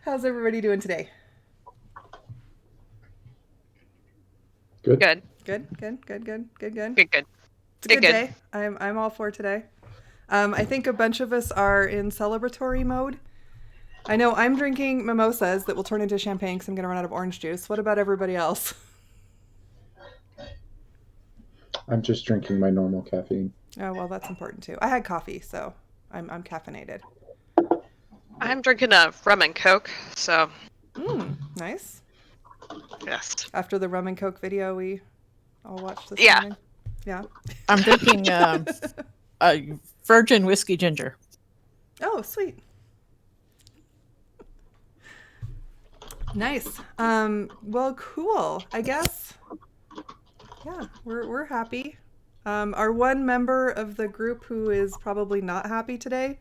How's everybody doing today? Good. Good. Good. Good. Good. It's a Good. good Good. day. I'm all for today. I think a bunch of us are in celebratory mode. I know I'm drinking mimosas that will turn into champagne because I'm going to run out of orange juice. What about everybody else? I'm just drinking my normal caffeine. Oh, well, that's important too. I had coffee, so I'm caffeinated. I'm drinking a rum and coke, so Nice. yes. After the rum and coke video we all watched this Yeah. morning. Yeah. I'm drinking a virgin whiskey ginger. Oh, sweet. Nice. Well, cool. I guess. Yeah, we're happy. Our one member of the group who is probably not happy today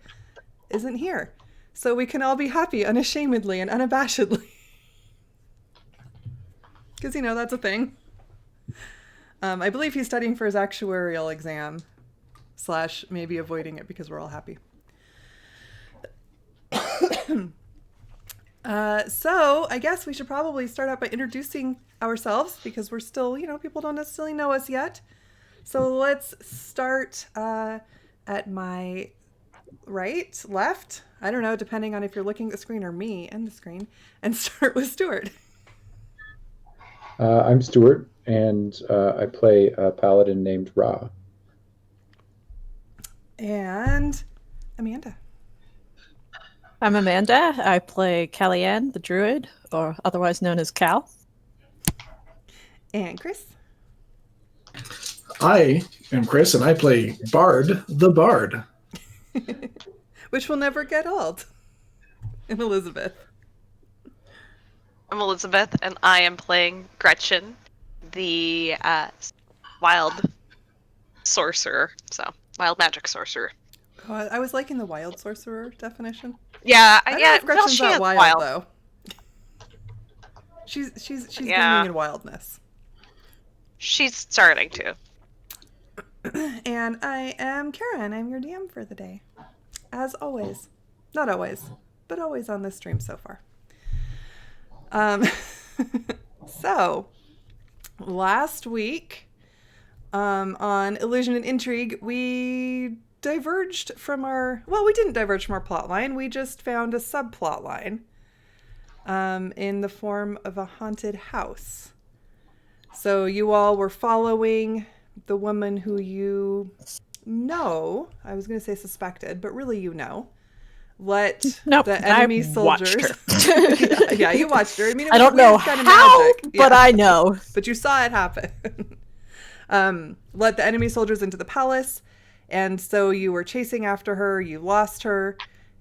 isn't here. So we can all be happy unashamedly and unabashedly. Because, that's a thing. I believe he's studying for his actuarial exam, / maybe avoiding it because we're all happy. So I guess we should probably start out by introducing ourselves because we're still, people don't necessarily know us yet. So let's start at my right, left, I don't know, depending on if you're looking at the screen or me and the screen, and start with Stuart. I'm Stuart, and I play a paladin named Ra. And Amanda. I'm Amanda. I play Kellyanne, the druid, or otherwise known as Cal. And Chris. I am Chris, and I play Bard, the Bard. Which will never get old. And Elizabeth. I'm Elizabeth, and I am playing Gretchen, the wild sorcerer. So, wild magic sorcerer. Oh, I was liking the wild sorcerer definition. Yeah, I don't yeah. know if Gretchen's she not is wild though. She's Yeah. beaming in wildness. She's starting to. And I am Kara, and I'm your DM for the day. As always. Not always, but always on this stream so far. So, last week on Illusion and Intrigue, we diverged from we didn't diverge from our plot line. We just found a subplot line in the form of a haunted house. So you all were following the woman who you know, I was going to say suspected, but really let the enemy soldiers. Watched her. yeah, you watched her. I mean, it was I don't know kind of how, magic. but I know. But you saw it happen. Let the enemy soldiers into the palace, and so you were chasing after her. You lost her,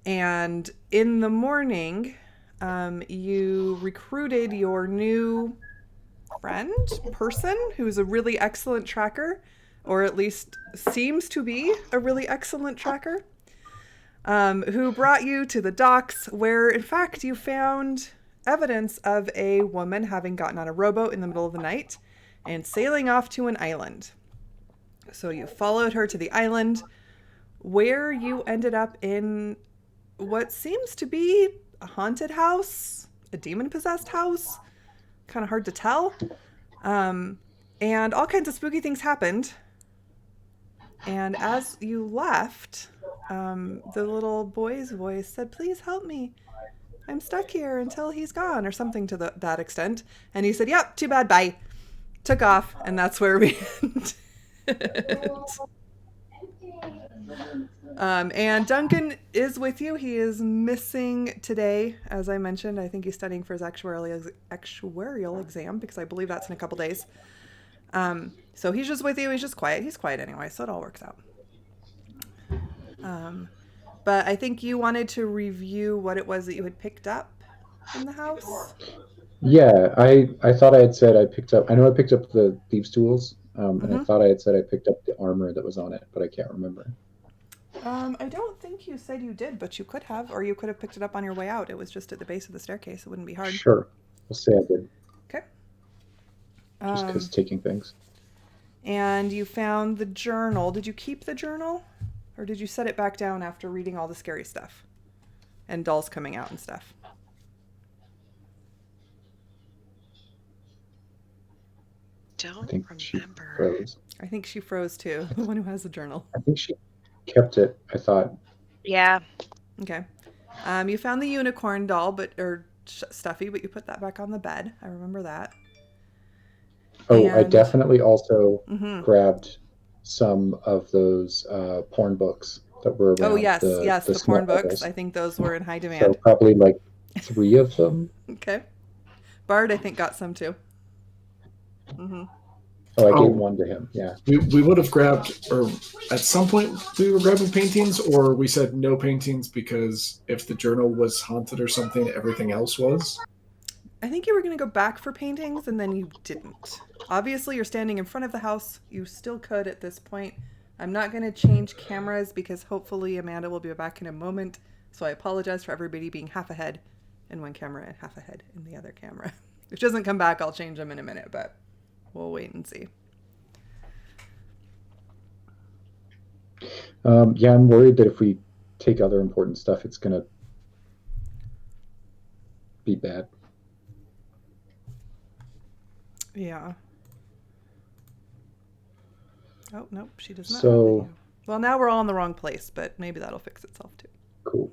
and in the morning, you recruited your new person who's a really excellent tracker, or at least seems to be a really excellent tracker, who brought you to the docks where, in fact, you found evidence of a woman having gotten on a rowboat in the middle of the night and sailing off to an island. So you followed her to the island where you ended up in what seems to be a haunted house, a demon-possessed house. Kind of hard to tell. And all kinds of spooky things happened. And as you left, the little boy's voice said, "Please help me. I'm stuck here until he's gone," or something to that extent. And you said, "Yep, too bad, bye." Took off, and that's where we ended. And Duncan is with you. He is missing today, as I mentioned. I think he's studying for his actuarial exam, because I believe that's in a couple days. So he's just with you. He's just quiet. He's quiet anyway, so it all works out. But I think you wanted to review what it was that you had picked up in the house. Yeah, I thought I had said I picked up the thieves' tools, and I thought I had said I picked up the armor that was on it, but I can't remember. I don't think you said you did, but you could have, or you could have picked it up on your way out. It was just at the base of the staircase. It wouldn't be hard. Sure. We'll say I did. Okay. Just because taking things. And you found the journal. Did you keep the journal? Or did you set it back down after reading all the scary stuff? and dolls coming out and stuff. I Don't think she remember. froze. I think she froze too, the one who has the journal. I think she kept it, I thought. Yeah. Okay. You found the unicorn doll, or stuffy, but you put that back on the bed. I remember that. Oh, I And definitely also mhm. grabbed some of those porn books that were Oh around yes, the yes, the small porn books. levels. I think those were in high So demand. probably like 3 of them. Okay. Bard, I think, got some too. Oh, I gave Oh, one to him. Yeah. we would have grabbed, or at some point we were grabbing paintings, or we said no paintings because if the journal was haunted or something, everything else was. I think you were going to go back for paintings, and then you didn't. Obviously, you're standing in front of the house. You still could at this point. I'm not going to change cameras because hopefully Amanda will be back in a moment. So I apologize for everybody being half ahead in one camera and half ahead in the other camera. If she doesn't come back, I'll change them in a minute, but we'll wait and see. Yeah, I'm worried that if we take other important stuff, it's going to be bad. Yeah. Oh, nope, she does not have So video. Well, now we're all in the wrong place, but maybe that'll fix itself too. cool.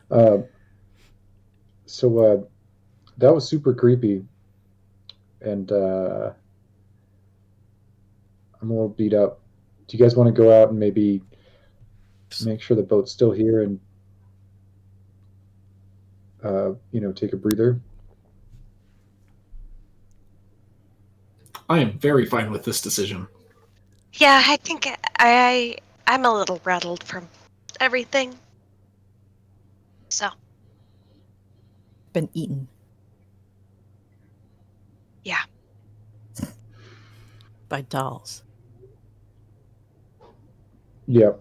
Uh, so that was super creepy, and I'm a little beat up. Do you guys want to go out and maybe make sure the boat's still here and take a breather? I am very fine with this decision. Yeah, I think I'm a little rattled from everything. So, Been eaten yeah. by dolls. Yeah,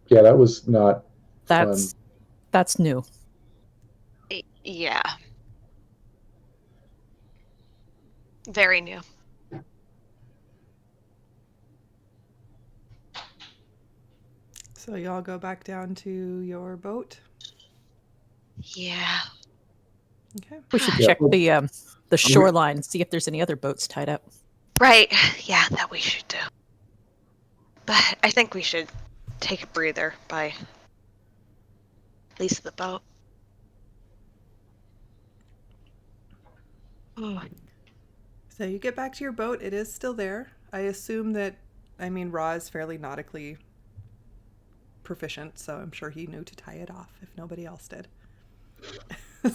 that was not fun. That's new. Yeah. Very new. So y'all go back down to your boat. Yeah. Okay. We should Yeah. check the shoreline and see if there's any other boats tied up. Right. Yeah, that we should do. But I think we should take a breather by at least the boat. Oh. So you get back to your boat. It is still there. I assume that, Ra is fairly nautically proficient, so I'm sure he knew to tie it off if nobody else did.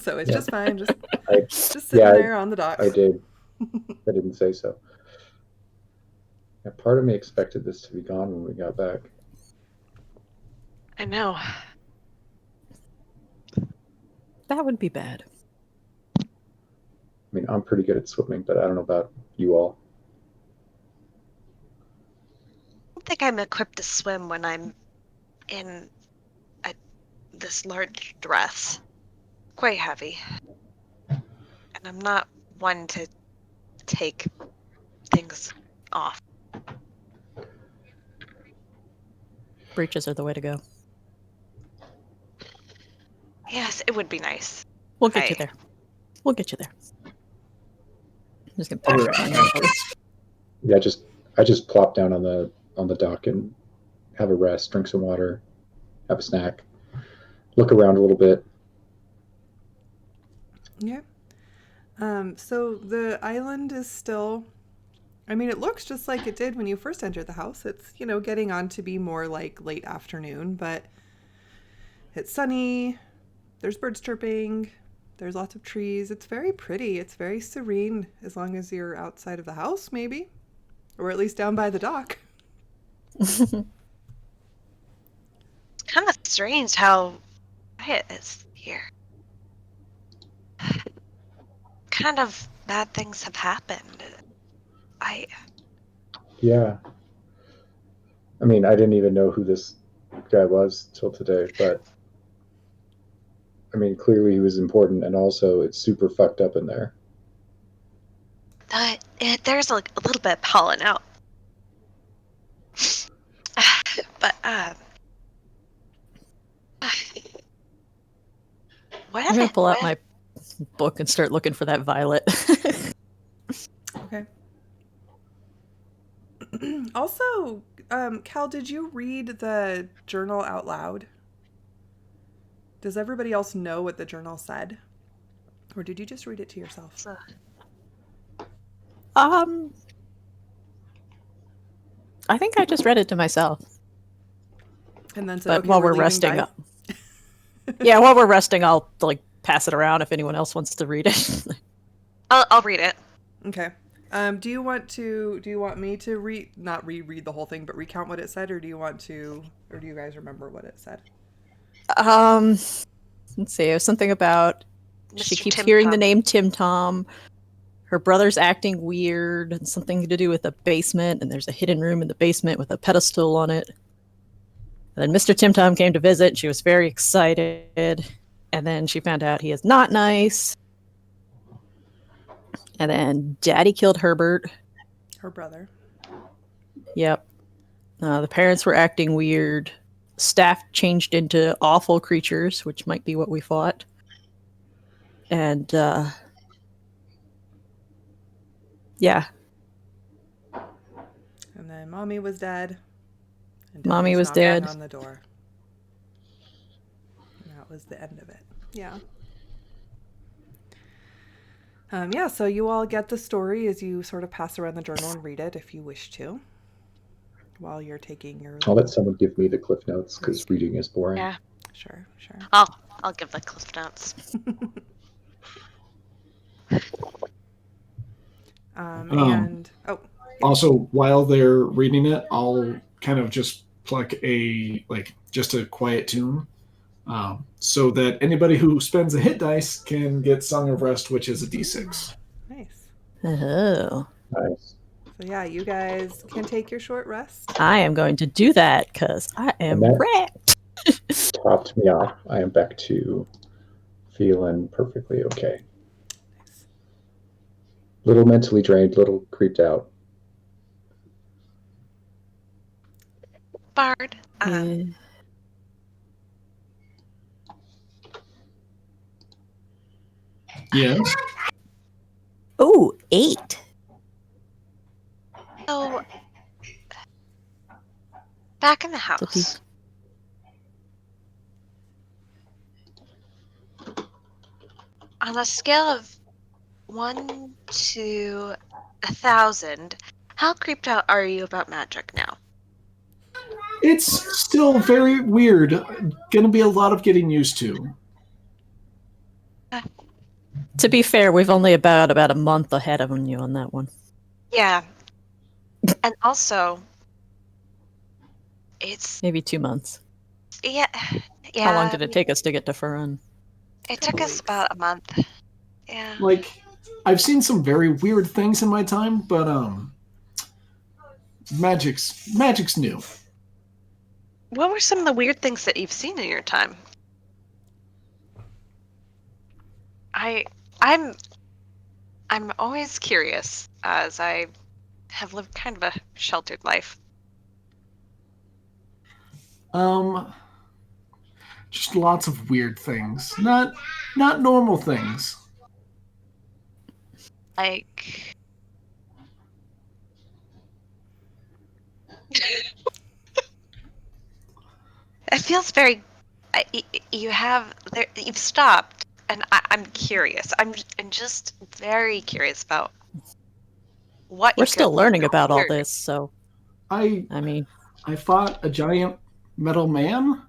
So it's just fine. Just sitting there on the dock. I did. I didn't say so. Yeah, part of me expected this to be gone when we got back. I know. That would be bad. I mean, I'm pretty good at swimming, but I don't know about you all. I don't think I'm equipped to swim when I'm in this large dress. Quite heavy. And I'm not one to take things off. Breeches are the way to go. Yes, it would be nice. We'll get you there. We'll get you there. I'm just gonna pack right now. Yeah, I just plop down on the dock and have a rest, drink some water, have a snack, look around a little bit. Yeah. So the island is still, it looks just like it did when you first entered the house. It's, getting on to be more like late afternoon, but it's sunny. There's birds chirping. There's lots of trees. It's very pretty. It's very serene as long as you're outside of the house, maybe, or at least down by the dock. It's kind of strange how quiet it is here. Kind of bad things have happened. Yeah. I didn't even know who this guy was till today, but clearly he was important, and also it's super fucked up in there. There's like a little bit of pollen out. But What I'm are gonna they? pull out my book and start looking for that violet. Okay. Also, Cal, did you read the journal out loud? Does everybody else know what the journal said? Or did you just read it to yourself? I think I just read it to myself. And then said, But okay, while we're we're leaving, resting bye. up. Yeah, while we're resting, I'll like pass it around if anyone else wants to read it. I'll read it. Okay. Do you want me to not reread the whole thing, but recount what it said, or do you guys remember what it said? Let's see. It was something about she Mr. keeps Tim hearing Tom. the name Tim Tom. Her brother's acting weird, and something to do with a basement, and there's a hidden room in the basement with a pedestal on it. And then Mr. Tim Tom came to visit, and she was very excited. And then she found out he is not nice. And then Daddy killed Herbert. Her brother. Yep. The parents were acting weird. Staff changed into awful creatures, which might be what we fought. And, yeah. And then Mommy was dead. And Mommy Daddy's was knocking dead. on the door. And that was the end of it. Yeah. Yeah, so you all get the story as you sort of pass around the journal and read it if you wish to, while you're taking your... I'll let someone give me the cliff notes because reading is boring. Yeah. Sure. I'll give the cliff notes. And Also, while they're reading it, I'll kind of just pluck just a quiet tune, so that anybody who spends a hit dice can get Song of Rest, which is a D6. nice. Oh. Nice. So yeah, you guys can take your short rest. I am going to do that because I am And that- wrecked. Topped me off. I am back to feeling perfectly okay. Nice. Little mentally drained, little creeped out. Bard. Yeah. Yes. Oh, 8. So, back in the house. On a scale of 1 to 1,000, how creeped out are you about magic now? It's still very weird. Gonna be a lot of getting used to. To be fair, we've only about a month ahead of you on that one. Yeah. And also, it's... Maybe 2 months. Yeah. How long did it take us to get to Furun? It took us about a month. Yeah. Like, I've seen some very weird things in my time, but magic's new. What were some of the weird things that you've seen in your time? I'm always curious, as I have lived kind of a sheltered life. Just lots of weird things. Not normal things. Like... It feels very... You've stopped, and I'm curious. I'm just very curious about what We're you still could learning about all hear. this, so I mean, fought a giant metal man.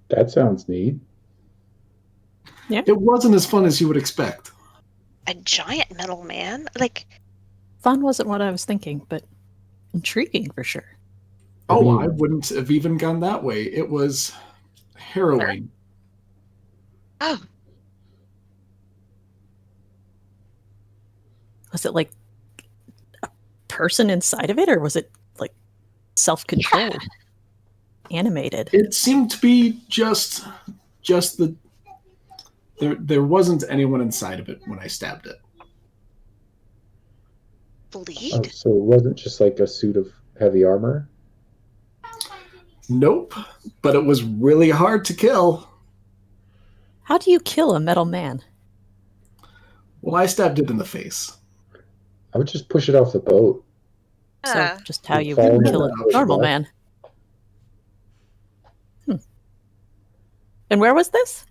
That sounds neat. It wasn't as fun as you would expect. A giant metal man? Like, fun wasn't what I was thinking, but intriguing for sure. Oh, I wouldn't have even gone that way. It was harrowing. oh, Was it like a person inside of it, or was it like self-controlled, animated? It seemed to be just the... There wasn't anyone inside of it when I stabbed it. bleed? Oh, so it wasn't just like a suit of heavy armor? Nope, but it was really hard to kill. How do you kill a metal man? Well, I stabbed it in the face. I would just push it off the boat. So just how you Fall kill a into the normal ocean. man. And where was this?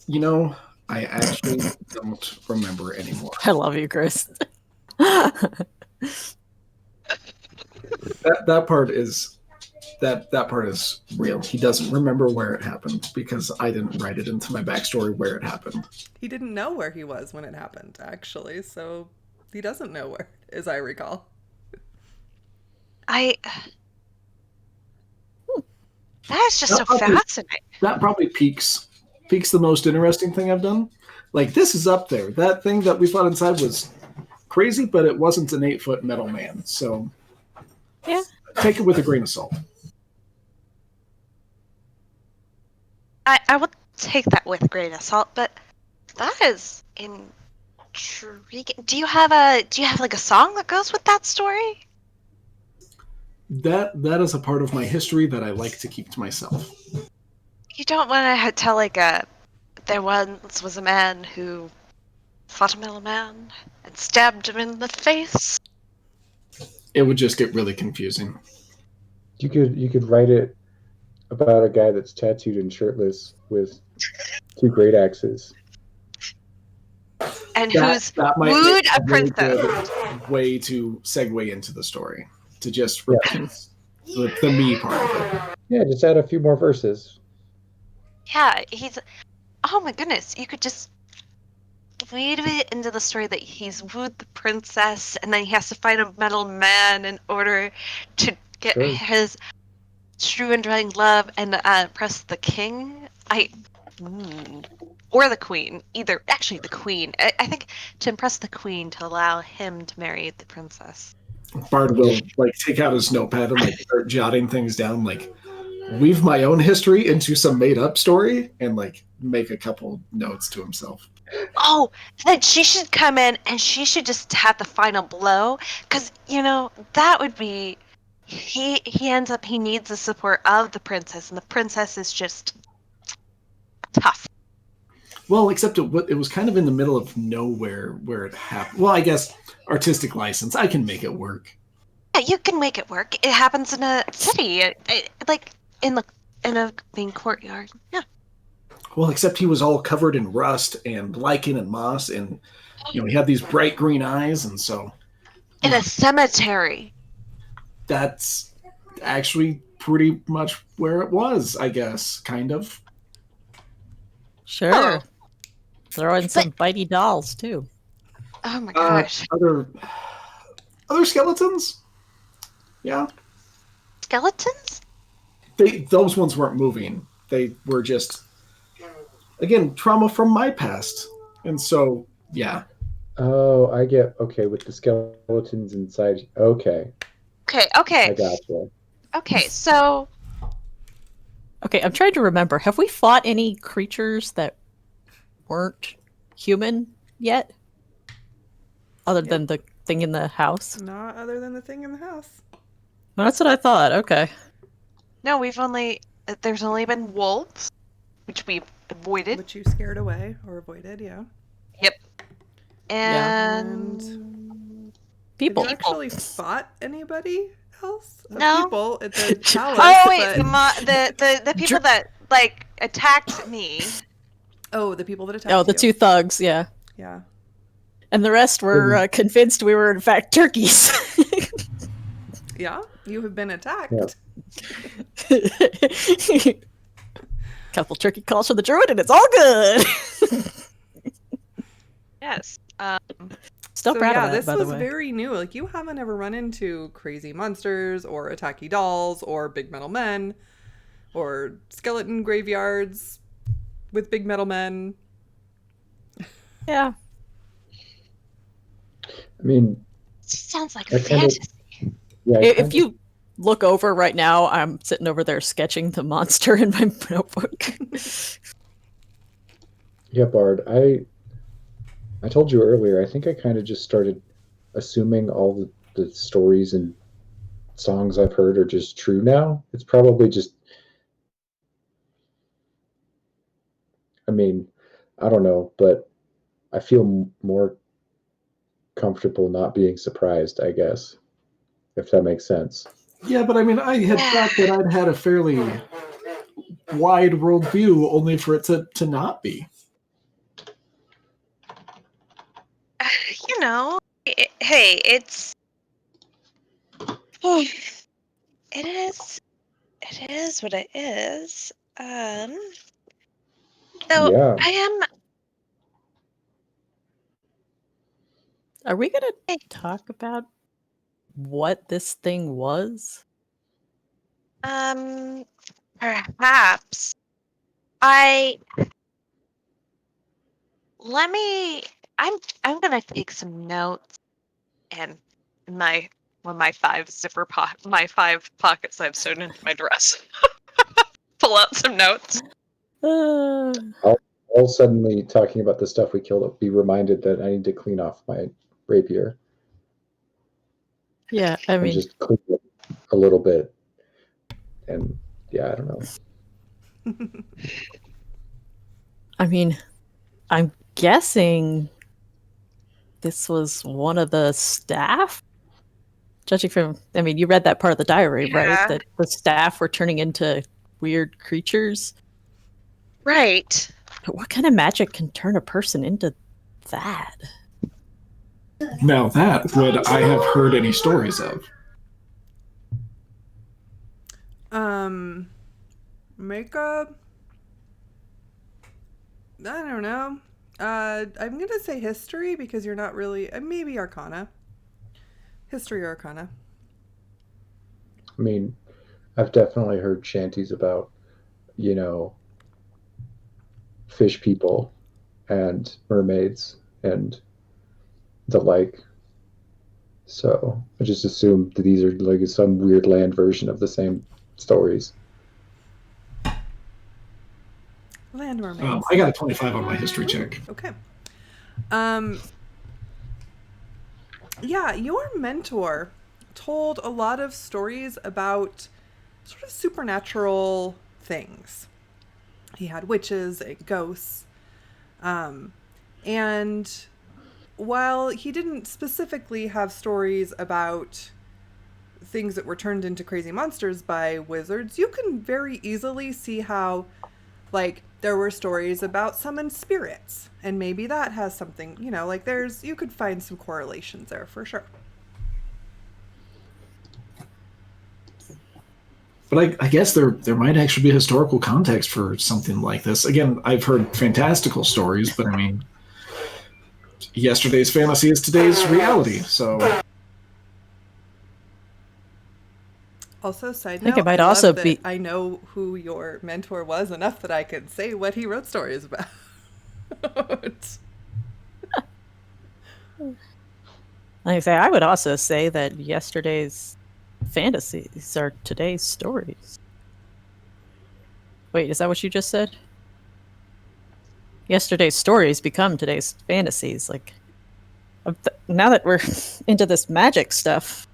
You know, I actually don't remember anymore. I love you, Chris. That part is that part is real. He doesn't remember where it happened because I didn't write it into my backstory where it happened. He didn't know where he was when it happened, actually, so he doesn't know where, as I recall. That is just so fascinating. That probably peaks the most interesting thing I've done. Like, this is up there. That thing that we fought inside was crazy, but it wasn't an 8-foot metal man. So Yeah. take it with a grain of salt. I would take that with a grain of salt, but that is intriguing. Do you have like a song that goes with that story? That is a part of my history that I like to keep to myself. You don't want to tell like there once was a man who fought a metal man and stabbed him in the face. It would just get really confusing. You could write it about a guy that's tattooed and shirtless with 2 great axes. And who's might wooed be a really princess. good way to segue into the story. To just repeat the me part of it. Yeah, just add a few more verses. Yeah, oh my goodness, you could just weave it into the story that he's wooed the princess and then he has to find a metal man in order to get his true enduring love and impress the king. Or the queen. Actually the queen. I think to impress the queen to allow him to marry the princess. Bard will take out his notepad and start jotting things down, weave my own history into some made up story and make a couple notes to himself. Oh, then she should come in and she should just have the final blow, because that would be he ends up he needs the support of the princess, and the princess is just tough. Well, except it was kind of in the middle of nowhere where it happened. Well, I guess artistic license, I can make it work. Yeah, you can make it work. It happens in a city, like in a main courtyard. Yeah. Well, except he was all covered in rust and lichen and moss, and he had these bright green eyes, and so in a cemetery. That's actually pretty much where it was, I guess, kind of. Sure. Oh. Throw in some bitey dolls too. Oh my gosh. Other skeletons? Yeah. Skeletons? Those ones weren't moving. They were just, again, trauma from my past. And so, yeah. Oh, I get, okay, with the skeletons inside. Okay. Okay. I gotcha. Okay, so... Okay, I'm trying to remember. Have we fought any creatures that weren't human yet? Other than the thing in the house? Not other than the thing in the house. Well, that's what I thought. Okay. No, there's only been wolves, which we've avoided. Which you scared away or avoided, yeah. Yep. And... People. Have you actually fought anybody else? No. People at the palace. Oh wait, but... the people that attacked me. Oh, the people that attacked Oh, the you. 2 thugs, yeah. Yeah. And the rest were convinced we were in fact turkeys. Yeah, you have been attacked. Yeah. Couple turkey calls for the druid and it's all good. Yes. Still So proud yeah, of that, this by the was way. very new. Like, you haven't ever run into crazy monsters or attacky dolls or big metal men or skeleton graveyards with big metal men. Yeah. I mean, Sounds like I kinda- fantasy. yeah. If you look over right now, I'm sitting over there sketching the monster in my notebook. Yeah, Bard, I told you earlier, I think I kind of just started assuming all the stories and songs I've heard are just true now. It's probably just, I mean, I don't know, but I feel more comfortable not being surprised, I guess, if that makes sense. Yeah, but I mean, I had thought that I'd had a fairly wide worldview, only for it to not be. You know, hey, it's it is what it is. So Yeah. I Are we going Hey. to talk about what this thing was? perhaps I let me. I'm gonna take some notes and my my 5 pockets I've sewn into my dress. Pull out some notes. I'll suddenly, talking about the stuff we killed, be reminded that I need to clean off my rapier Yeah, I and mean, just clean it a little bit. And yeah, I don't know. I'm guessing this was one of the staff? Judging from, I mean, you read that part of the diary, right? Yeah. That the staff were turning into weird creatures. Right. But what kind of magic can turn a person into that? Now that would I have heard any stories of? Makeup. I don't know. I'm gonna say history because you're not really. Maybe Arcana. History or Arcana. I mean, I've definitely heard shanties about, you know, fish people and mermaids and the like. So I just assumed that these are like some weird land version of the same stories. Land mermaids. I got a 25 on my history check. Okay. Yeah, your mentor told a lot of stories about sort of supernatural things. He had witches and ghosts. And while he didn't specifically have stories about things that were turned into crazy monsters by wizards, you can very easily see how, like, there were stories about summoned spirits, and maybe that has something, like you could find some correlations there for sure. But I guess there might actually be historical context for something like this. Again, I've heard fantastical stories, but I mean, yesterday's fantasy is today's reality. So Also, side I think note, it might love also that be- I know who your mentor was enough that I could say what he wrote stories about. I would also say that yesterday's fantasies are today's stories. Wait, is that what you just said? Yesterday's stories become today's fantasies. Like, now that we're into this magic stuff,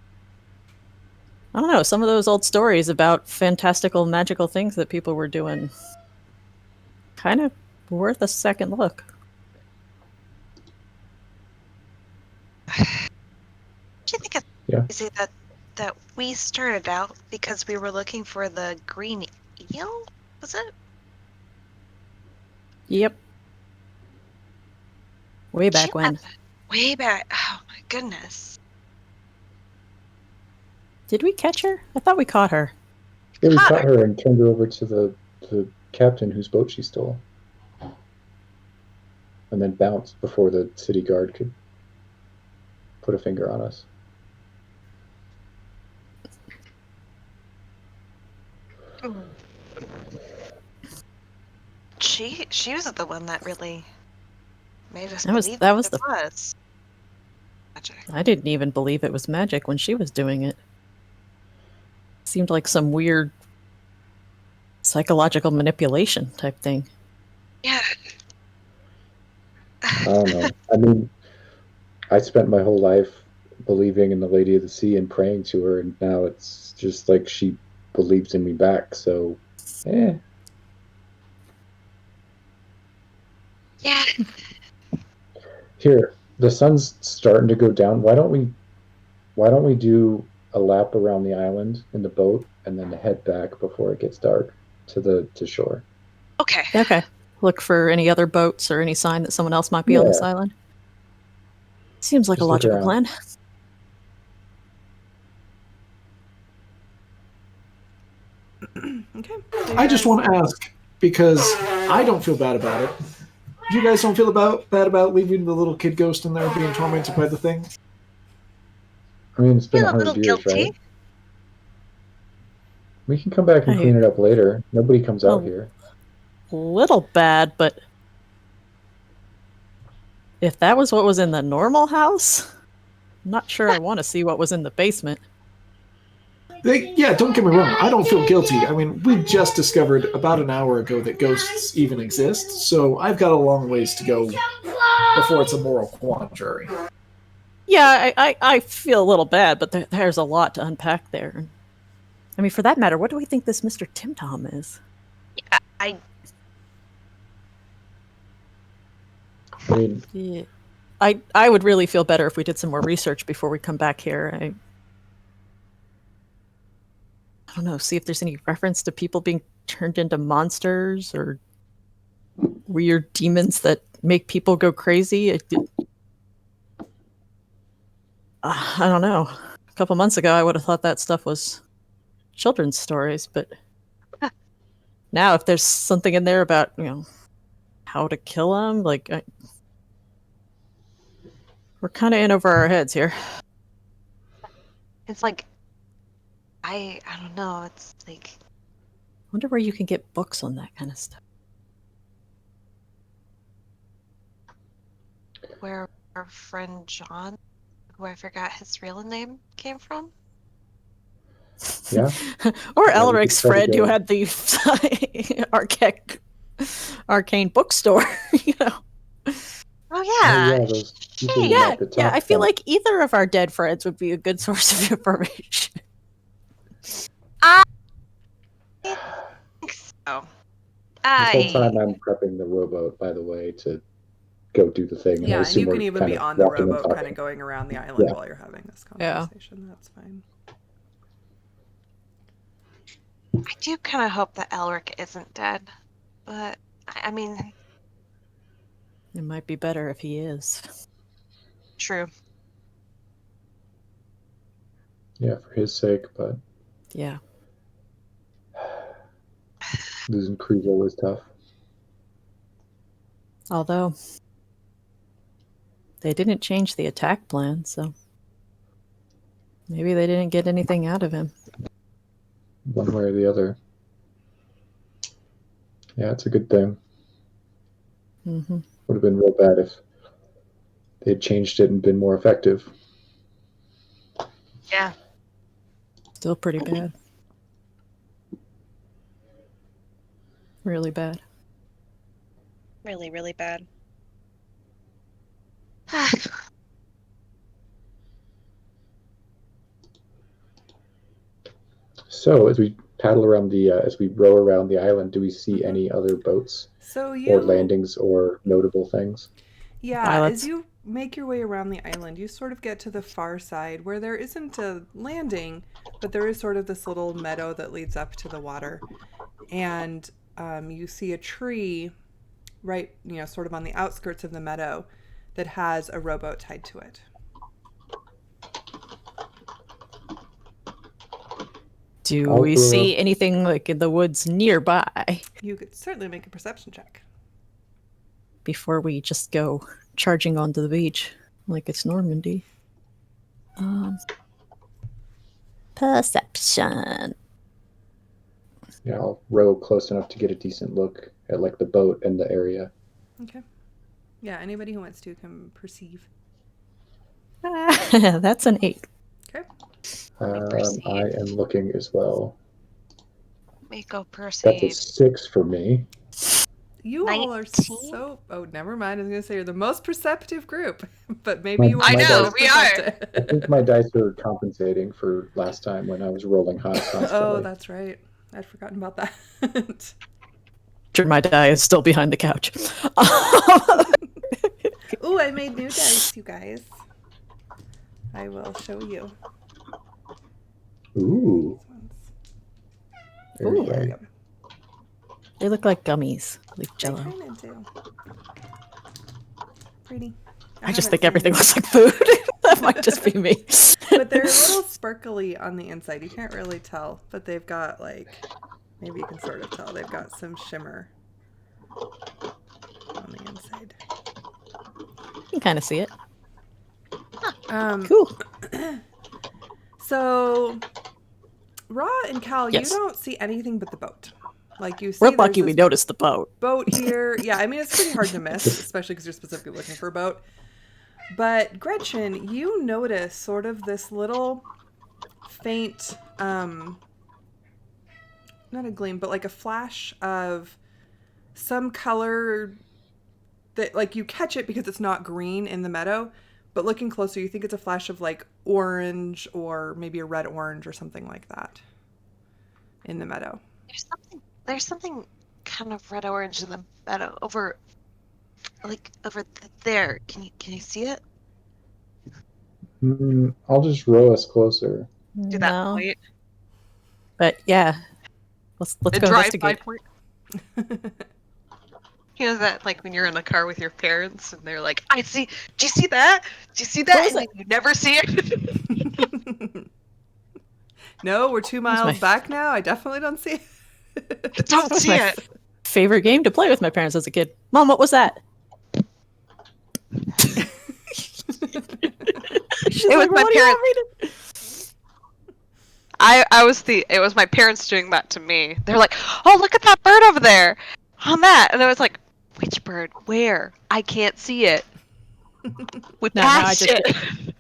I don't know, some of those old stories about fantastical, magical things that people were doing, kind of worth a second look. Do you think it's Yeah. crazy that we started out because we were looking for the green eel? Was it? Yep. Way back when. Way back. Oh my goodness. Did we catch her? I thought we caught her. Yeah, we caught her and turned her over to the captain whose boat she stole. And then bounced before the city guard could put a finger on us. She was the one that really made us That was it was magic. I didn't even believe it was magic when she was doing it. Seemed like some weird psychological manipulation type thing. Yeah. I don't know. I mean, I spent my whole life believing in the Lady of the Sea and praying to her, and now it's just like she believes in me back. So, eh. Yeah. Here, the sun's starting to go down. Why don't we do a lap around the island in the boat and then head back before it gets dark to shore? Okay. Okay. Look for any other boats or any sign that someone else might be on this Yeah. island. Seems like Just a look logical around. plan. Okay. I just want to ask, because I don't feel bad about it. You guys don't feel bad about leaving the little kid ghost in there being tormented by the thing? I mean, it's been Feel a little 100 years, guilty. right? We can come back and clean it up later. Nobody comes out Oh. here. A little bad, but if that was what was in the normal house, I'm not sure I want to see what was in the basement. Yeah, don't get me wrong. I don't feel guilty. I mean, we just discovered about an hour ago that ghosts even exist, so I've got a long ways to go before it's a moral quandary. Yeah, I feel a little bad, but there's a lot to unpack there. I mean, for that matter, what do we think this Mr. Tim Tom is? I I mean, Yeah. I would really feel better if we did some more research before we come back here. I don't know, see if there's any reference to people being turned into monsters or weird demons that make people go crazy. I don't know. A couple months ago, I would have thought that stuff was children's stories, but now if there's something in there about, how to kill them, like, we're kind of in over our heads here. it's like I don't know. It's like I wonder where you can get books on that kind of stuff. where our friend John, who I forgot his real name, came from. yeah. Or Yeah, we Elric's could try to friend who go- had the arcane bookstore, Oh Oh, yeah. yeah, those people you Shit. met that Yeah, talked I feel about- like either of our dead friends would be a good source of information. I think so. This whole I time I'm prepping the rowboat, by the way, to go do the thing. And I Yeah, and assume you can we're even kind be of on the walking and rowboat, kind talking. of going around the island Yeah. while you're having this Yeah. conversation. That's fine. do kind of hope that Elric isn't dead, but I mean, It might be better if he is. true. Yeah, for his sake, but Yeah. losing Kriegel was tough. Although they didn't change the attack plan, so maybe they didn't get anything out of him. One way or the other. Yeah, it's a good thing. Mm-hmm. Would have been real bad if they'd changed it and been more effective. Yeah. Still pretty bad. Really bad. Really, really bad. So as we paddle around as we row around the island, do we see any other boats So or you, landings or notable things? yeah, Pilots. as you make your way around the island, you sort of get to the far side where there isn't a landing, but there is sort of this little meadow that leads up to the water. And you see a tree right, sort of on the outskirts of the meadow that has a rowboat tied to it. Do I'll we throw see anything like in the woods nearby You could certainly make a perception check. before we just go charging onto the beach like it's Normandy? Perception. Yeah, I'll row close enough to get a decent look at like the boat and the area. Okay. Yeah, anybody who wants to can perceive. That's an 8. Okay. Perceive. I am looking as well. May go That's a perceive. 6 for me. You all are 19? so. Oh, never mind. I was going to say you're the most perceptive group, but maybe you I are know, sort of we are. perceptive. I think my dice are compensating for last time when I was rolling high constantly. Oh, that's right. I'd forgotten about that. My die is still behind the couch. Ooh, I made new dice, you guys. I will show you. Ooh, These very Ooh. There you yummy. go. They look like gummies, like They Jello. kind of do. Pretty. I just haven't think seen everything these. looks like food. That might just be me. But they're a little sparkly on the inside. You can't really tell, but they've got like, maybe you can sort of tell. They've got some shimmer on the inside. You can kind of see it. Um, Cool. So, Ra and Cal, Yes. you don't see anything but the boat. Like you see, We're there's lucky we this noticed the boat. boat here. Yeah, I mean it's pretty hard to miss, especially because you're specifically looking for a boat. But Gretchen, you notice sort of this little faint, not a gleam, but like a flash of some color that, like, you catch it because it's not green in the meadow, but looking closer, you think it's a flash of like orange or maybe a red orange or something like that in the meadow. There's something kind of red orange in the meadow over there. Can you see it? I'll just row us closer. Do that No. point. But yeah, let's A go drive-by investigate. point. You know that, like, when you're in a car with your parents and they're like, "I see. Do you see that? Do you see that?" was And then you never see it. No, we're 2 my- miles back now. I definitely don't see it. Don't That was see my it. favorite game to play with my parents as a kid. Mom, what was that? She's It was like, my "What do you parents- want me to-" It was my parents doing that to me. They're like, "Oh, look at that bird over there on that," and I was like, "Which bird? Where? I can't see it." We No, now I passed just it.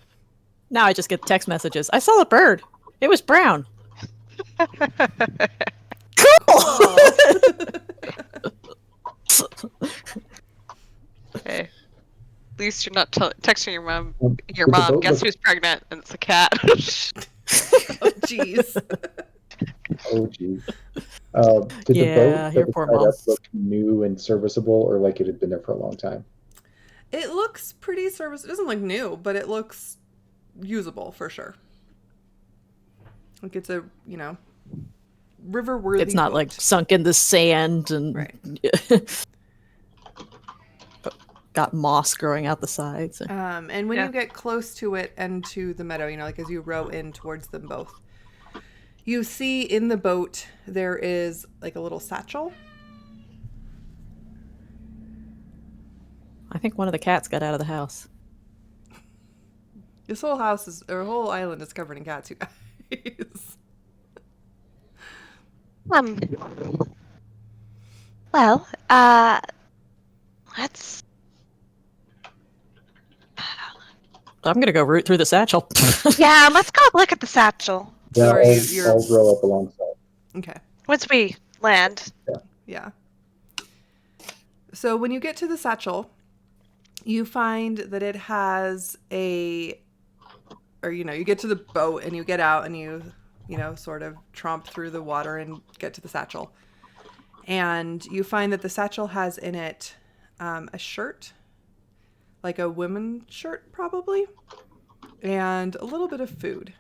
Now I just get text messages. I saw a bird. It was brown. Cool. Hey, at least you're not texting your mom. Did the boat Guess look- who's pregnant? And it's a cat. Oh, jeez. Oh, geez. Did the Yeah, boat your that was poor tied mom. up look new and serviceable, or like it had been there for a long time? It looks pretty service. It doesn't look new, but it looks usable for sure. Like it's a, river worthy. It's not like sunk in the sand and Right. got moss growing out the sides. And when Yeah. you get close to it and to the meadow, like as you row in towards them both, you see in the boat there is like a little satchel. I think one of the cats got out of the house. This whole whole island is covered in cats, you guys. Well, let's. I'm gonna go root through the satchel. Yeah, let's go look at the satchel Yeah, Sorry, I'll row up alongside. Okay. once we land. Yeah. So when you get to the satchel, you find that it has you get to the boat and you get out and you sort of tromp through the water and get to the satchel. And you find that the satchel has in it a shirt, like a women's shirt probably, and a little bit of food,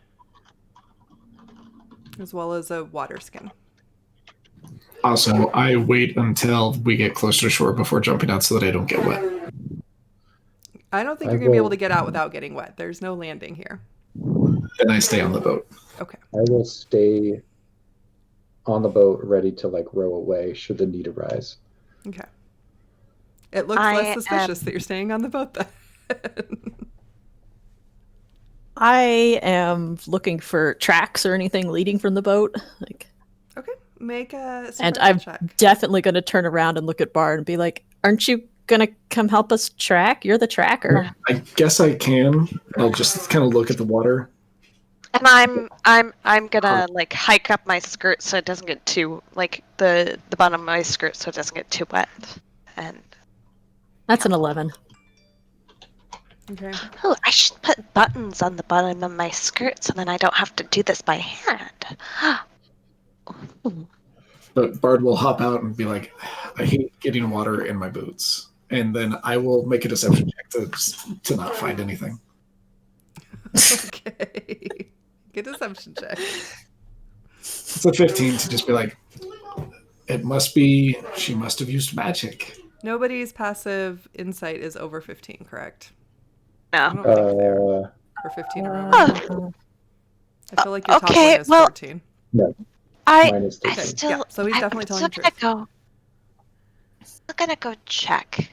as well as a water skin. Also, I wait until we get closer to shore before jumping out so that I don't get wet. I don't think I you're going to be able will- to get out without getting wet. There's no landing here. Then I stay on the boat. Okay. I will stay on the boat, ready to row away should the need arise. Okay. It looks I less suspicious am- that you're staying on the boat then. I am looking for tracks or anything leading from the boat. Okay. Make a And survival I'm check. definitely going to turn around and look at Bard and be like, "Aren't you going to come help us track? You're the tracker." I guess I can. I'll just kind of look at the water. And I'm gonna hike up my skirt so it doesn't get too the bottom of my skirt so it doesn't get too wet. And That's an 11. Okay. oh, I should put buttons on the bottom of my skirt so then I don't have to do this by hand. Ooh. But Bard will hop out and be like, I hate getting water in my boots. And then I will make a deception check to not find anything. Okay. Good deception check. It's a 15 to just be like, it must be, she must have used magic. Nobody's passive insight is over 15, correct? No. I don't think they're or 15 or over. I feel like your top Okay, one is well, 14. No, I mine is Okay, 13. still. yeah, so he's I'm definitely telling still the truth. still gonna go check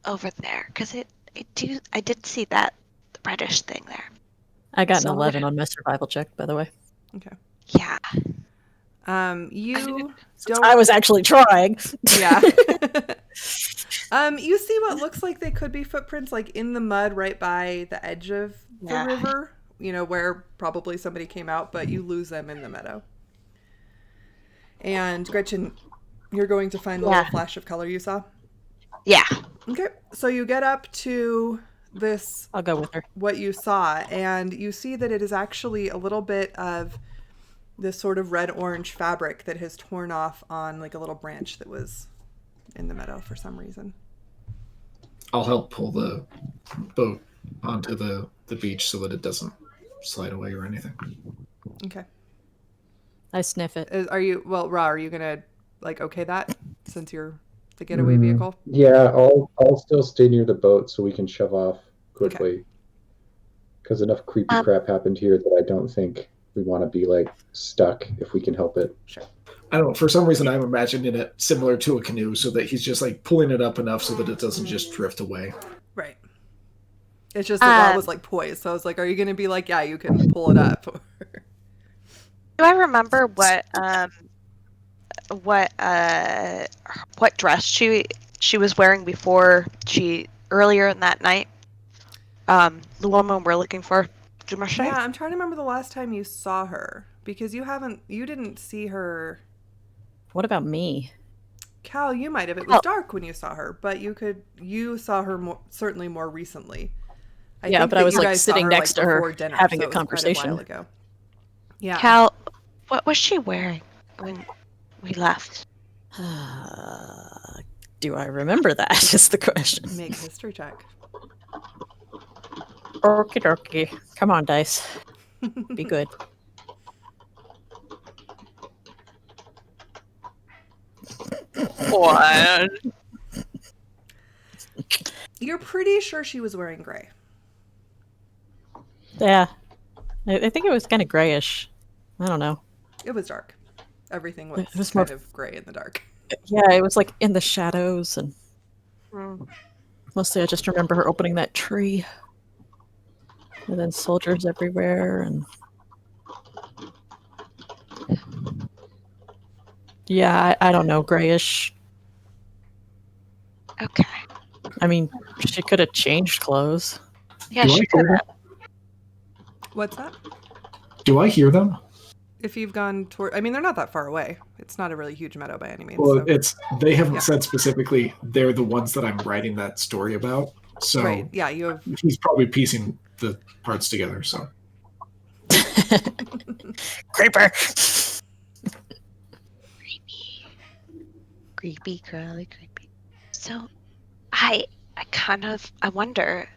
over there because I did see that reddish thing there. I got an So- 11 on my survival check, by the way. Okay. Yeah. You Since don't. I was actually trying. Yeah. You see what looks like they could be footprints, like in the mud right by the edge of the Yeah. river. You know, where probably somebody came out, but you lose them in the meadow. And Gretchen, you're going to find the Yeah. little flash of color you saw. Yeah. Okay, so you get up to this, I'll go with her. what you saw, and you see that it is actually a little bit of this sort of red-orange fabric that has torn off on like a little branch that was in the meadow for some reason. I'll help pull the boat onto the beach so that it doesn't slide away or anything. Okay. I sniff it. Are you, well, Ra, are you gonna like okay that since you're the getaway vehicle? Yeah, I'll still stay near the boat so we can shove off quickly. Because enough creepy crap happened here that I don't think we want to be like stuck if we can help it. Sure. I don't know, for some reason I'm imagining it similar to a canoe so that he's just like pulling it up enough so that it doesn't just drift away. Right. It's just that Ra was like poised, so I was like, are you gonna be like, yeah, you can pull it up? Do I remember what dress she was wearing before earlier in that night? The woman we're looking for. Dumarche? Yeah, I'm trying to remember the last time you saw her because you didn't see her. What about me? Cal, you might have. It was dark when you saw her, but you saw her certainly more recently. Yeah, think but that I was you like guys saw sitting next to her before dinner, having so a it was quite conversation. while ago. Yeah. Cal, what was she wearing when we left? Do I remember that? Is the question. Make a history check. Okie dokie. Come on, dice. Be good. What? You're pretty sure she was wearing gray. Yeah. I think it was kind of grayish. I don't know. It was dark. Everything was, It was kind more- of gray in the dark. Yeah, it was like in the shadows, and Mm. mostly I just remember her opening that tree. And then soldiers everywhere, and yeah, I don't know, grayish. Okay. I mean, she could have changed clothes. Yeah, Do I she hear could them? have. What's that? Do I hear them? If you've gone toward, I mean, they're not that far away. It's not a really huge meadow by any means. Well, so. they haven't Yeah. said specifically they're the ones that I'm writing that story about. So Right. Yeah, you have. he's probably piecing the parts together. So Creeper. Creepy, girly, creepy. So, I wonder.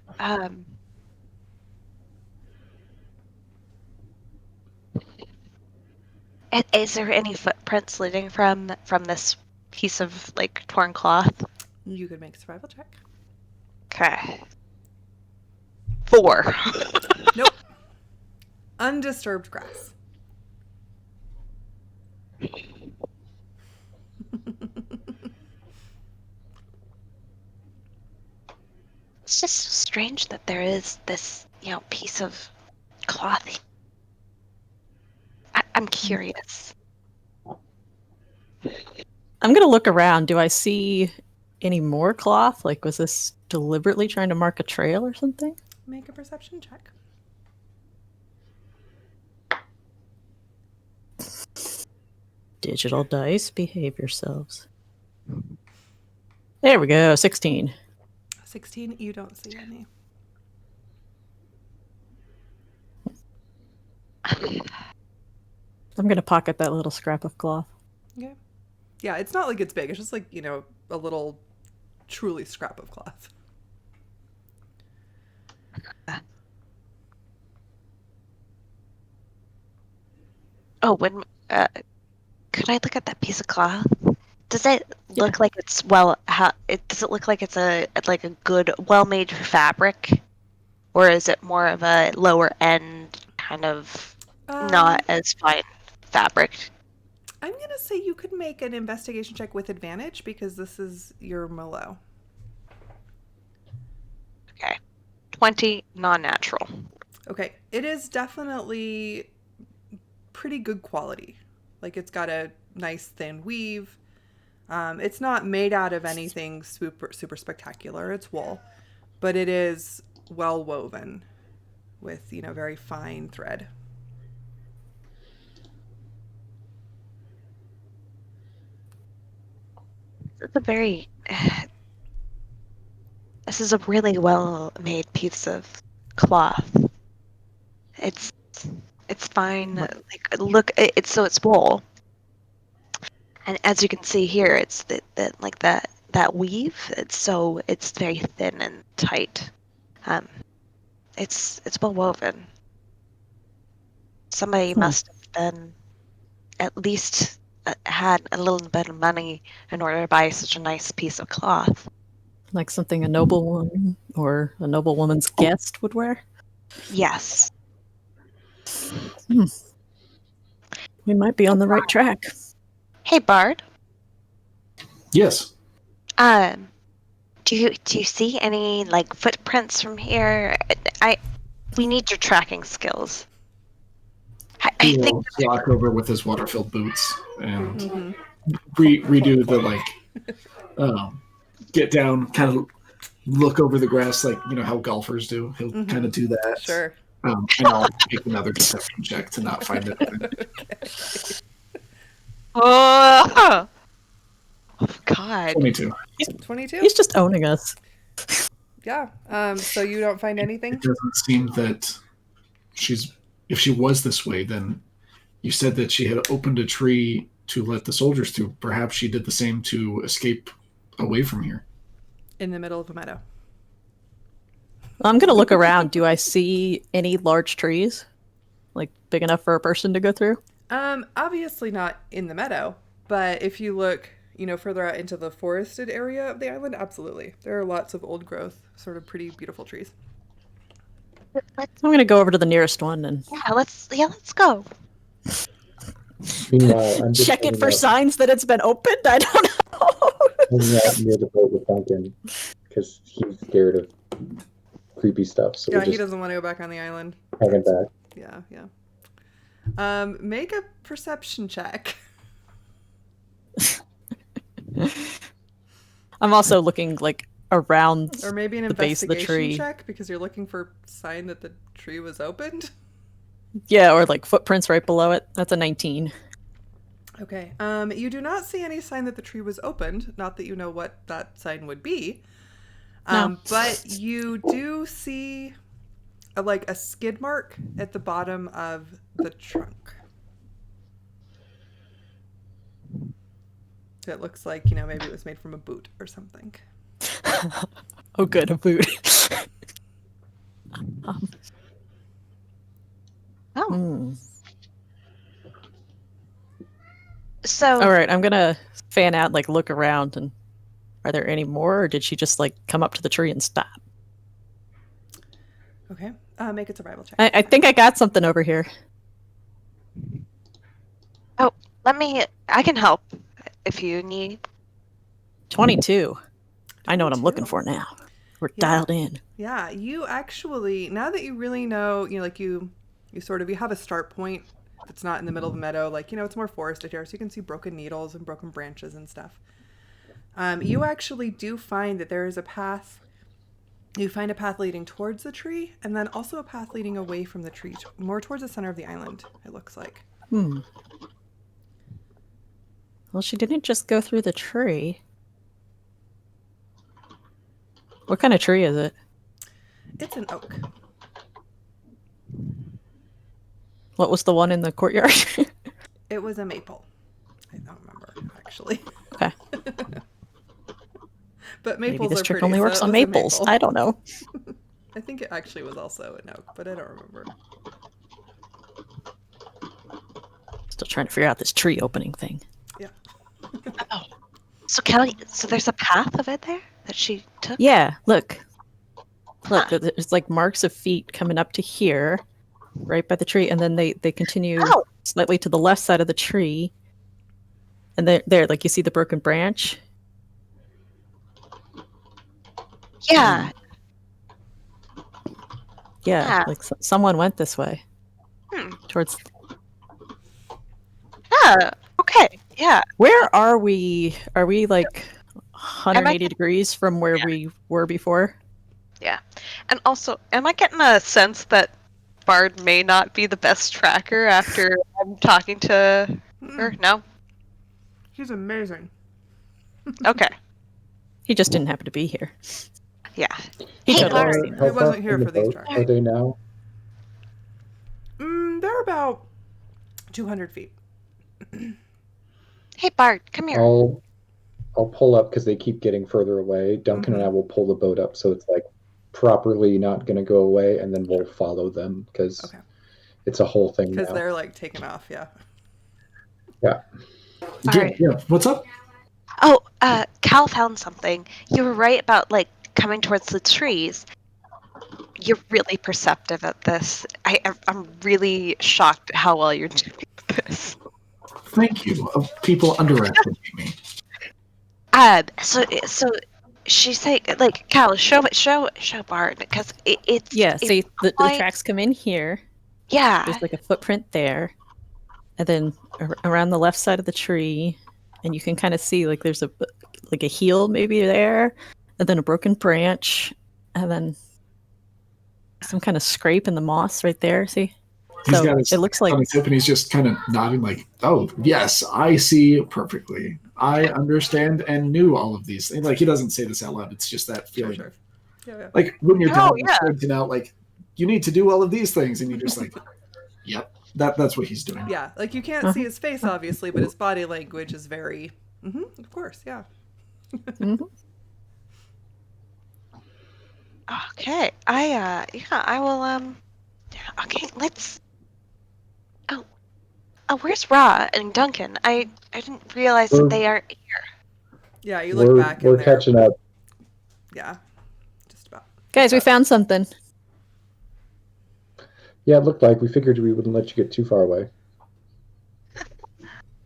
Is there any footprints leading from this piece of like torn cloth? You could make a survival check. Okay. 4. Nope. Undisturbed grass. It's just so strange that there is this, piece of cloth. I'm curious. I'm gonna look around. Do I see any more cloth? Like, was this deliberately trying to mark a trail or something? Make a perception check. Digital dice, behave yourselves. There we go. 16. 16, you don't see any. I'm gonna pocket that little scrap of cloth. Okay. Yeah, it's not like it's big. It's just like, a little truly scrap of cloth. Oh, could I look at that piece of cloth? Does it look like it's does it look like it's a good, well-made fabric, or is it more of a lower end kind of not as fine fabric? I'm going to say you could make an investigation check with advantage because this is your Merlot. Okay, 20 non-natural. Okay, it is definitely pretty good quality. Like it's got a nice thin weave. It's not made out of anything super spectacular. It's wool, but it is well woven with very fine thread. It's a very. This is a really well-made piece of cloth. It's fine. Like look, it's wool, and as you can see here, it's that weave. It's very thin and tight. It's well woven. Somebody must have been at least had a little bit of money in order to buy such a nice piece of cloth. Like something a noblewoman or a noblewoman's guest would wear? Yes. We might be on the right track. Hey, Bard. Yes. Do you see any footprints from here? We need your tracking skills. I He think will walk over with his water-filled boots and Mm-hmm. redo the get down, kind of look over the grass like how golfers do. He'll kind of do that. Sure. And I'll make another deception check to not find it. Okay. Oh God. 22. 22? He's just owning us. Yeah. So you don't find anything? It doesn't seem that if she was this way, then you said that she had opened a tree to let the soldiers through. Perhaps she did the same to escape away from here. In the middle of a meadow. I'm going to look around. Do I see any large trees? Like big enough for a person to go through? Obviously not in the meadow, but if you look, further out into the forested area of the island, absolutely. There are lots of old growth, sort of pretty beautiful trees. I'm going to go over to the nearest one and Let's go. Meanwhile, I'm just check it hanging for out- signs that it's been opened. I don't know. hanging out near the boat with Duncan because he's scared of creepy stuff. So Yeah, we're he just doesn't want to go back on the island. hanging back. Yeah. Make a perception check. I'm also looking around Or maybe an the base of the investigation tree. check because you're looking for sign that the tree was opened. Yeah, or footprints right below it. That's a 19. Okay. You do not see any sign that the tree was opened. Not that you know what that sign would be. No. But you do see a skid mark at the bottom of the trunk. It looks like, maybe it was made from a boot or something. Oh, good, a boot. So All right, I'm gonna fan out, look around, and are there any more, or did she just come up to the tree and stop? Okay. Make a survival check. I think I got something over here. I can help if you need. 22. I know what I'm 22. looking for now. We're Yeah. dialed in. Yeah, you actually, now that you really know, you have a start point that's not in the middle of the meadow, it's more forested here, so you can see broken needles and broken branches and stuff. You actually do find that there is a path. You find a path leading towards the tree, and then also a path leading away from the tree, more towards the center of the island, it looks like. Well, she didn't just go through the tree. What kind of tree is it? It's an oak. What was the one in the courtyard? It was a maple. I don't remember, actually. Okay. But Maybe maples this are trick pretty, only so works it on was a maples. maple. I don't know. I think it actually was also an oak, but I don't remember. Still trying to figure out this tree opening thing. Yeah. Oh. So Kelly, so there's a path of it there that she took? Yeah, look. Look, Huh. there's like marks of feet coming up to here, right by the tree, and then they continue Oh. slightly to the left side of the tree. And there, like you see the broken branch. Yeah. Yeah, Yeah. like someone went this way Hmm. towards. Yeah. Okay. Yeah. Where are we? Are we like Am I 180 degrees from where Yeah. we were before? Yeah. And also, am I getting a sense that Bard may not be the best tracker after I'm talking to her? No? He's amazing. Okay. He just didn't happen to be here. Yeah. He Hey, totally Bard. seen He it. wasn't far here from the for these boat tracks. are they now? They're about 200 feet. Hey, Bard, come here. I'll pull up because they keep getting further away. Duncan and I will pull the boat up so it's like properly not going to go away, and then we'll follow them because Okay. it's a whole thing Because now. they're like taking off, yeah. Yeah. Yeah, Alright. yeah. What's up? Oh, Cal found something. You were right about, like, coming towards the trees. You're really perceptive at this. I'm really shocked at how well you're doing this. Thank you. People underestimate me. So she's saying, like, Cal, show Bard, because it's Yeah, it's see, the quite- tracks come in here. yeah. There's like a footprint there, and then around the left side of the tree, and you can kind of see like there's a heel maybe there, and then a broken branch, and then some kind of scrape in the moss right there. See, He's so got his it looks like on his hip and he's just kind of nodding like, oh, yes, I see perfectly. I understand and knew all of these things. Like, he doesn't say this out loud. It's just that feeling. Sure. Yeah. Like, when your Oh, dad yeah. is pointing out, like, you need to do all of these things. And you're just like, yep, that's what he's doing. Yeah, like you can't see his face, obviously, but his body language is very, of course, yeah. Mhm. Okay. I will okay, let's where's Ra and Duncan? I didn't realize that they aren't here. Yeah, you look back We're and they're, catching up. yeah, just about. guys, we found something. Yeah, it looked like we figured we wouldn't let you get too far away.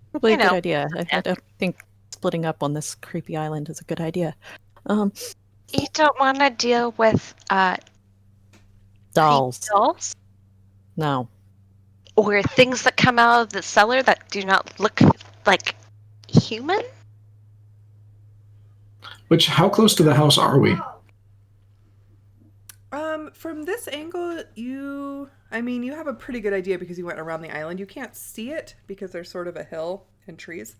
Probably I a good know. idea. I don't think splitting up on this creepy island is a good idea. You don't want to deal with Dolls. dolls No. or things that come out of the cellar that do not look like human? Which, how close to the house are we? From this angle, you have a pretty good idea because you went around the island. You can't see it because there's sort of a hill and trees,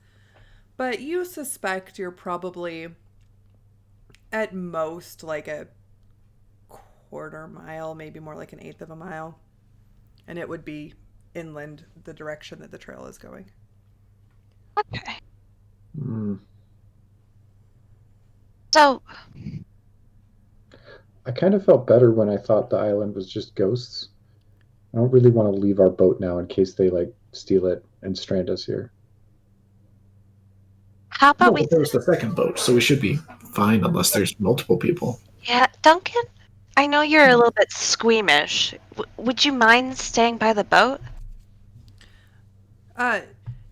but you suspect you're probably at most like a quarter mile, maybe more like an eighth of a mile, and it would be inland, the direction that the trail is going. Okay. Hmm. So I kind of felt better when I thought the island was just ghosts. I don't really want to leave our boat now in case they like steal it and strand us here. how No, about we but there's the second boat, so we should be fine unless there's multiple people. Yeah, Duncan, I know you're a little bit squeamish. Would you mind staying by the boat?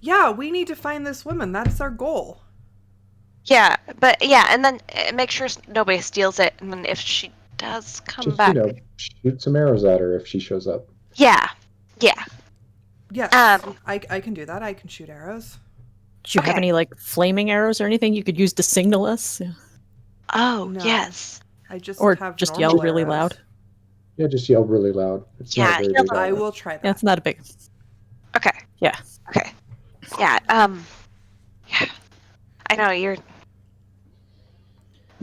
Yeah, we need to find this woman. That's our goal. Yeah, and then make sure nobody steals it, and then if she does come Just, back. shoot some arrows at her if she shows up. Yeah. Yes, Um, I can do that. I can shoot arrows. Do you have Okay. any like flaming arrows or anything you could use to signal us? Yeah. Oh, No. yes. I just Or have just normal yell really arrows. loud? Yeah, just yell really loud. It's Yeah, not very yell big. I will try that. Yeah, it's not a big. Okay. Yeah. Okay. Yeah, yeah. I know, you're...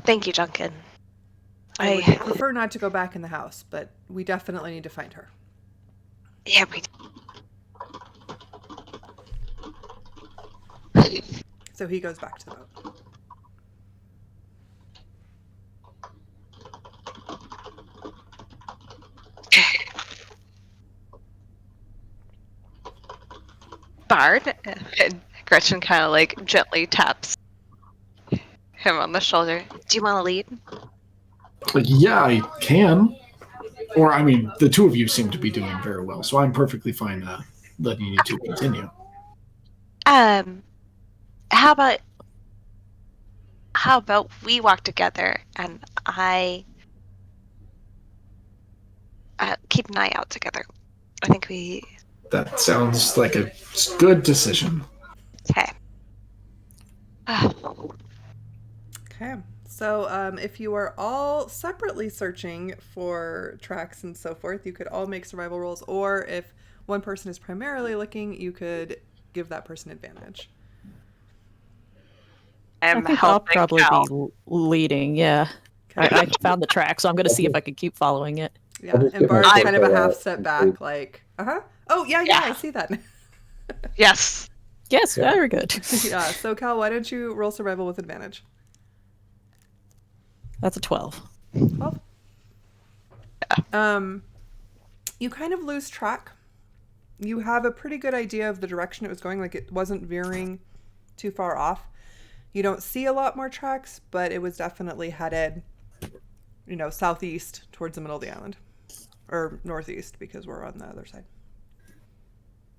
Thank you, Duncan. I would prefer not to go back in the house, but we definitely need to find her. Yeah, we. So he goes back to the boat. Bard, and Gretchen kind of like gently taps him on the shoulder. Do you want to lead? Yeah, I can. Or, I mean, the two of you seem to be doing very well, so I'm perfectly fine letting you two continue. How about we walk together and I keep an eye out together. I think we. That sounds like a good decision. Okay. Okay. So if you are all separately searching for tracks and so forth, you could all make survival rolls, or if one person is primarily looking, you could give that person advantage. I think I'll probably be leading, yeah. I found the track, so I'm going to see if I can keep following it. Yeah, and Bard's kind of a half step back, like, oh, yeah, I see that. Yes. Yes, very good. Yeah, so Cal, why don't you roll survival with advantage? That's a 12. 12? You kind of lose track. You have a pretty good idea of the direction it was going, like it wasn't veering too far off. You don't see a lot more tracks, but it was definitely headed, southeast towards the middle of the island. Or northeast, because we're on the other side.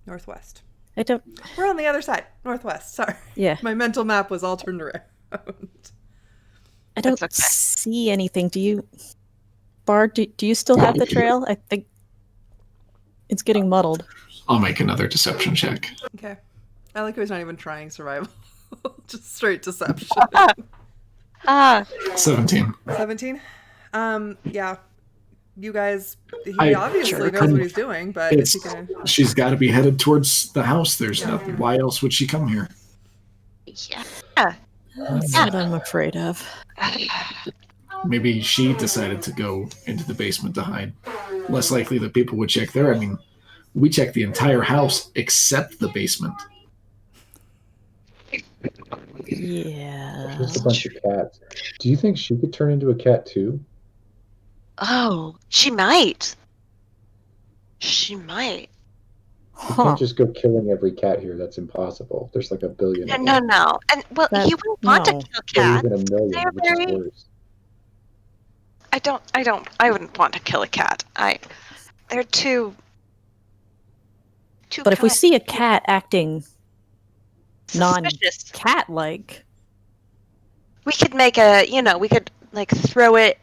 Northwest. We're on the other side. Northwest, sorry. Yeah. My mental map was all turned around. I don't see anything. Do you, Bard, do you still have the trail? I think it's getting muddled. I'll make another deception check. Okay. I like how he's not even trying survival. Just straight deception. 17. 17? Yeah. You guys, he obviously knows what he's doing, but is he gonna... She's got to be headed towards the house. There's nothing. Why else would she come here? Yeah. That's what I'm afraid of. Maybe she decided to go into the basement to hide. Less likely that people would check there. I mean, we checked the entire house except the basement. Yeah. There's a bunch of cats. Do you think she could turn into a cat too? Oh, she might. She might. You can't just go killing every cat here. That's impossible. There's like a billion. No. And you wouldn't want to kill cats. Or even a million, which is worse. I wouldn't want to kill a cat. They're too. But if we see a cat acting suspicious, non-cat-like, we could make we could like throw it.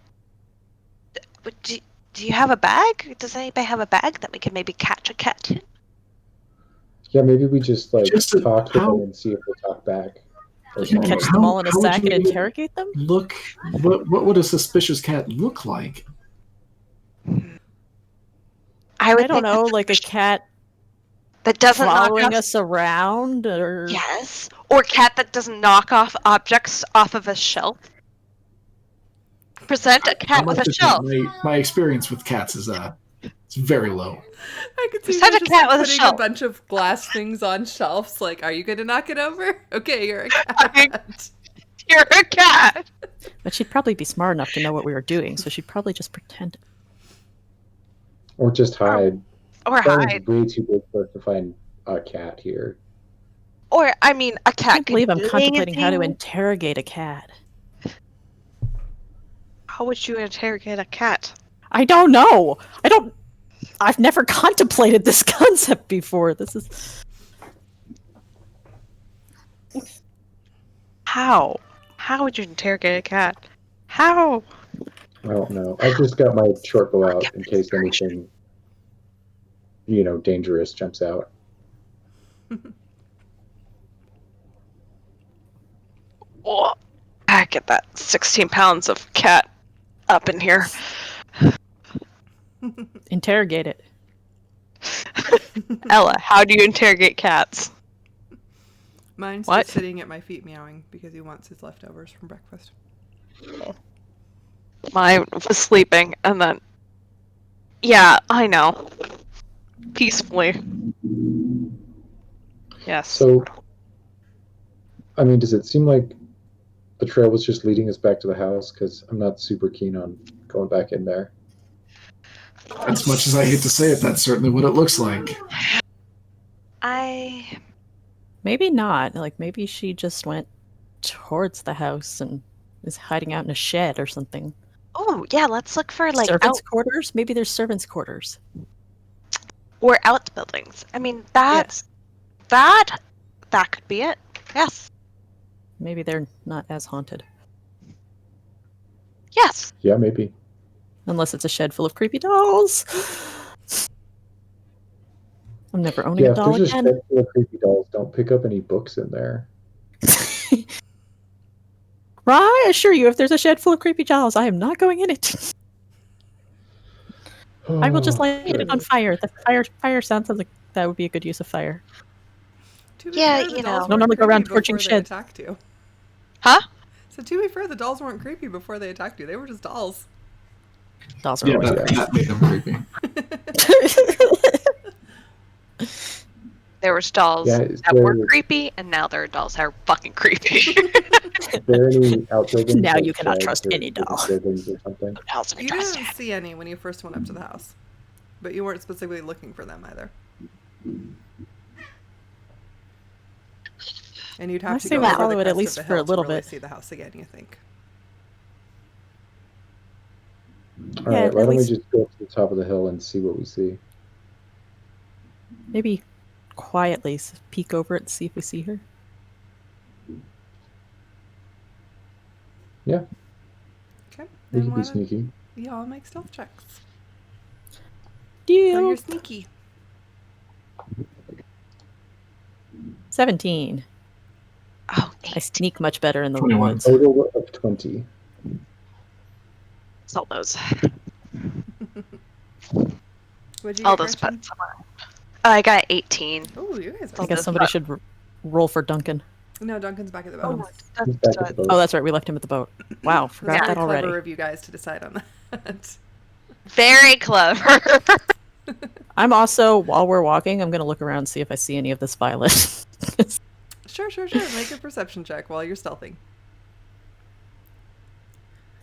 Do you have a bag? Does anybody have a bag that we could maybe catch a cat in? Yeah, maybe we just talk to them and see if they talk back. You catch them all in a sack and interrogate them? Look, what would a suspicious cat look like? I don't know, like a cat that doesn't following us around, or yes, or a cat that doesn't knock off objects off of a shelf. Present a cat with a shelf. My experience with cats is it's very low. I could see Present a cat with a putting shelf. a bunch of glass things on shelves. Like, are you going to knock it over? Okay, you're a cat. You're a cat. But she'd probably be smart enough to know what we were doing, so she'd probably just pretend. Or just hide. Or hide. Way too big for us to find a cat here. Or, I mean, a cat. I can't believe I'm contemplating how to interrogate a cat. How would you interrogate a cat? I don't know. I've never contemplated this concept before. This is... How? How would you interrogate a cat? How? I don't know. I just got my short bow out in case anything, dangerous jumps out. Oh, I get that 16 pounds of cat up in here. Interrogate it. Ella, how do you interrogate cats? Mine's just sitting at my feet meowing because he wants his leftovers from breakfast. Mine was sleeping, and then... Yeah, I know. Peacefully. Yes. So, I mean, does it seem like the trail was just leading us back to the house? Because I'm not super keen on going back in there. As much as I hate to say it, that's certainly what it looks like. Maybe not. Like, maybe she just went towards the house and is hiding out in a shed or something. Oh, yeah, let's look for, like, Servants' quarters? Maybe there's servants' quarters. or outbuildings. I mean, that could be it. Yes. Maybe they're not as haunted. Yes. Yeah, maybe. Unless it's a shed full of creepy dolls. I'm never owning Yeah, a if doll there's a again. shed full of creepy dolls, don't pick up any books in there. I assure you, if there's a shed full of creepy dolls, I am not going in it. I will just light it on fire. The fire sounds like that would be a good use of fire. To be Yeah, fair, the you dolls know. Don't weren't normally go around creepy torching before they sheds. attacked you. Huh? So to be fair, the dolls weren't creepy before they attacked you. They were just dolls. Dolls are Yeah, always that made them creepy. There was dolls Yeah, is that were there- creepy, and now there are dolls that are fucking creepy. Are there any outbuildings? Now like you cannot sheds trust or any doll. buildings or something? Dolls are You trusted. didn't see any when you first went up to the house, but you weren't specifically looking for them either. And you'd I have to say go we over follow the it at crest least of the for a hill to little really bit. see the house again. You think? All Yeah, right, why at don't we least- just go up to the top of the hill and see what we see? Maybe quietly peek over it and see if we see her. Yeah, Okay. we Then can why be don't sneaky. y'all make stealth checks for Deal. your sneaky? 17. Oh, I 8. sneak much better in the 21. woods. Total of 20. All those. What'd you All get, those Gretchen? butts. I got 18. Oh, you guys. I Are guess somebody should roll for Duncan. No, Duncan's back at the Oh, boat. He's back at the boat. Oh, that's right. We left him at the boat. Wow, That's forgot very that already. clever of you guys to decide on that. very clever. I'm also, while we're walking, I'm going to look around and see if I see any of this violet. Sure. Make a perception check while you're stealthing.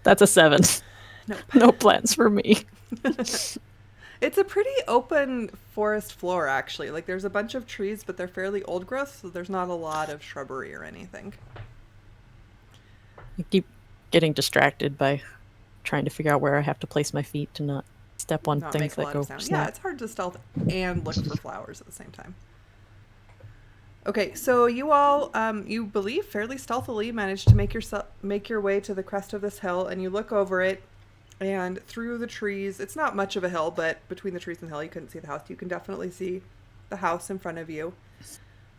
That's a 7. Nope. No plans for me. It's a pretty open forest floor, actually. Like, there's a bunch of trees, but they're fairly old growth, so there's not a lot of shrubbery or anything. I keep getting distracted by trying to figure out where I have to place my feet to not step on Not things make a that lot go of sound. Yeah, snap. it's hard to stealth and look for flowers at the same time. Okay, so you all, you believe fairly stealthily managed to make your way to the crest of this hill, and you look over it, and through the trees. It's not much of a hill, but between the trees and the hill, you couldn't see the house. You can definitely see the house in front of you.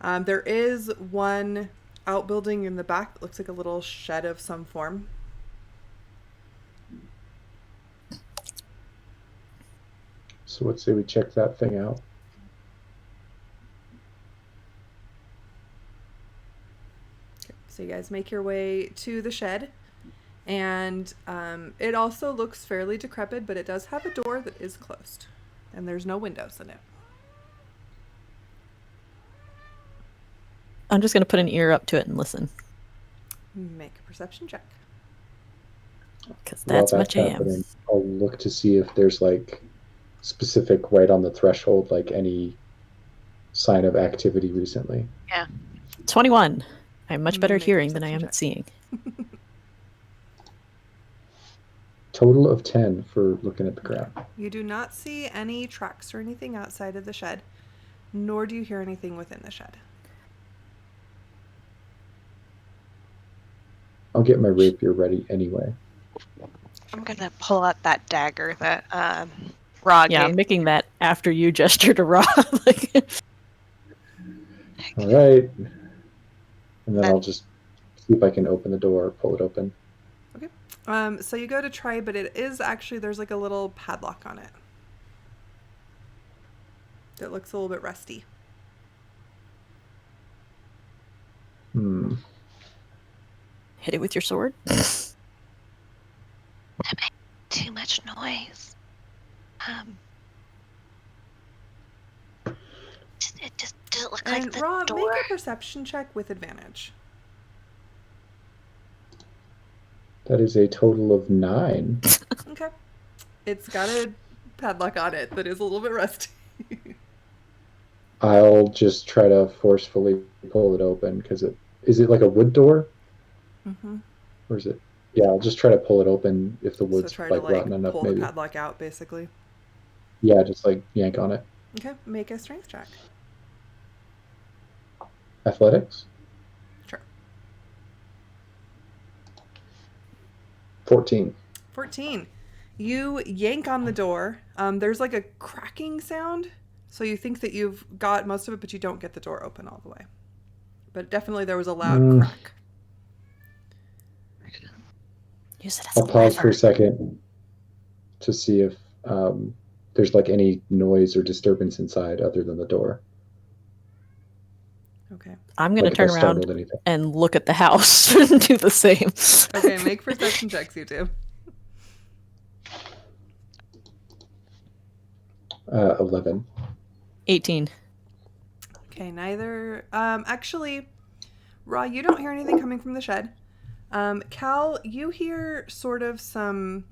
There is one outbuilding in the back that looks like a little shed of some form. So let's say we check that thing out. So you guys make your way to the shed, and it also looks fairly decrepit, but it does have a door that is closed, and there's no windows in it. I'm just going to put an ear up to it and listen, Make a perception check. because While that's my jam. happening, I'll look to see if there's like specific right on the threshold, like any sign of activity recently. 21. I'm much better Make a hearing than I perception am at seeing. Total of 10 for looking at the ground. You do not see any tracks or anything outside of the shed, nor do you hear anything within the shed. I'll get my rapier ready anyway. I'm gonna pull out that dagger that Rod Yeah, I'm gave. making that after you gesture to Rob. Like, All right. And then And- I'll just see if I can open the door, pull it open. So you go to try, but it is actually, there's like a little padlock on it. That looks a little bit rusty. hit it with your sword. much noise. Does it look like And the Ra, door? make a perception check with advantage. That is a total of 9. Okay. It's got a padlock on it that is a little bit rusty. I'll just try to forcefully pull it open because is it like a wood door? Mm-hmm. Or is it? Yeah, I'll just try to pull it open if the So wood's try like to rotten enough, pull maybe. the padlock out, basically. Yeah, just like yank on it. Okay, make a strength check. Athletics? Sure. 14. 14. You yank on the door. There's like a cracking sound, so you think that you've got most of it, but you don't get the door open all the way. But definitely there was a loud crack. Use it as I'll a pause for a lever. second to see if there's like any noise or disturbance inside other than the door. Okay. I'm going to Like if turn I around startled anything. and look at the house and do the same. Okay, make perception checks, you two. 11. 18. Okay, neither. Actually, Ra, you don't hear anything coming from the shed. Cal, you hear sort of some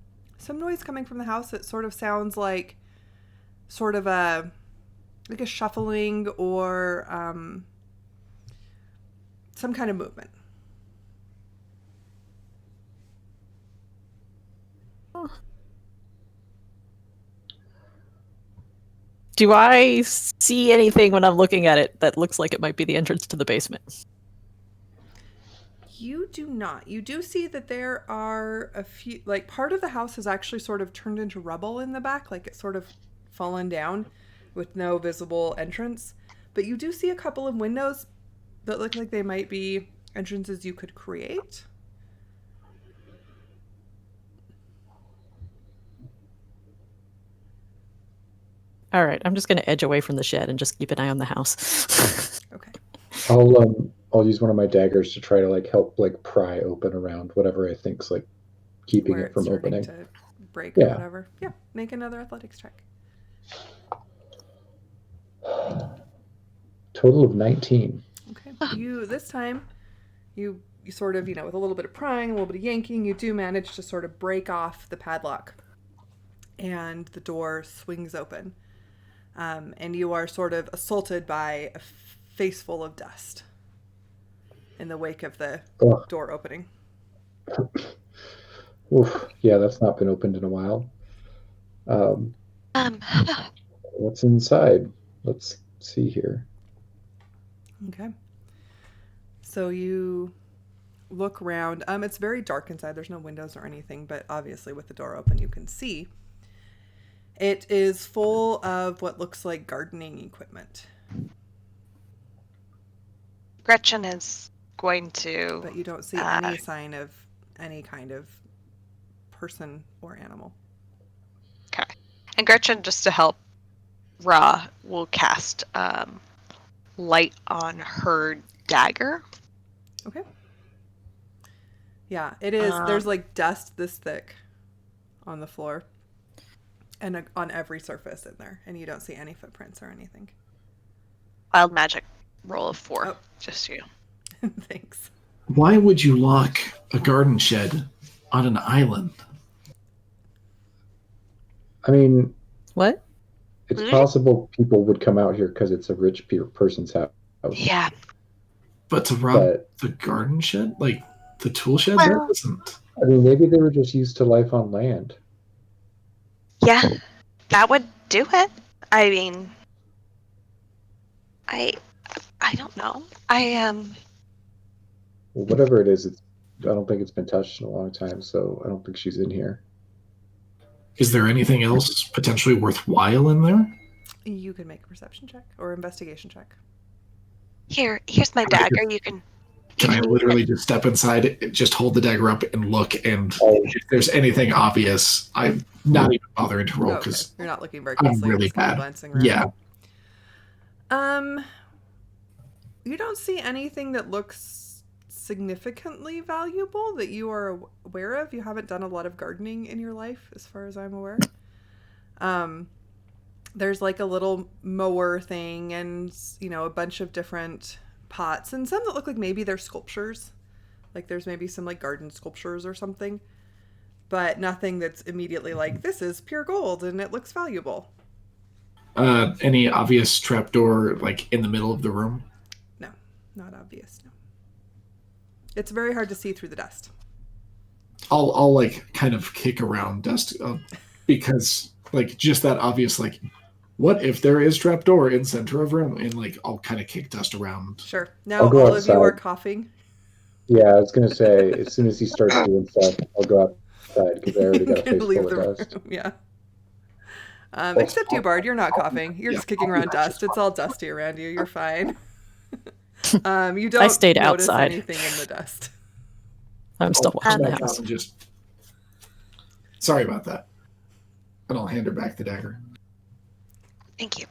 noise coming from the house that sort of sounds like sort of a shuffling or some kind of movement. Do I see anything when I'm looking at it that looks like it might be the entrance to the basement? You do not. You do see that there are a few, like part of the house has actually sort of turned into rubble in the back, like it's sort of fallen down with no visible entrance. But you do see a couple of windows that look like they might be entrances you could create. All right, I'm just going to edge away from the shed and just keep an eye on the house. Okay. I'll use one of my daggers to try to like help like pry open around whatever I think's like keeping Where it from it's starting opening. to break or Yeah. whatever. Yeah, make another athletics check. Total of 19. Okay. This time, you sort of, with a little bit of prying, a little bit of yanking, you do manage to sort of break off the padlock. And the door swings open. And you are sort of assaulted by a face full of dust in the wake of the Ugh. door opening. Oof. Yeah, that's not been opened in a while. What's inside? Let's see here. Okay. So you look around. It's very dark inside. There's no windows or anything, but obviously with the door open, you can see. It is full of what looks like gardening equipment. Gretchen is going to. But you don't see any sign of any kind of person or animal. Okay. And Gretchen, just to help Ra, will cast light on her dagger. Okay. Yeah, it is. There's like dust this thick on the floor and on every surface in there, and you don't see any footprints or anything. Wild magic roll of 4. Oh. Just you. Thanks. Why would you lock a garden shed on an island? I mean, What? it's possible people would come out here because it's a rich person's house. Yeah. But to rob But the garden shed? Like the tool shed? Well- That isn't. I mean, maybe they were just used to life on land. Yeah. That would do it. I mean, I don't know. Well, whatever it is, I don't think it's been touched in a long time, so I don't think she's in here. Is there anything else potentially worthwhile in there? You can make a perception check or investigation check. Here's my dagger. You can. Can I literally just step inside, just hold the dagger up and look, and if there's anything obvious, I'm not even bothering to roll Okay. because You're not looking very I'm closely. You're really just kind of bad. glancing around. Yeah. You don't see anything that looks significantly valuable that you are aware of. You haven't done a lot of gardening in your life, as far as I'm aware. There's like a little mower thing and, a bunch of different pots and some that look like maybe they're sculptures. Like there's maybe some like garden sculptures or something, but nothing that's immediately like, this is pure gold and it looks valuable. Any obvious trapdoor like in the middle of the room? No, not obvious. No. It's very hard to see through the dust. I'll like kind of kick around dust because like just that obvious like, what if there is trapdoor in center of room, and like I'll kind of kick dust around. Sure. Now I'll go all of you outside. are coughing. Yeah, I was gonna say as soon as he starts doing stuff, I'll go outside because I already got a Can face leave full the of dust. room. Yeah. Except you, Bard, you're not coughing. You're just kicking around dust. It's all dusty around you. You're fine. You don't I stayed notice outside. anything in the dust. I'm still watching the Back house. out and just sorry about that. And I'll hand her back the dagger. Thank you.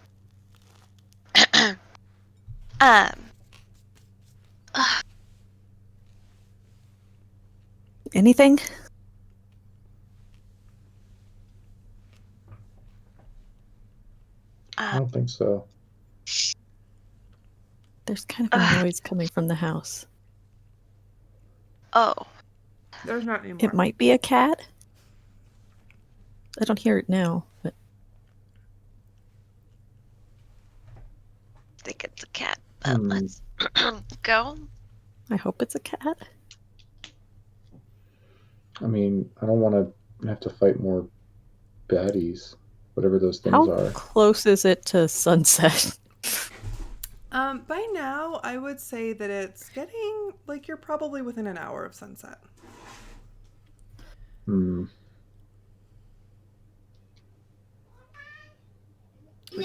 Anything? I don't think so. There's kind of a noise coming from the house. Oh, There's not anymore. It might be a cat. I don't hear it now, but I think it's a cat. But let's go. I hope it's a cat. I mean, I don't want to have to fight more baddies, whatever those things How are. close is it to sunset? By now, I would say that it's getting like you're probably within an hour of sunset.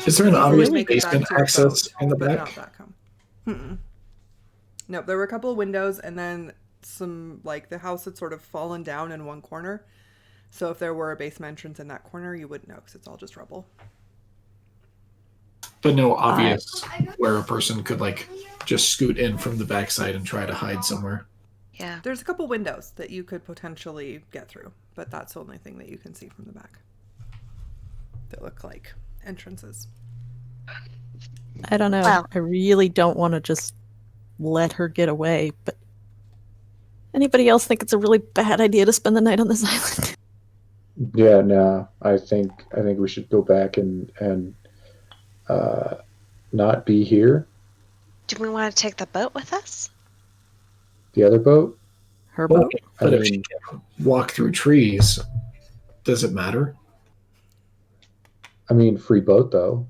Is there an obvious Make it back basement to your access boat, in the but back? not back home. No, there were a couple of windows, and then some like the house had sort of fallen down in one corner. So if there were a basement entrance in that corner, you wouldn't know because it's all just rubble. But no obvious where a person could like just scoot in from the backside and try to hide somewhere. Yeah. There's a couple windows that you could potentially get through, but that's the only thing that you can see from the back that look like entrances. I don't know. Well- I really don't want to just let her get away, but anybody else think it's a really bad idea to spend the night on this island? Yeah, no, I think we should go back and not be here. Do we want to take the boat with us? The other boat. Her boat? But I if she mean, can walk through trees, does it matter? I mean, free boat though.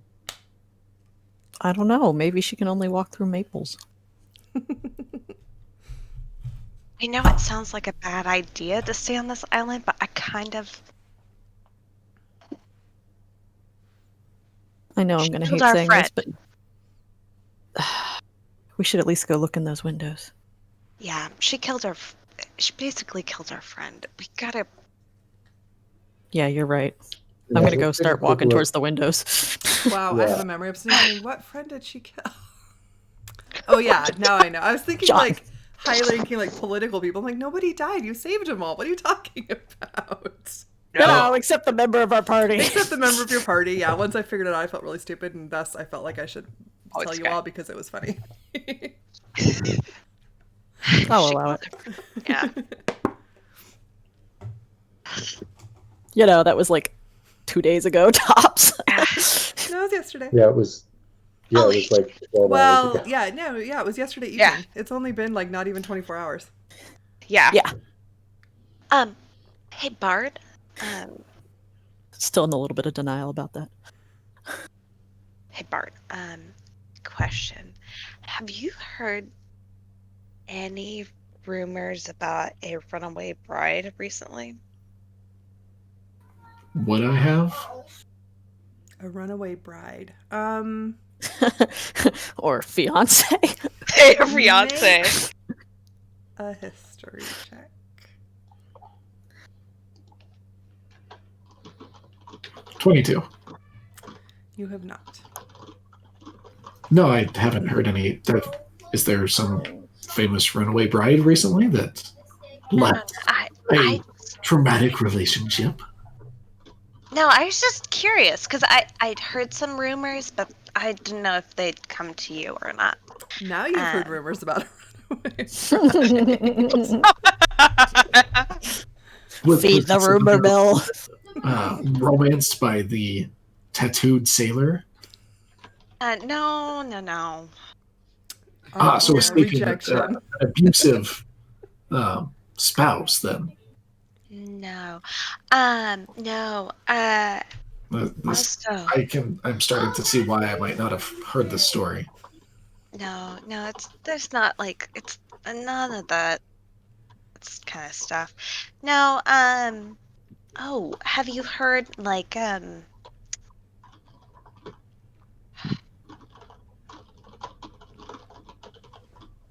I don't know. Maybe she can only walk through maples. I know it sounds like a bad idea to stay on this island, but I kind of... I know I'm She going to killed hate our saying friend. this, but we should at least go look in those windows. Yeah, she basically killed our friend. We gotta... Yeah, you're right. Yeah, I'm going to go let's take a start quick walking look. towards the windows. Wow, I have Yeah. a memory of thinking, what friend did she kill? Oh yeah, now I know. I was thinking John. like high-ranking like political people. I'm like, nobody died. You saved them all. What are you talking about? No, except the member of our party. Except the member of your party. Yeah, once I figured it out, I felt really stupid, and thus I felt like I should Oh, tell it's you okay. all because it was funny. I'll She allow it. killed her- Yeah. You know, that was like 2 days ago, tops. No, it was yesterday. Yeah, it was. Yeah, Oh, it was like 12 hours Well, ago. yeah, no, yeah, it was yesterday evening. Yeah. It's only been like not even 24 hours. Yeah. Yeah. Hey, Bard. Still in a little bit of denial about that. Hey, Bart. Question. Have you heard any rumors about a runaway bride recently? Would I have? A runaway bride. Or fiance. Hey, fiance. A history check. 22. You have not. No, I haven't heard any. Is there some famous runaway bride recently that left I a traumatic relationship. No, I was just curious because I'd heard some rumors, but I didn't know if they'd come to you or not. Now you've heard rumors about a runaway. Feed the rumor mill. Romanced by the tattooed sailor. No. So escaping rejection. an abusive spouse, then. No. I'm starting to see why I might not have heard this story. No, there's not like it's none of that kind of stuff. No, have you heard like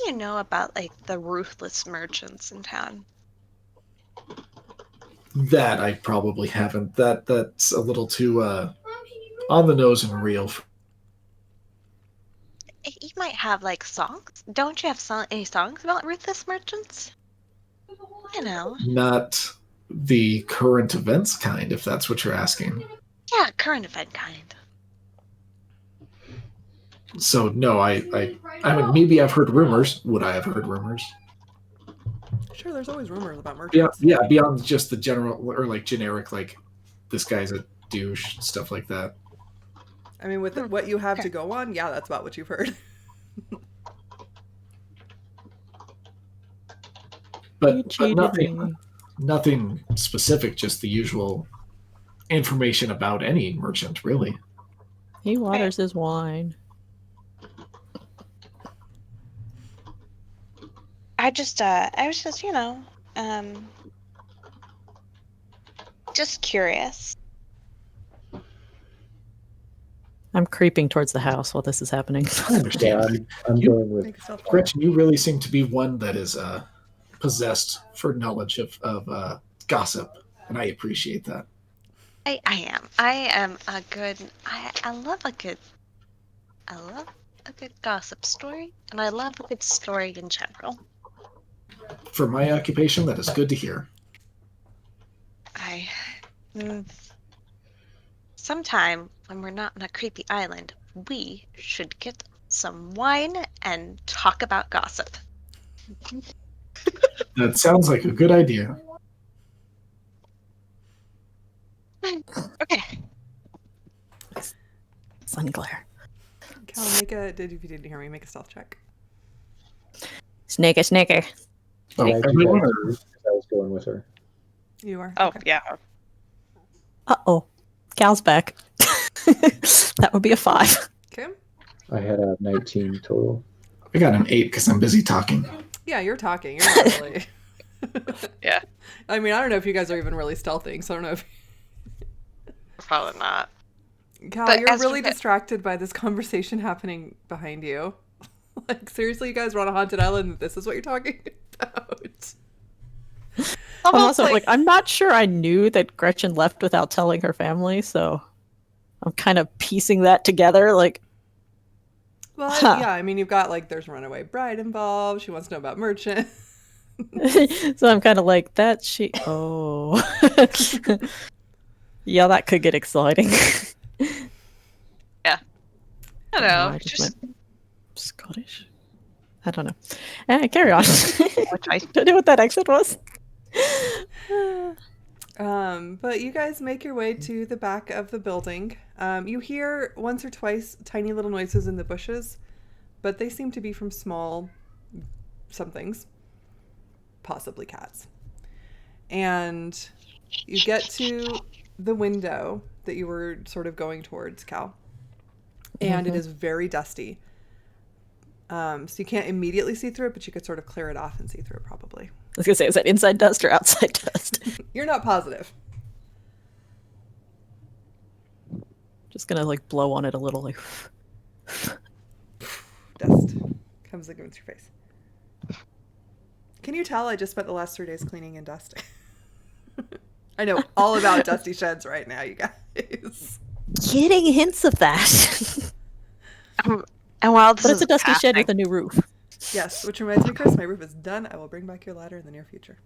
you know about like the ruthless merchants in town? That I probably haven't. That's a little too on the nose and real. You might have like songs. Don't you have any songs about ruthless merchants? You know. Not the current events kind, if that's what you're asking. Yeah, current event kind. So no, I mean, maybe I've heard rumors. Would I have heard rumors? Sure, there's always rumors about merchants. Yeah, beyond just the general or like generic, like this guy's a douche, stuff like that. I mean, with what you have to go on, yeah, that's about what you've heard. But nothing specific, just the usual information about any merchant, really. He waters his wine. I was just, just curious. I'm creeping towards the house while this is happening. I understand. I'm going with Gretchen. You really seem to be one that is possessed for knowledge of gossip, and I appreciate that. I am. I am a good. I love a good gossip story, and I love a good story in general. For my occupation, that is good to hear. Sometime when we're not on a creepy island, we should get some wine and talk about gossip. That sounds like a good idea. Okay. Sun glare. Cal, if you didn't hear me, make a stealth check. Snaker. Oh, I everyone? was going with her. You are? Oh, Okay. yeah. Uh-oh. Cal's back. That would be a 5. Okay. I had a 19 total. I got an 8 because I'm busy talking. Yeah, you're talking. You're not really. Yeah. I mean, I don't know if you guys are even really stealthing, so I don't know if. Probably not. Cal, But you're as really for- distracted by this conversation happening behind you. Like, seriously, you guys were on a haunted island and this is what you're talking about? I'm also like, I'm not sure I knew that Gretchen left without telling her family, so I'm kind of piecing that together. Like, Well, yeah, I mean, you've got, like, there's a runaway bride involved. She wants to know about merchant. so I'm kind of like, oh. Yeah, that could get exciting. I don't know. I just Just went Scottish? I don't know. Carry on. I don't know what that accent was. But you guys make your way to the back of the building. You hear once or twice tiny little noises in the bushes, but they seem to be from small somethings, possibly cats. And you get to the window that you were sort of going towards, Cal, and it is very dusty. So you can't immediately see through it, but you could sort of clear it off and see through it probably. I was gonna say, is that inside dust or outside dust? You're not positive. Just gonna like blow on it a little, like. Dust comes against your face. Can you tell I just spent the last 3 days cleaning and dusting? I know all about dusty sheds right now, you guys. Getting hints of that. and while this But is it's a dusty shed happening, with a new roof. Yes, which reminds me, Chris, my roof is done. I will bring back your ladder in the near future.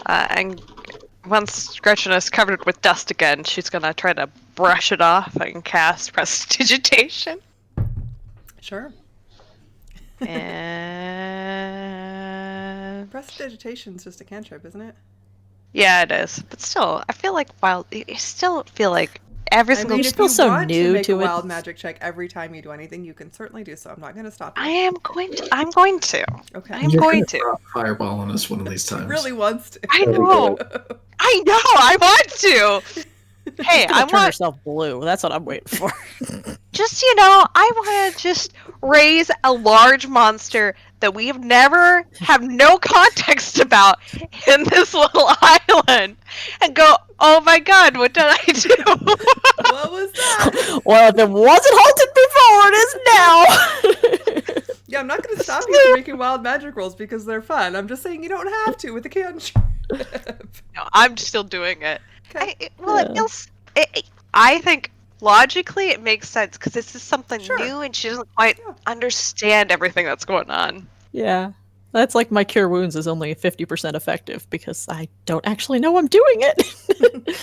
And once Gretchen is covered with dust again, she's gonna try to brush it off and cast prestidigitation. Sure. And Prestidigitation is just a cantrip, isn't it? yeah, it is. But still, I feel like you still feel like every I single. mean, You're if still you so want new to make to a it. wild magic check every time you do anything, you can certainly do so. I'm not going to stop you. I'm going to. Okay. I'm You're going gonna to. drop a fireball on us one of these He times. really wants to. I That'd be know. great. I want to. Hey, She's gonna I turn want herself blue. That's what I'm waiting for. just I want to just raise a large monster that we've never have no context about in this little island, and go, oh my god, what did I do? What was that? Well, if it wasn't halted before, it is now. Yeah, I'm not going to stop you from making wild magic rolls because they're fun. I'm just saying you don't have to with a cantrip. No, I'm still doing it. Okay. It Yeah. feels. I think logically it makes sense because this is something Sure. new, and she doesn't quite Yeah. understand everything that's going on. Yeah. That's like my cure wounds is only 50% effective because I don't actually know I'm doing it.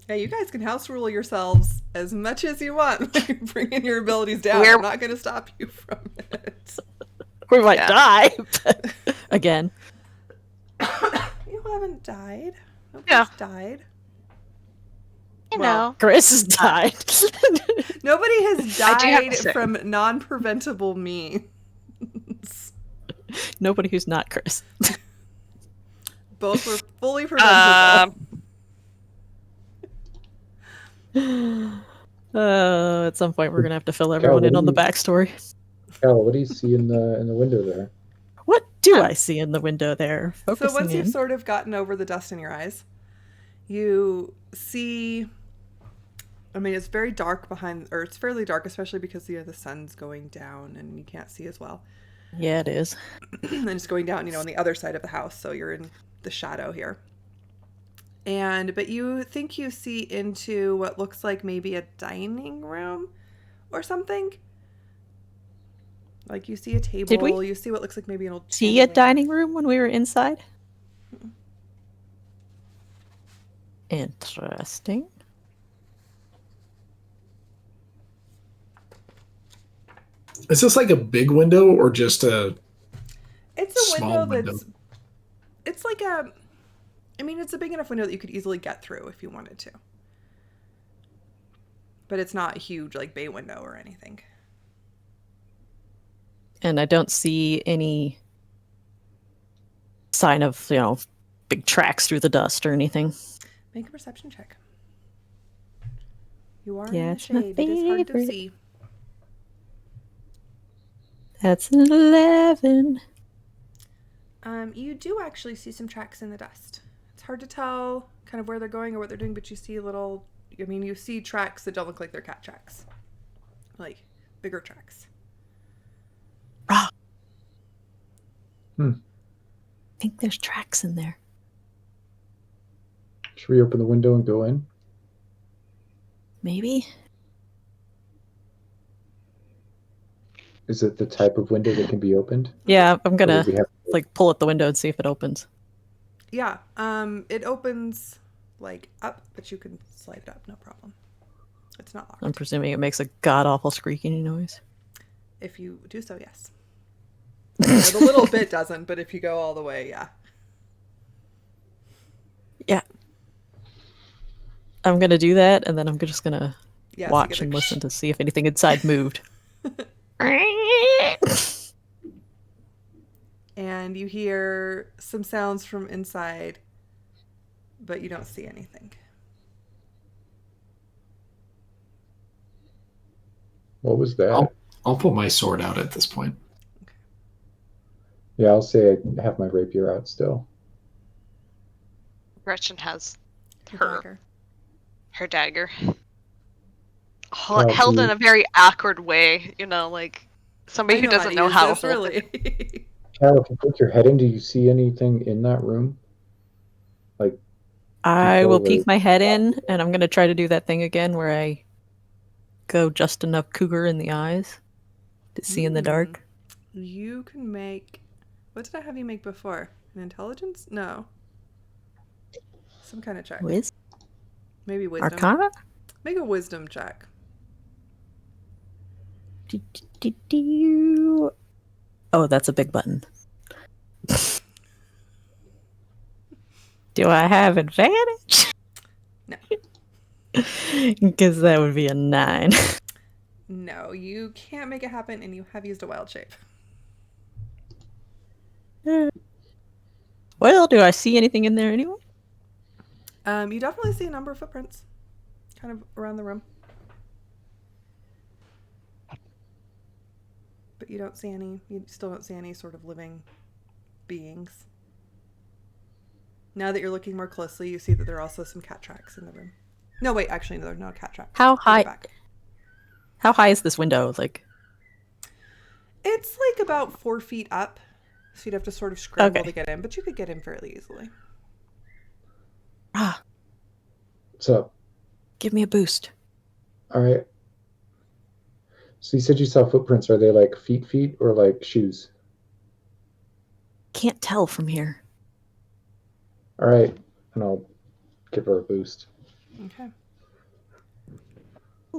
Yeah, you guys can house rule yourselves as much as you want. Bringing your abilities down. We're- I'm not going to stop you from it. We might Yeah. die. But again. You haven't died. Nobody's Yeah. died. You Well, know. Chris has died. Nobody has I do have to died say- from non-preventable means. Nobody who's not Chris. Both were fully preventable. At some point, we're gonna have to fill everyone what in do on the you- backstory. Cal, what do you see in the window there? What do I see in the window there? So Focusing once you've in. sort of gotten over the dust in your eyes, you see. I mean, it's very dark behind, or it's fairly dark, especially because the sun's going down and you can't see as well. Yeah, it is. And it's going down, on the other side of the house, so you're in the shadow here. But you think you see into what looks like maybe a dining room or something. Like you see a table, Did we you see what looks like maybe an old See a chandelier. dining room when we were inside? Interesting. Is this like a big window or just a? It's a Small window that's. window. It's like a. I mean, it's a big enough window that you could easily get through if you wanted to. But it's not a huge, like, bay window or anything. And I don't see any sign of, big tracks through the dust or anything. Make a perception check. You are Yeah, in the it's my shade. It is hard to favorite. see. That's an 11. You do actually see some tracks in the dust. It's hard to tell kind of where they're going or what they're doing, but you see you see tracks that don't look like they're cat tracks. Like, bigger tracks. Rah. Hmm. I think there's tracks in there. Should we open the window and go in? Maybe? Is it the type of window that can be opened? Yeah, I'm Or gonna would we have pull at the window and see if it opens. Yeah, it opens, like, up, but you can slide it up, no problem. It's not locked. I'm presuming it makes a god-awful squeaking noise. If you do so, yes. The little bit doesn't, but if you go all the way, yeah. Yeah. I'm gonna do that, and then I'm just gonna Yeah, so you watch get and a listen to see if anything inside moved. And you hear some sounds from inside, but you don't see anything. What was that? I'll pull my sword out at this point. Yeah, I'll say I have my rapier out still. Gretchen has Your her dagger. her dagger Oh, held in dude. a very awkward way, like somebody I who know how doesn't to know use how this, to hold it. really. Cal, if you put your head in, do you see anything in that room? I will Before we- peek my head in, and I'm gonna try to do that thing again where I go just enough cougar in the eyes to see in the dark? You can make. What did I have you make before? An intelligence? No. Some kind of check. Maybe wisdom. Arcana? Make a wisdom check. Oh, that's a big button. Do I have advantage? No. Because that would be a 9. No, you can't make it happen, and you have used a wild shape. Well, do I see anything in there anyway? You definitely see a number of footprints, kind of around the room. But you don't see any. You still don't see any sort of living beings. Now that you're looking more closely, you see that there are also some cat tracks in the room. No, wait, actually, no, there are no cat tracks. How Take it high? back. How high is this window? Like, It's like about 4 feet up, so you'd have to sort of scramble Okay. to get in, but you could get in fairly easily. What's up? give me a boost. All right. So you said you saw footprints. Are they like feet or like shoes? Can't tell from here. All right. And I'll give her a boost. Okay.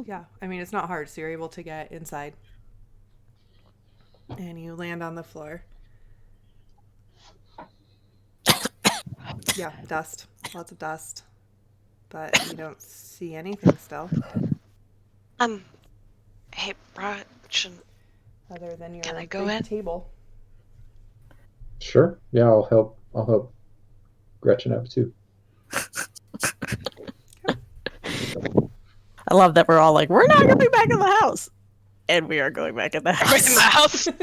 Yeah, I mean, it's not hard, so you're able to get inside. And you land on the floor. Yeah, dust. Lots of dust. But you don't see anything still, Hey, Raj, other than your Can I go big in? table. Sure. Yeah, I'll help. I'll help Gretchen out too. I love that we're all like, we're not going back in the house. And we are going back in the back in the house. house.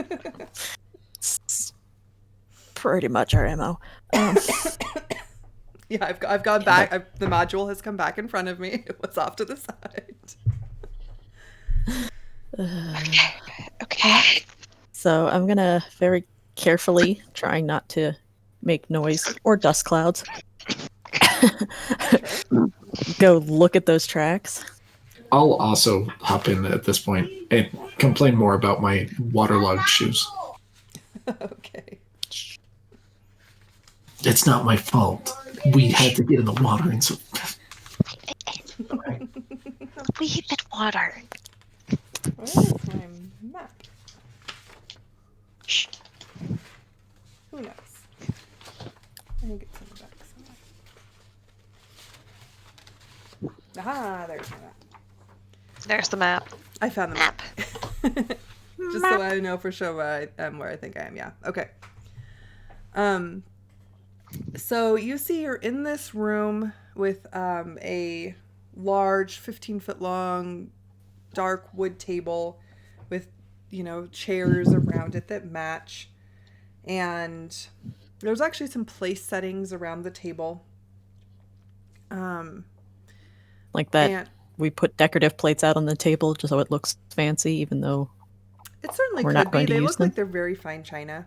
It's pretty much our MO. Yeah, I've gone back. The module has come back in front of me. It was off to the side. Okay. So I'm going to very carefully, trying not to make noise or dust clouds, go look at those tracks. I'll also hop in at this point and complain more about my waterlogged shoes. Okay. It's not my fault. We had to get in the water and so. We hit water. Where's my map? Shh. Who knows? I think it's in the back somewhere. Ah, there's my map. There's the map. I found the map. Just so I know for sure where I am, where I think I am. Yeah. Okay. So you see you're in this room with a large 15-foot long dark wood table with, chairs around it that match. And there's actually some place settings around the table. Like that. And We put decorative plates out on the table just so it looks fancy, even though it certainly we're could not be. going to They use look them. like they're very fine china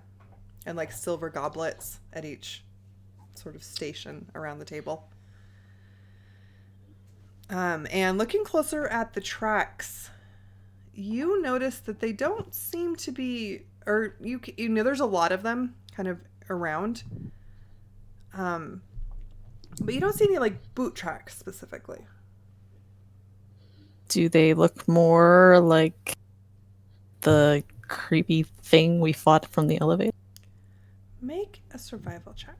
and like silver goblets at each sort of station around the table. And looking closer at the tracks, you notice that they don't seem to be, or there's a lot of them kind of around. But you don't see any like boot tracks specifically. Do they look more like the creepy thing we fought from the elevator? Make a survival check.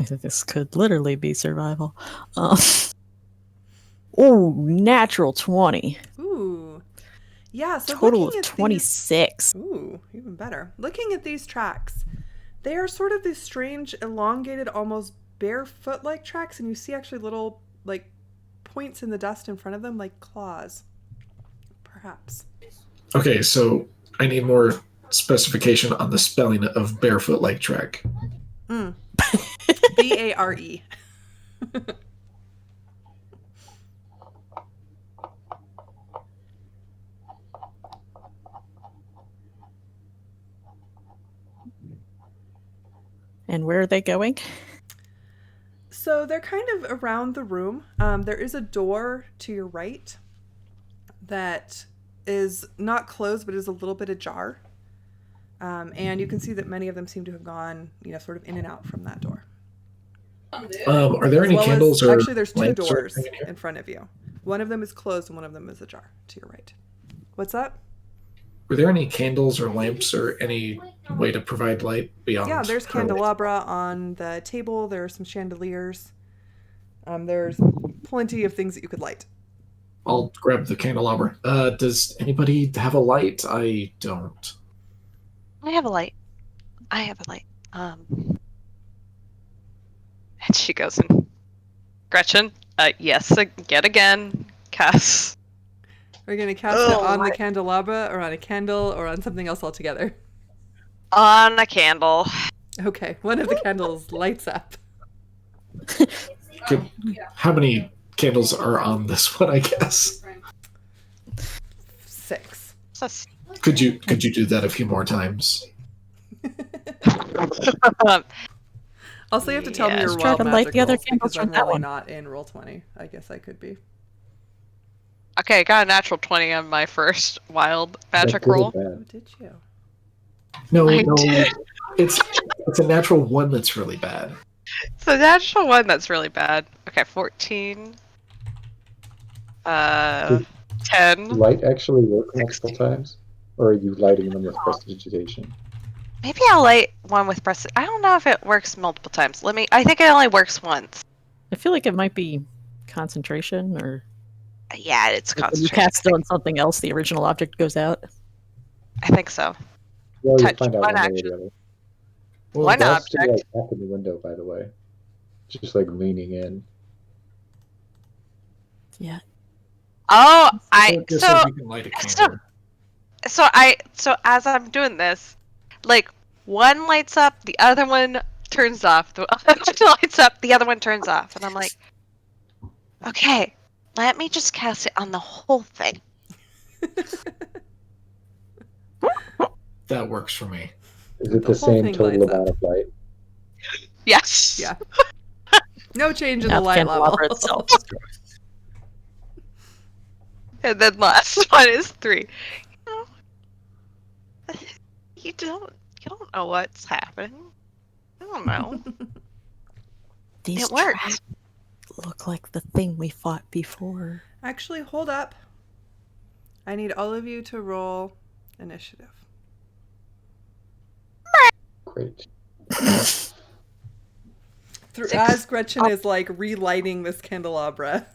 This could literally be survival. Oh, natural 20. Ooh. Yeah, so Total looking of at 26. Ooh, even better. Looking at these tracks, they are sort of these strange, elongated, almost barefoot-like tracks, and you see actually little, like, points in the dust in front of them, like claws. Perhaps. Okay, so I need more specification on the spelling of barefoot like track. B-A-R-E. And where are they going? So they're kind of around the room. There is a door to your right that is not closed, but is a little bit ajar. And you can see that many of them seem to have gone, sort of in and out from that door. Are there As any well candles as, or actually, there's two lamps or doors anything in here? in front of you. One of them is closed and one of them is ajar to your right. What's that? Were there any candles or lamps or any way to provide light beyond? Yeah, there's her candelabra on the table. There are some chandeliers. There's plenty of things that you could light. I'll grab the candelabra. Does anybody have a light? I don't. I have a light. I have a light. And she goes in. Gretchen, yes, again, Cass. Are you going to cast it on the candelabra or on a candle or on something else altogether? On a candle. Okay, one of the candles lights up. How many candles are on this one, I guess? 6. Could you do that a few more times? Also, you have to tell me Yes. your Try wild to light magic the other rolls candles because I'm from that really one. not in Roll20. I guess I could be. Okay, I got a natural 20 on my first wild magic Good or roll. bad? Oh, did you? No, I no. did. It's a natural one that's really bad. It's a natural one that's really bad. Okay, 14. 10. Light actually work multiple times? Or are you lighting them with prestidigitation? Maybe I'll light one with press. I don't know if it works multiple times. I think it only works once. I feel like it might be concentration, or Yeah, it's when you concentration. cast it on something else, the original object goes out. I think so. Well, you'll Touch find out one one way or action. the other. Well, One That's still object. like up in the window, by the way. Just like leaning in. Yeah. Oh, just so you can light a candle. So as I'm doing this, like one lights up, the other one turns off. The other one lights up, the other one turns off, and I'm like, okay, let me just cast it on the whole thing. That works for me. Is it The the whole same thing total lights amount up. of light? Yes. Yeah. No change in Not the the light level. candelabra itself. And then last one is 3. You don't know what's happening. I don't know. These It works. traps look like the thing we fought before. Actually, hold up. I need all of you to roll initiative. Great. As Gretchen is like relighting this candelabra.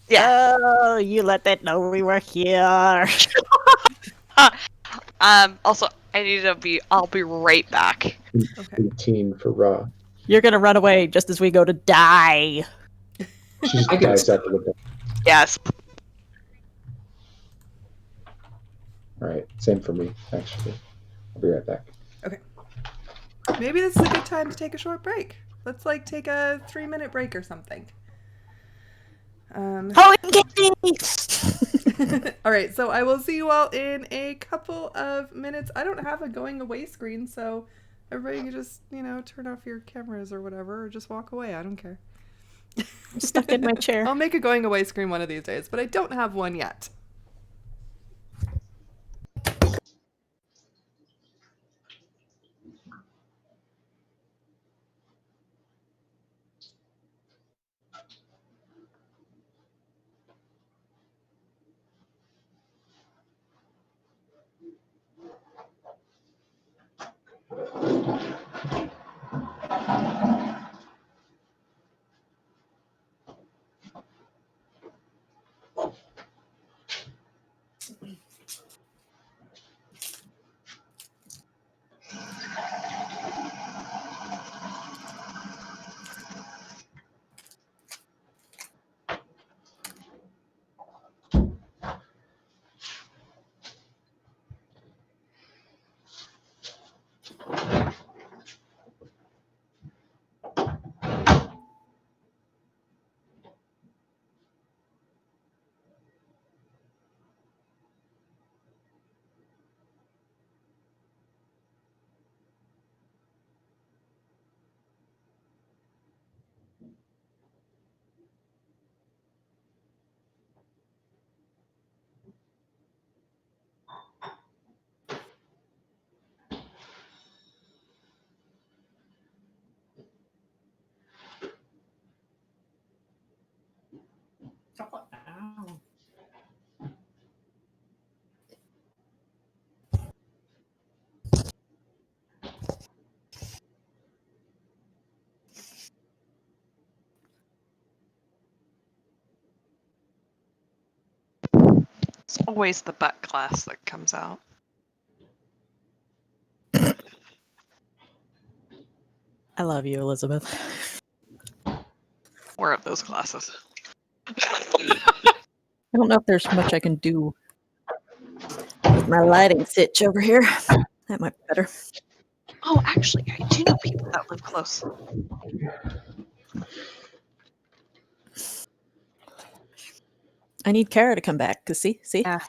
Yeah. Oh, you let that know we were here. Also, I need to be. I'll be right back. Okay. 18 for Ra. You're gonna run away just as we go to die. She just I can dives see- out the window. Yes. Alright, same for me, actually. I'll be right back. Maybe this is a good time to take a short break. Let's like take a 3-minute break or something. Holy candy! All right, so I will see you all in a couple of minutes. I don't have a going away screen, so everybody can just, turn off your cameras or whatever, or just walk away. I don't care. I'm stuck in my chair. I'll make a going away screen one of these days, but I don't have one yet. It's always the butt class that comes out. I love you, Elizabeth. More of those classes. I don't know if there's much I can do with my lighting sitch over here. That might be better. Oh, actually, I do know people that live close. I need Kara to come back, because see? Yeah.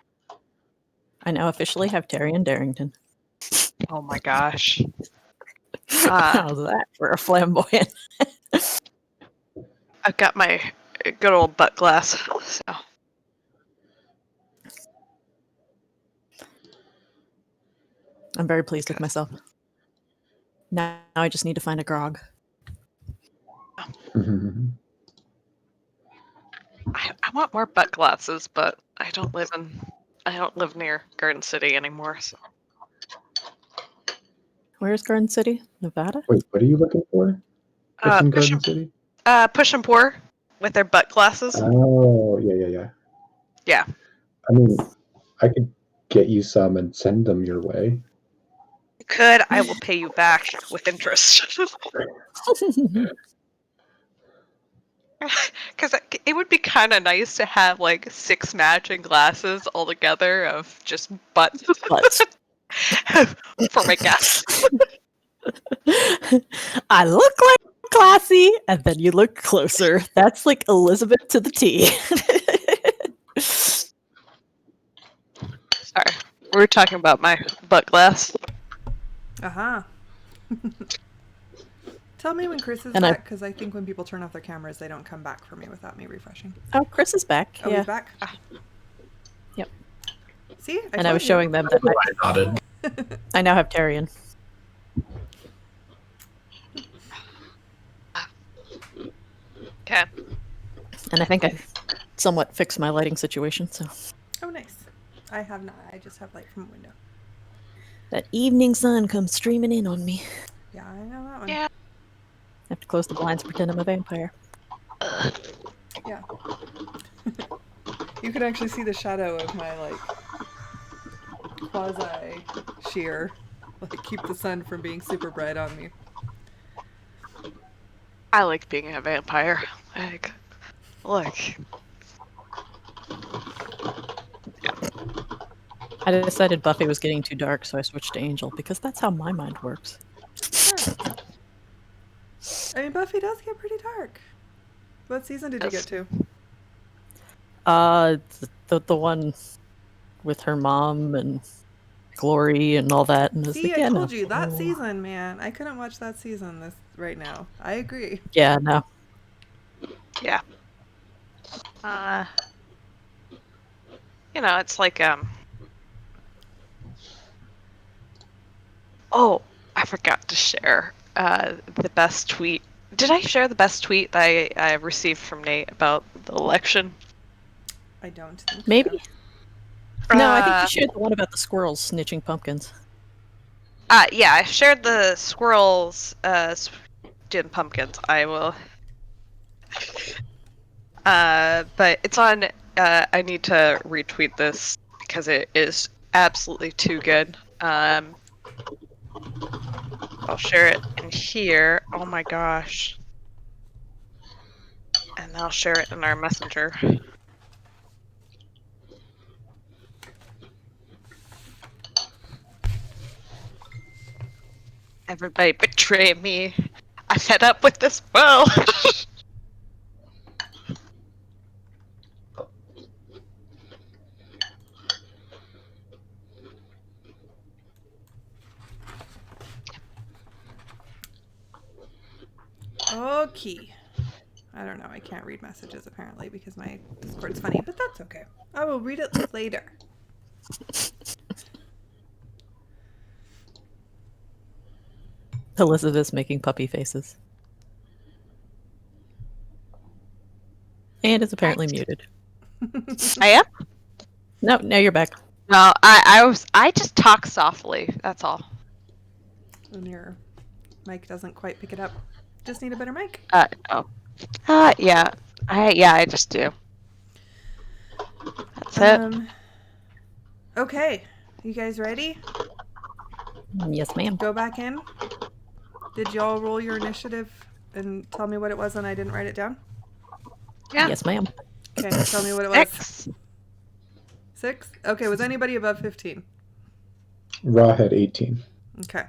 I now officially have Tyrion Darrington. Oh my gosh. How's that for a flamboyant? I've got my good old butt glass. So I'm very pleased with myself. Now I just need to find a grog. I want more butt glasses, but I don't live near Garden City anymore. So. Where's Garden City? Nevada? Wait, what are you looking for? What's in Garden City? Push and pour with their butt glasses. Oh, yeah. Yeah. I mean, I could get you some and send them your way. You could. I will pay you back with interest. Because it would be kind of nice to have like 6 matching glasses all together of just butts for my guests. I look like classy, and then you look closer. That's like Elizabeth to the T. Sorry, we were talking about my butt glass. Uh-huh. Tell me when Chris is And back, because I think when people turn off their cameras, they don't come back for me without me refreshing. Oh, Chris is back. Oh, yeah. he's back? Yep. See? And I was showing them that I nodded. I now have Tyrion. Okay. And I think I somewhat fixed my lighting situation, so. Oh, nice. I have not. I just have light from a window. That evening sun comes streaming in on me. Yeah, I know that one. Yeah. I have to close the blinds to pretend I'm a vampire. Yeah. You can actually see the shadow of my, like, quasi-sheer. Like, keep the sun from being super bright on me. I like being a vampire. Like, look. I decided Buffy was getting too dark, so I switched to Angel, because that's how my mind works. Sure. I mean, Buffy does get pretty dark. What season did you get to? The one with her mom and Glory and all that. And See, like, I yeah, told no. you, that season, man. I couldn't watch that season right now. I agree. Yeah, no. Yeah. You know, it's like, Oh, I forgot to share the best tweet. Did I share the best tweet that I received from Nate about the election? I don't think Maybe? so. No, I think you shared the one about the squirrels snitching pumpkins. Yeah, I shared the squirrels doing pumpkins. I will. But it's on. I need to retweet this because it is absolutely too good. I'll share it in here. Oh my gosh. And I'll share it in our messenger. Everybody betray me. I fed up with this world. Okay. I don't know. I can't read messages apparently because my Discord's funny, but that's okay. I will read it later. Elizabeth's making puppy faces. And is apparently muted. I am? No, now you're back. No, I just talk softly. That's all. When your mic doesn't quite pick it up. Just need a better mic. No. Yeah. I just do. That's it. Okay, you guys ready? Yes, ma'am. Go back in. Did y'all roll your initiative and tell me what it was and I didn't write it down? Yeah. Yes, ma'am. Okay, tell me what it was. 6. 6? Okay, was anybody above 15? Ra had 18. Okay.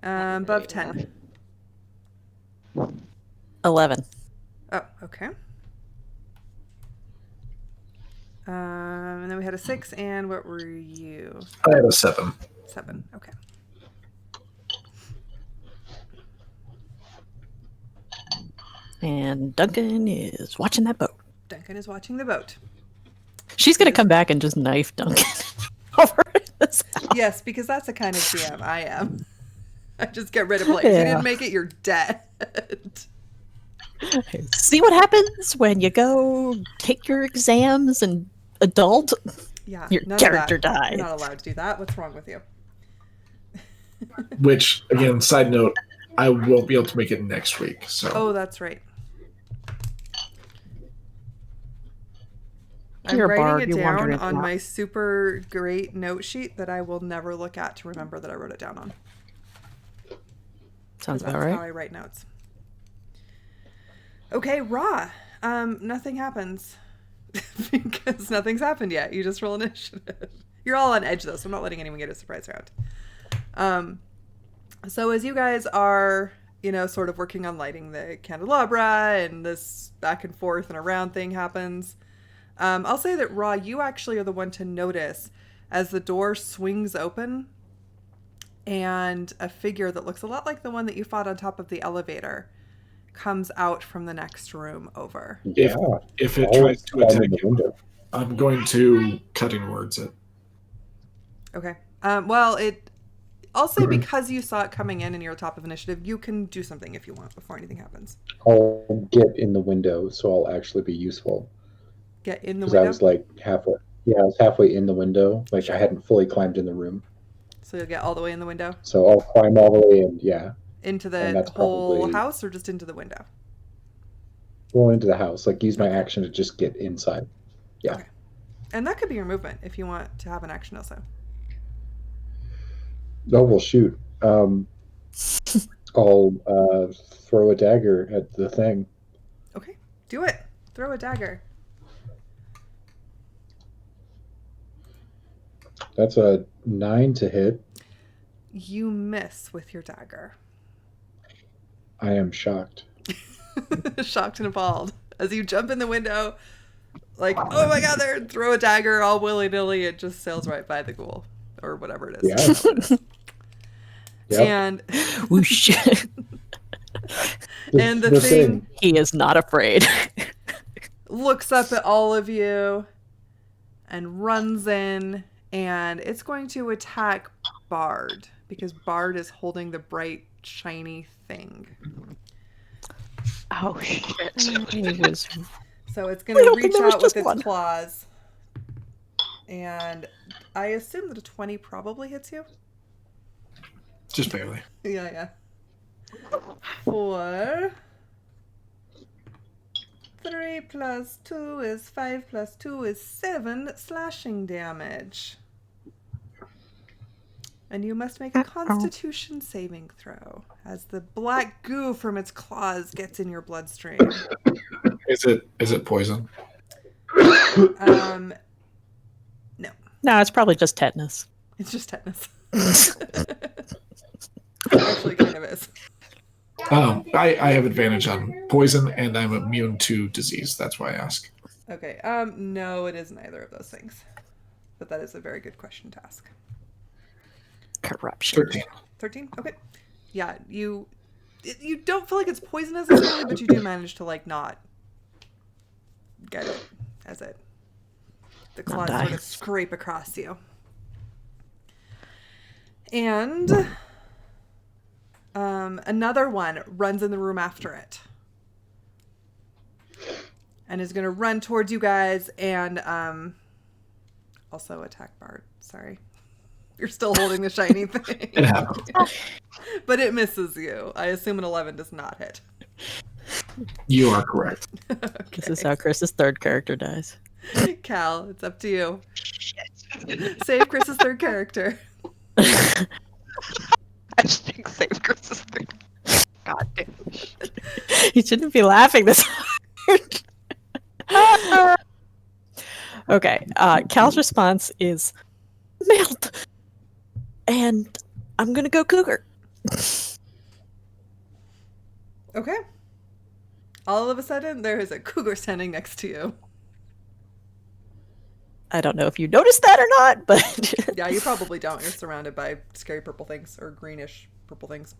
Above 10. 11. Oh, okay. And then we had a 6, and what were you? I had a 7. 7, okay. And Duncan is watching that boat. Duncan is watching the boat. She's going to come back and just knife Duncan over this house. Yes, because that's the kind of GM I am. I just get rid of players. You Yeah. didn't make it, you're dead. See what happens when you go take your exams and adult? Yeah, Your none character of that. dies. You're not allowed to do that. What's wrong with you? Which, again, side note, I won't be able to make it next week. So Oh, that's right. I'm You're a bard, writing it you're wandering down on around. my super great note sheet that I will never look at to remember that I wrote it down on. Sounds That's about how right. I write notes. Okay, Raw. Nothing happens because nothing's happened yet. You just roll initiative. You're all on edge though, so I'm not letting anyone get a surprise round. So as you guys are, sort of working on lighting the candelabra, and this back and forth and around thing happens, I'll say that Raw, you actually are the one to notice as the door swings open, and a figure that looks a lot like the one that you fought on top of the elevator comes out from the next room over. Yeah. if it I'll tries to climb in attack the you, window. I'm going to cutting words it. Okay. I'll say because you saw it coming in and you're top of initiative, you can do something if you want before anything happens. I'll get in the window, so I'll actually be useful. Get in the Because I window. was like halfway. Yeah, I was halfway in the window. Like I hadn't fully climbed in the room. So you'll get all the way in the window? So I'll climb all the way in, yeah. Into And the that's whole probably- house or just into the window? Well, into the house. Like use my action to just get inside. Yeah. Okay. And that could be your movement if you want to have an action also. Oh, well, shoot. I'll throw a dagger at the thing. Okay. Do it. Throw a dagger. That's a 9 to hit. You miss with your dagger. I am shocked. Shocked and appalled. As you jump in the window, like, oh my god, there, throw a dagger all willy-nilly, it just sails right by the ghoul. Or whatever it is. Yeah. I don't know what it is. Yep. And Whoosh. and the thing He is not afraid. looks up at all of you and runs in, and it's going to attack Bard because Bard is holding the bright shiny thing. Oh shit. So it's going We to don't think reach there was out with just its one. claws, and I assume that a 20 probably hits you. Just barely. Yeah. 4. 3 plus 2 is 5 plus 2 is 7 slashing damage. And you must make a Constitution saving throw as the black goo from its claws gets in your bloodstream. Is it poison? No, No, it's probably just tetanus. it's just tetanus. Actually, kind of is. I have advantage on poison, and I'm immune to disease. That's why I ask. Okay. No, it is neither of those things. But that is a very good question to ask. Corruption. 13. 13? Okay. Yeah, you don't feel like it's poisonous necessarily, but you do manage to not get it as the claws die. sort of scrape across you. And another one runs in the room after it. And is going to run towards you guys and also attack Bard. Sorry. You're still holding the shiny thing. It happens. But it misses you. I assume an 11 does not hit. You are correct. This is how Chris's third character dies. Cal, it's up to you. Shit. Save Chris's third character. Hashtag save Chris's thing. God damn. You shouldn't be laughing this hard. Okay, Cal's response is melt, and I'm gonna go cougar. Okay. All of a sudden, there is a cougar standing next to you. I don't know if you noticed that or not, but Yeah, you probably don't. You're surrounded by scary purple things, or greenish purple things.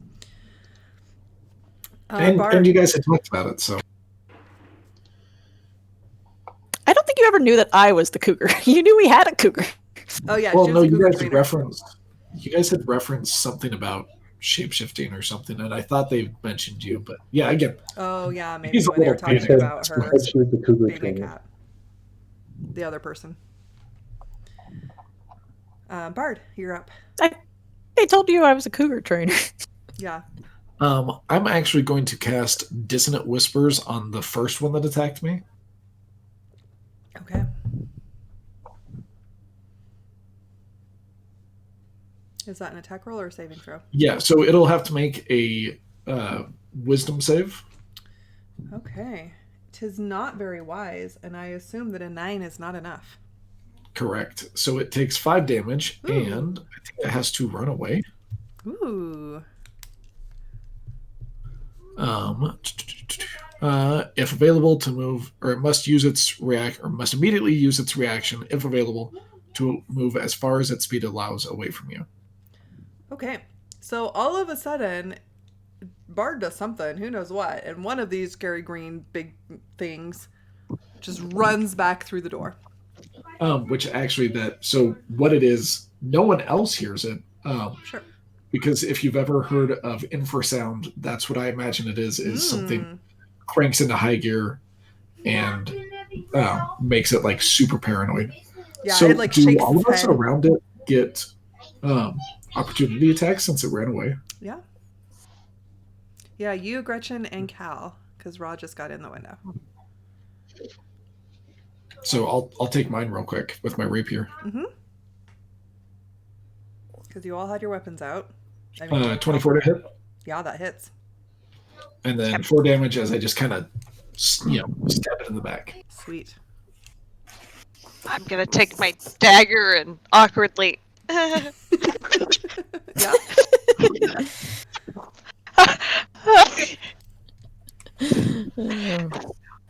And you guys had talked about it, so. I don't think you ever knew that I was the cougar. You knew we had a cougar. Oh yeah, Well, she no, was a you cougar guys had trainer. referenced. You guys had referenced something about shapeshifting or something, and I thought they mentioned you, but yeah, again. Oh yeah, maybe He's a when they were little talking Said- about her said she was the cougar being a trainer. cat. The other person. Bard, you're up. They told you I was a cougar trainer. Yeah. I'm actually going to cast Dissonant Whispers on the first one that attacked me. Okay. Is that an attack roll or a saving throw? Yeah, so it'll have to make a wisdom save. Okay. 'Tis not very wise, and I assume that a 9 is not enough. Correct. So it takes 5 damage, Ooh. and I think it has to run away. Ooh. If available to move, or it must use its must immediately use its reaction, if available, to move as far as its speed allows away from you. Okay. So all of a sudden, Bard does something, who knows what, and one of these scary green big things just runs back through the door. Which actually so what it is, no one else hears it. Sure. Because if you've ever heard of infrasound, that's what I imagine it is something cranks into high gear and makes it like super paranoid. Yeah, so it like do shakes all its of us head. around it get opportunity attacks since it ran away? Yeah. Yeah, you, Gretchen, and Cal, because Rod just got in the window. So I'll take mine real quick with my rapier. Mm-hmm. Because you all had your weapons out. 24 to hit, Yeah, that hits. and then 4 damage as I just kind of stab it in the back. Sweet. I'm gonna take my dagger and awkwardly. Yeah.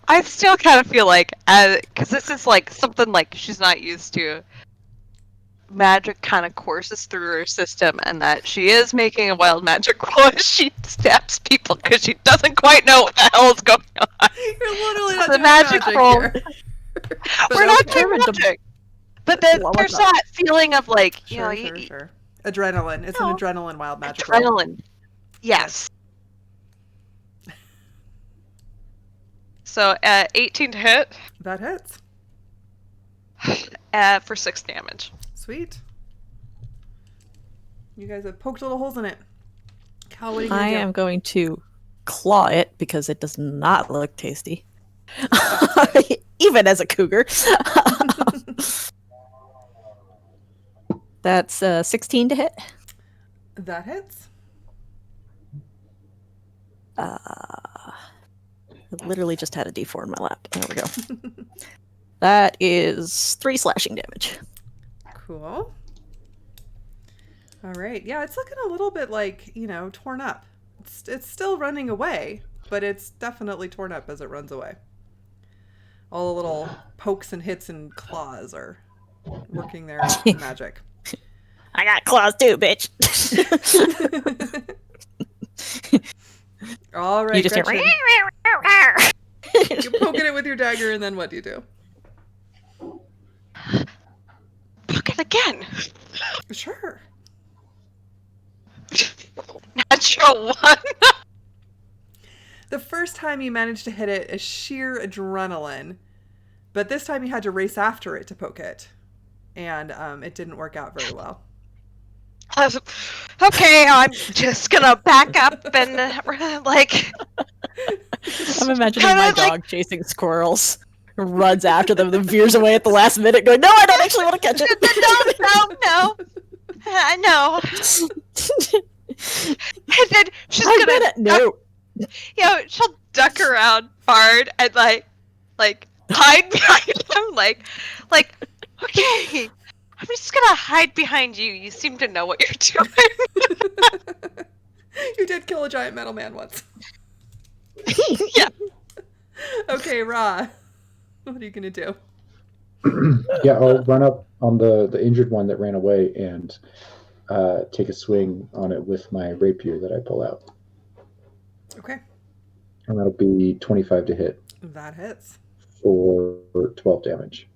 I still kind of feel like, because this is like something like she's not used to. Magic kind of courses through her system, and that she is making a wild magic roll as she stabs people because she doesn't quite know what the hell is going on. You're literally not The doing magic roll. here. We're not doing determined to magic. But then blow there's us up. that feeling of like, Sure. Adrenaline. It's No. an adrenaline wild magic roll. adrenaline. Yes. So 18 to hit That hits. for 6 damage. Sweet. You guys have poked little holes in it. Cal, what are you going I to do? am going to claw it because it does not look tasty. Even as a cougar. That's 16 to hit. That hits. I literally just had a d4 in my lap. There we go. That is 3 slashing damage. Cool. All right. Yeah, it's looking a little bit like, torn up. It's still running away, but it's definitely torn up as it runs away. All the little pokes and hits and claws are working their magic. I got claws too, bitch. All right, You just hear Gretchen. You're poking it with your dagger, and then what do you do? Poke it again. Sure. Natural 1. The first time you managed to hit it is sheer adrenaline, but this time you had to race after it to poke it, and it didn't work out very well. Okay, I'm just gonna back up and like. I'm imagining Kinda my like- dog chasing squirrels. Runs after them, then veers away at the last minute, going, "No, I don't actually want to catch it." I know. And then she's I gonna read it. No. she'll duck around hard and like hide behind him, like okay, I'm just gonna hide behind you. You seem to know what you're doing. You did kill a giant metal man once. Yeah. Okay, Ra. What are you gonna do? Yeah, I'll run up on the injured one that ran away and take a swing on it with my rapier that I pull out. Okay, And that'll be 25 to hit that hits. for 12 damage.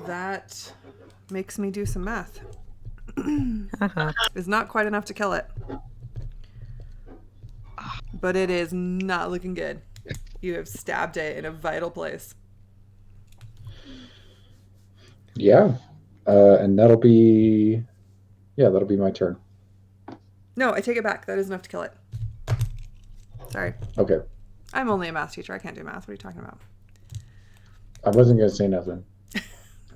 That makes me do some math. Uh-huh. It's not quite enough to kill it. But it is not looking good. You have stabbed it in a vital place. Yeah. And that'll be my turn. No, I take it back. That is enough to kill it. Sorry. Okay. I'm only a math teacher. I can't do math. What are you talking about? I wasn't going to say nothing. I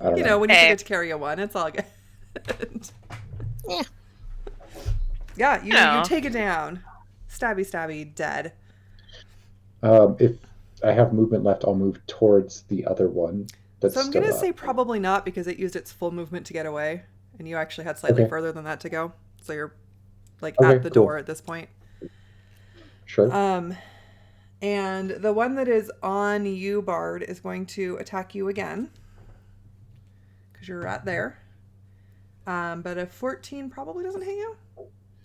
don't You know. know, when you Hey. forget to carry a 1, it's all good. Yeah. Yeah, you No. take it down. Stabby, dead. If I have movement left, I'll move towards the other one. That's So I'm still going to up. say probably not because it used its full movement to get away. And you actually had slightly Okay. further than that to go. So you're like Okay, at the cool. door at this point. Sure. And the one that is on you, Bard, is going to attack you again. Because you're right there. But a 14 probably doesn't hit you.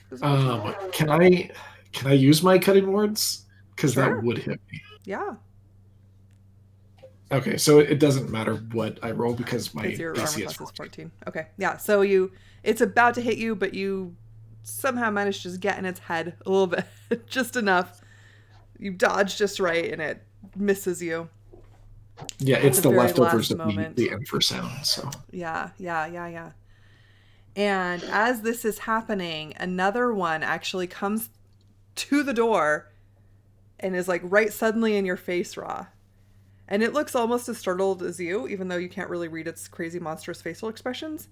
Does a 14 hit? Can I use my cutting words? Because Sure. that would hit me. Yeah, Okay, so it doesn't matter what I roll because my because your armor AC is class is 14. 14. Okay, yeah. So it's about to hit you, but you somehow managed to just get in its head a little bit, just enough. You dodge just right, and it misses you. Yeah, At it's the the very leftovers last of moment. the infrasound. So Yeah. And as this is happening, another one actually comes to the door and is like right suddenly in your face, Ra. And it looks almost as startled as you, even though you can't really read its crazy monstrous facial expressions.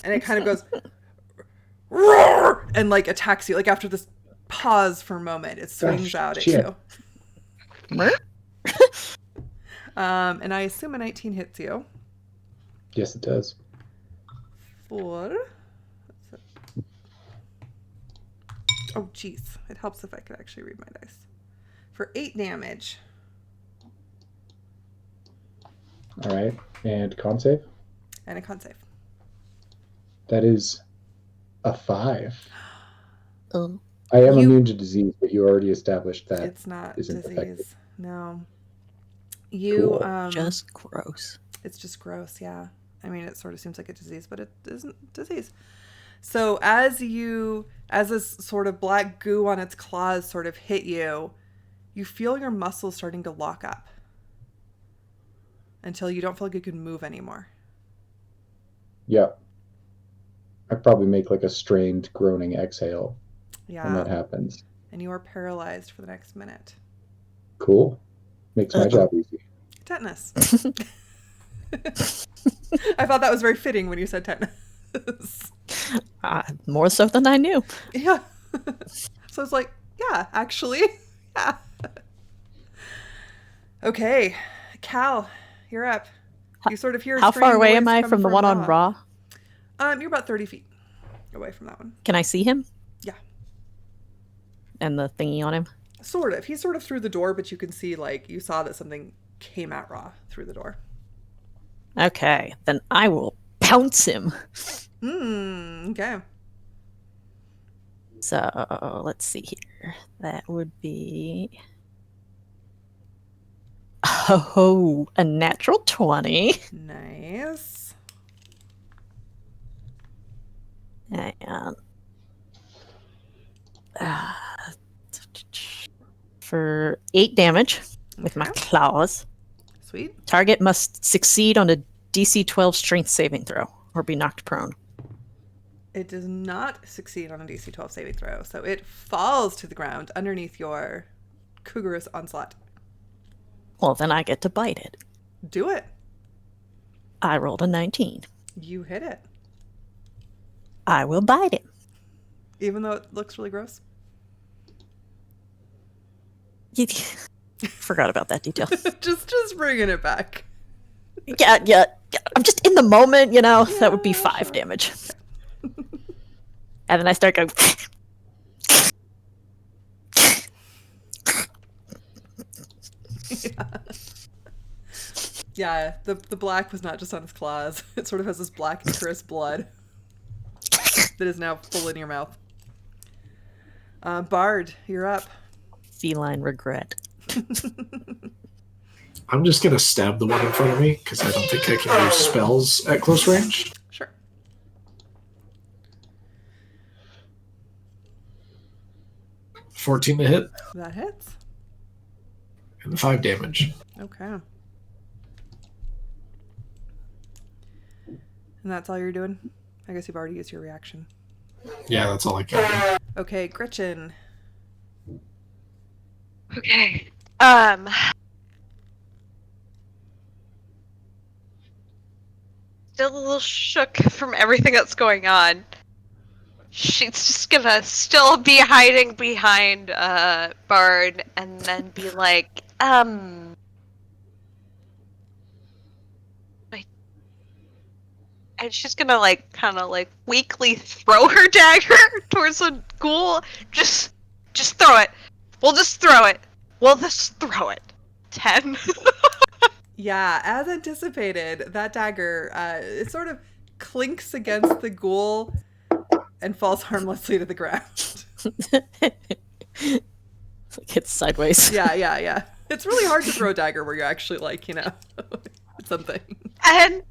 And it kind of goes roar and like attacks you. Like after this pause for a moment, it swings out at shit. you. And I assume a 19 hits you. Yes, it does. For oh jeez, it helps if I could actually read my dice. For 8 damage. All right. And con save? And a con save. That is a 5. Oh. I am You- immune to disease, but you already established that. It's not isn't disease. effective. No. You Cool. Just gross. it's just gross, yeah. I mean, it sort of seems like a disease, but it isn't disease. So as this sort of black goo on its claws sort of hit you, you feel your muscles starting to lock up until you don't feel like you can move anymore. Yeah. I probably make like a strained groaning exhale when that Yeah. happens. And you are paralyzed for the next minute. Cool. Makes my Uh-oh. job easy. Tetanus. I thought that was very fitting when you said tetanus. More so than I knew. Yeah. So it's like, yeah, actually. Yeah. Okay. Cal, you're up. You sort of hear a How far screaming away voice am I come from the one on Raw? You're about 30 feet away from that one. Can I see him? Yeah. And the thingy on him? Sort of. He's sort of through the door, but you can see, like, you saw that something came at Raw through the door. Okay, then I will pounce him. Okay. So let's see here. That would be a natural 20. Nice. And for 8 damage with my Okay. claws. Sweet. Target must succeed on a DC 12 strength saving throw or be knocked prone. It does not succeed on a DC 12 saving throw, so it falls to the ground underneath your cougarous onslaught. Well, then I get to bite it. Do it. I rolled a 19. You hit it. I will bite him. Even though it looks really gross? Forgot about that detail. just bringing it back. Yeah. I'm just in the moment, you know. Yeah, That would be 5 sure. damage. And then I start going. Yeah, the black was not just on his claws. It sort of has this black and crisp blood that is now full in your mouth. Bard, you're up. Feline regret. I'm just gonna stab the one in front of me because I don't think I can use spells at close range. Sure. 14 to hit That hits. and 5 damage. Okay. And that's all you're doing? I guess you've already used your reaction. Yeah, that's all I can do. Okay, Gretchen. Okay. Still a little shook from everything that's going on. She's just gonna still be hiding behind Bard and then be like, and she's gonna like kind of like weakly throw her dagger towards the ghoul. Just throw it. We'll just throw it. 10. Yeah, as anticipated, that dagger, it sort of clinks against the ghoul and falls harmlessly to the ground. Hits sideways. Yeah. It's really hard to throw a dagger where you're actually like, something. And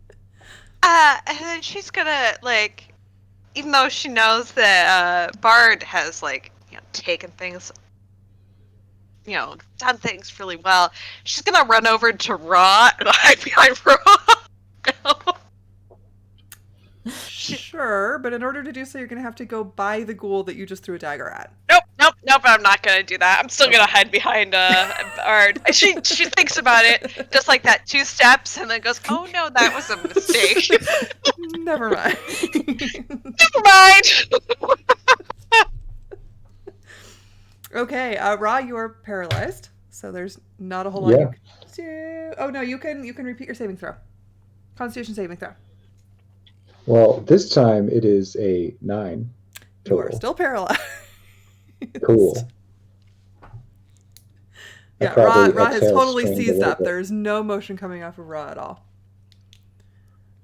then she's gonna like, even though she knows that Bard has like taken things, done things really well, she's gonna run over to Raw and hide behind Raw. Sure, but in order to do so, you're gonna have to go by the ghoul that you just threw a dagger at. Nope, I'm not gonna do that. I'm still gonna hide behind Bard. She thinks about it, just like that 2 steps, and then goes, "Oh no, that was a mistake." Never mind. Never mind. Okay, Ra, you are paralyzed, so there's not a whole lot. Yeah. Oh no, you can repeat your saving throw. Constitution saving throw. Well, this time it is a 9. You are total. still paralyzed. Cool. Yeah, probably Ra has exhale totally strength a seized little up. bit. There's no motion coming off of Ra at all.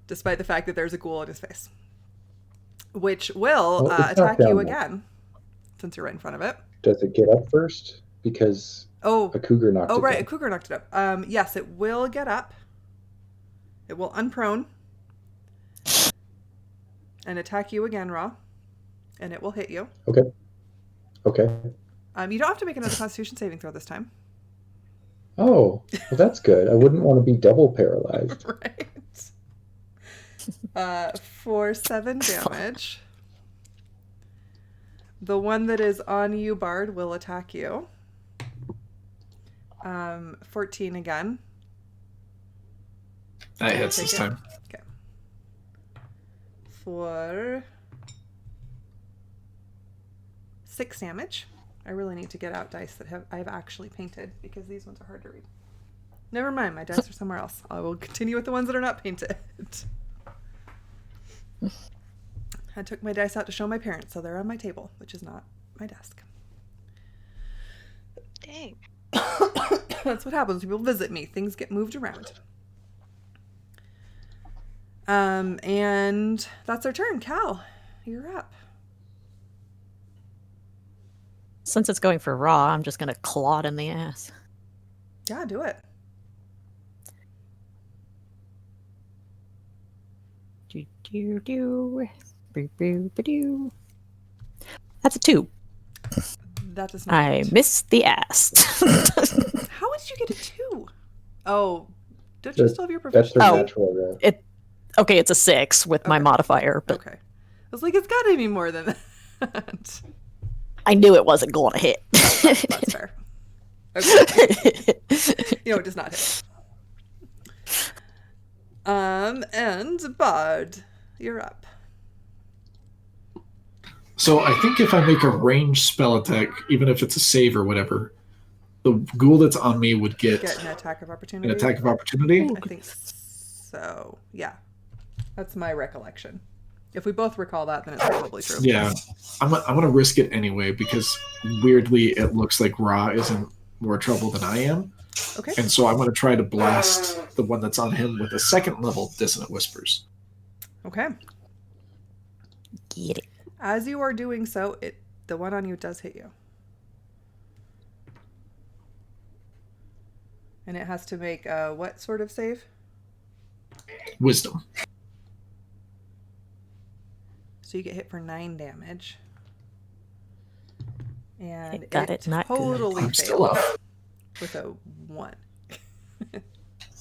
Despite the fact that there's a ghoul in his face. Which will Well, it's attack knocked down you now. again. Since you're right in front of it. Does it get up first? Because Oh, a cougar knocked it right, down. a cougar knocked it up. Yes, it will get up. It will unprone. And attack you again, Ra. And it will hit you. Okay. You don't have to make another Constitution saving throw this time. Oh, well, that's good. I wouldn't want to be double paralyzed. Right. For 7 damage. The one that is on you, Bard, will attack you. 14 again. That hits Take this it. time. Okay. For 6 damage. I really need to get out dice that I've actually painted because these ones are hard to read. Never mind, my dice are somewhere else. I will continue with the ones that are not painted. I took my dice out to show my parents, so they're on my table, which is not my desk. Dang. That's what happens when people visit me. Things get moved around. And that's their turn. Cal, you're up. Since it's going for Raw, I'm just going to claw it in the ass. Yeah, do it. That's a 2. That does not. I hit. missed the ass. How did you get a 2? Oh, don't you That's- still have your That's proficiency? their Oh. natural roll. Okay, it's a 6 with my Okay. modifier, but Okay. I was like, it's got to be more than that. I knew it wasn't going to hit. That's fair. Okay. It does not hit. And Bard, you're up. So I think if I make a ranged spell attack, even if it's a save or whatever, the ghoul that's on me would get an attack of an opportunity. attack of opportunity. I think so. Yeah, that's my recollection. If we both recall that, then it's probably true. Yeah, I'm gonna risk it anyway because weirdly it looks like Ra is in more trouble than I am. Okay. And so I'm gonna try to blast the one that's on him with a second level Dissonant Whispers. Okay. Get it. As you are doing so, the one on you does hit you. And it has to make a what sort of save? Wisdom. So you get hit for 9 damage. And It got it, not good. totally I'm still fails up. with a 1.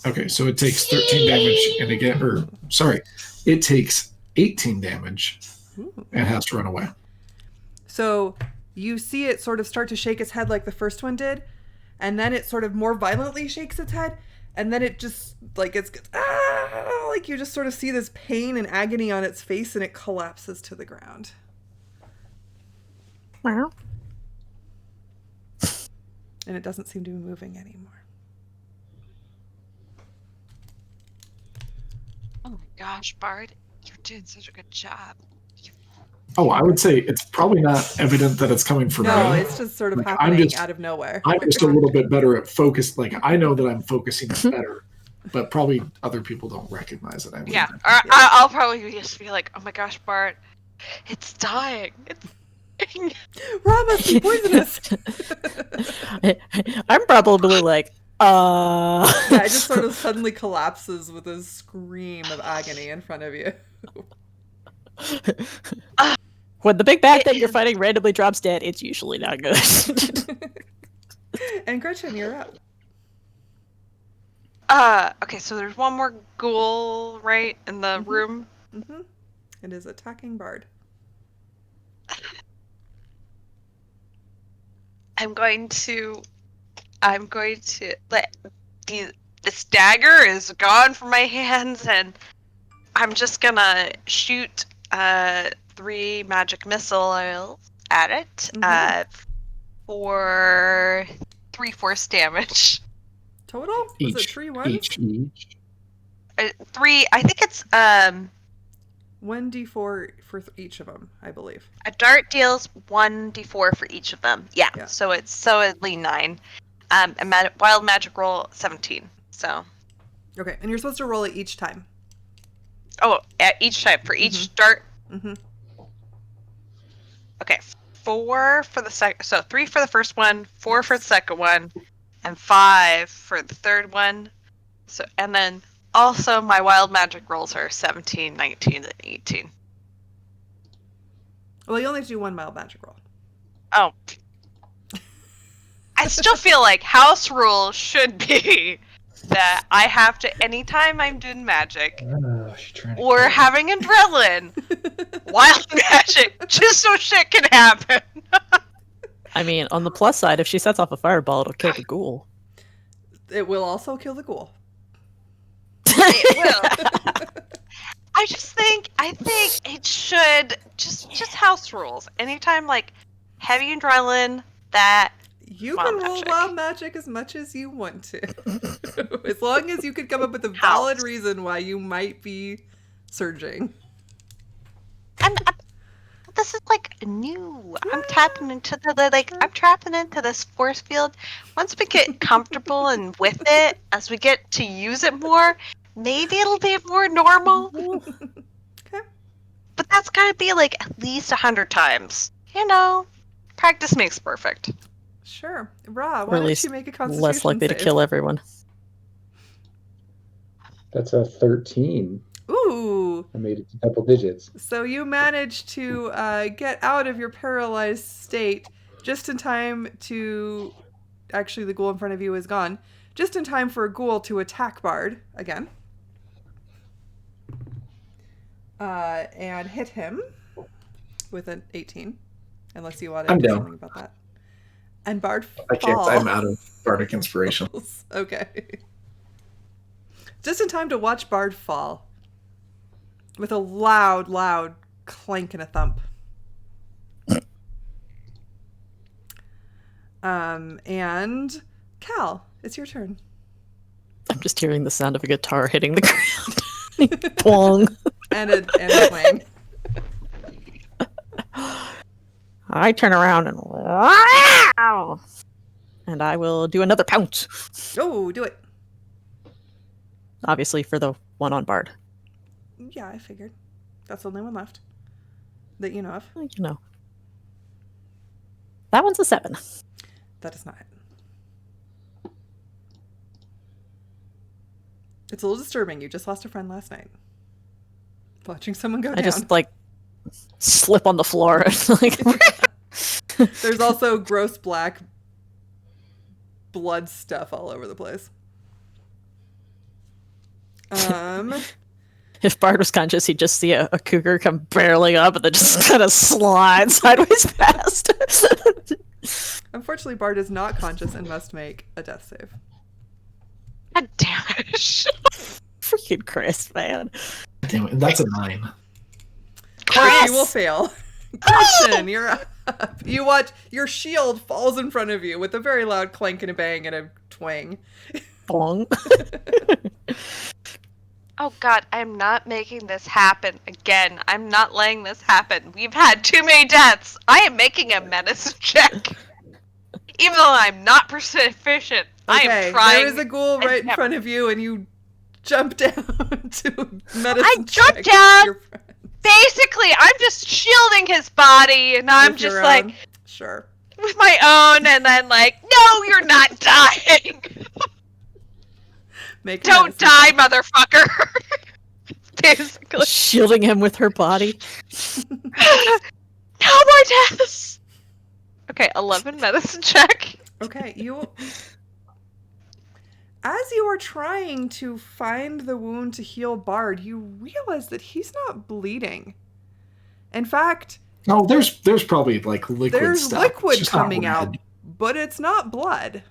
Okay, so it takes 13 damage and it takes 18 damage Ooh. and has to run away. So you see it sort of start to shake its head like the first one did, and then it sort of more violently shakes its head, and then it just like like you just sort of see this pain and agony on its face, and it collapses to the ground. Wow. And it doesn't seem to be moving anymore. Oh my gosh, Bard, you're doing such a good job. Oh, I would say it's probably not evident that it's coming from No, me. it's just sort of Like, happening out of nowhere. I'm just a little bit better at focus. Like I know that I'm focusing better, but probably other people don't recognize it. I mean, Yeah, or I'll probably just be like, oh my gosh, Bard, it's dying. It's Ra must be poisonous. I'm probably like, Yeah, it just sort of suddenly collapses with a scream of agony in front of you. When the big bad thing you're fighting randomly drops dead, it's usually not good. And Gretchen, you're up. okay, so there's one more ghoul, right, in the room? Mm-hmm. It is attacking Bard. I'm going to let this dagger is gone from my hands, and I'm just gonna shoot 3 magic missiles at it for 3 force damage. Total? Was it 3 1? Each. 3. I think it's 1d4 for each of them, I believe. a dart deals 1d4 for each of them. Yeah. Yeah. So it'd be 9. A wild magic roll 17. So. Okay, and you're supposed to roll it each time. Oh, at each time for each dart. Mm-hmm. Okay, 4 for the second. So 3 for the first one, 4 for the second one, and 5 for the third one. So and then also my wild magic rolls are 17, 19, and 18. Well, you only have to do 1 mild magic roll. Oh. I still feel like house rule should be that I have to, anytime I'm doing magic or having adrenaline, wild magic, just so shit can happen. I mean, on the plus side, if she sets off a fireball, it'll kill the ghoul. It will also kill the ghoul. It will. I think it should just house rules. Anytime like heavy adrenaline, that You wild can roll magic. wild magic as much as you want to. As long as you could come up with a valid reason why you might be surging. And this is like new. I'm tapping into I'm tapping into this force field. Once we get comfortable and with it, as we get to use it more, maybe it'll be more normal. Okay. But that's gotta be like at least 100 times. You know, practice makes perfect. Sure. Ra, Or why at don't least you make a constitution less likely to save? kill everyone. That's a 13. Ooh. I made it to double digits. So you managed to get out of your paralyzed state just in time to... Actually, the ghoul in front of you is gone. Just in time for a ghoul to attack Bard again. And hit him with an 18. Unless you want to I'm do down. something about that. And Bard I can't. falls. I'm out of bardic inspiration. Okay. Just in time to watch Bard fall. With a loud, loud clank and a thump. And Cal, it's your turn. I'm just hearing the sound of a guitar hitting the ground. Twang. And a twang. I turn around and wow! And I will do another pounce. Oh, do it. Obviously for the one on Bard. Yeah, I figured. That's the only one left that you know of. You know. That one's a 7. That is not it. It's a little disturbing. You just lost a friend last night. Watching someone go down. I just like slip on the floor. Like, there's also gross black blood stuff all over the place. If Bard was conscious, he'd just see a cougar come barreling up and then just kind of slide sideways past. Unfortunately, Bard is not conscious and must make a death save. God damn it. Freaking Chris, man. Damn it, that's a 9. Chris, you will fail. Christian, you're up. You watch your shield falls in front of you with a very loud clank and a bang and a twang. Bong. Oh god, I'm not making this happen again. I'm not letting this happen. We've had too many deaths. I am making a medicine check. Even though I'm not proficient, I am trying. There is a ghoul right in front of you, and you jump down to medicine I check jump down. your friend. Basically, I'm just shielding his body, and I'm With just your like, own. Sure. with my own, and then like, no, you're not dying. Make a Don't medicine die, check. motherfucker. Basically. Shielding him with her body. No more deaths. Okay, 11 medicine check. Okay, as you are trying to find the wound to heal Bard, you realize that he's not bleeding. In fact, Oh, there's probably like liquid there's stuff. It's liquid just not coming red. out, but it's not blood.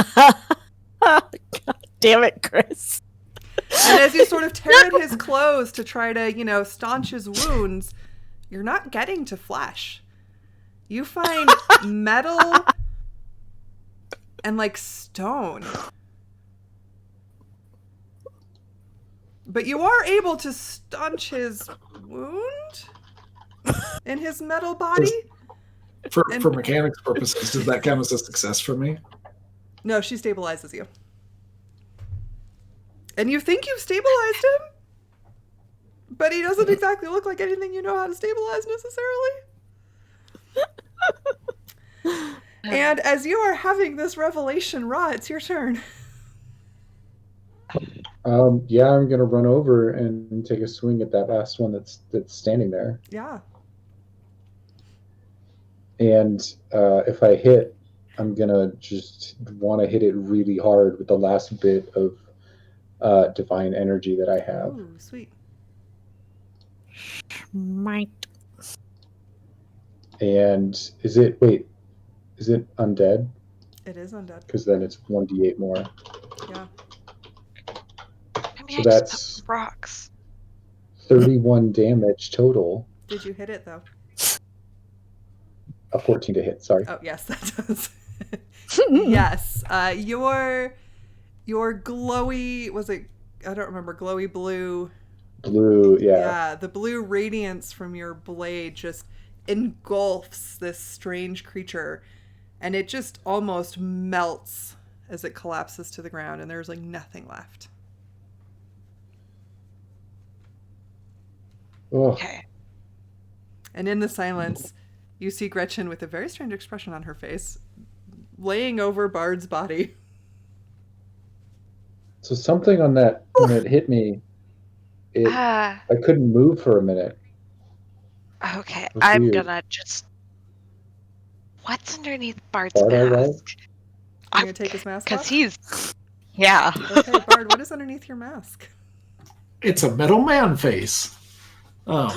God damn it, Chris. And as you sort of tear at his clothes to try to, staunch his wounds, you're not getting to flesh. You find metal and like stone. But you are able to staunch his wound in his metal body. For mechanics purposes, does that count as a success for me? No, she stabilizes you. And you think you've stabilized him? But he doesn't exactly look like anything you know how to stabilize necessarily. And as you are having this revelation, Ra, it's your turn. Yeah, I'm gonna run over and take a swing at that last one that's standing there. Yeah. And if I hit, I'm gonna just want to hit it really hard with the last bit of divine energy that I have. Ooh, sweet. Might. And is it undead? It is undead. Because then it's 1d8 more. Yeah. Maybe So I that's- just put rocks. 31 damage total. Did you hit it, though? A 14 to hit, sorry. Oh, yes, that does. Yes. Your glowy, was it, I don't remember, glowy blue. Blue, yeah. Yeah, the blue radiance from your blade just engulfs this strange creature, and it just almost melts as it collapses to the ground, and there's like nothing left. Oh, Okay. And in the silence, you see Gretchen with a very strange expression on her face, laying over Bard's body. so something on that, when it hit me, I couldn't move for a minute. Okay, That's I'm weird. gonna just. What's underneath Bart's Bard, all right? mask? You're gonna take his mask Because off? he's. Yeah. Okay, Bard, what is underneath your mask? It's a metal man face. Yeah,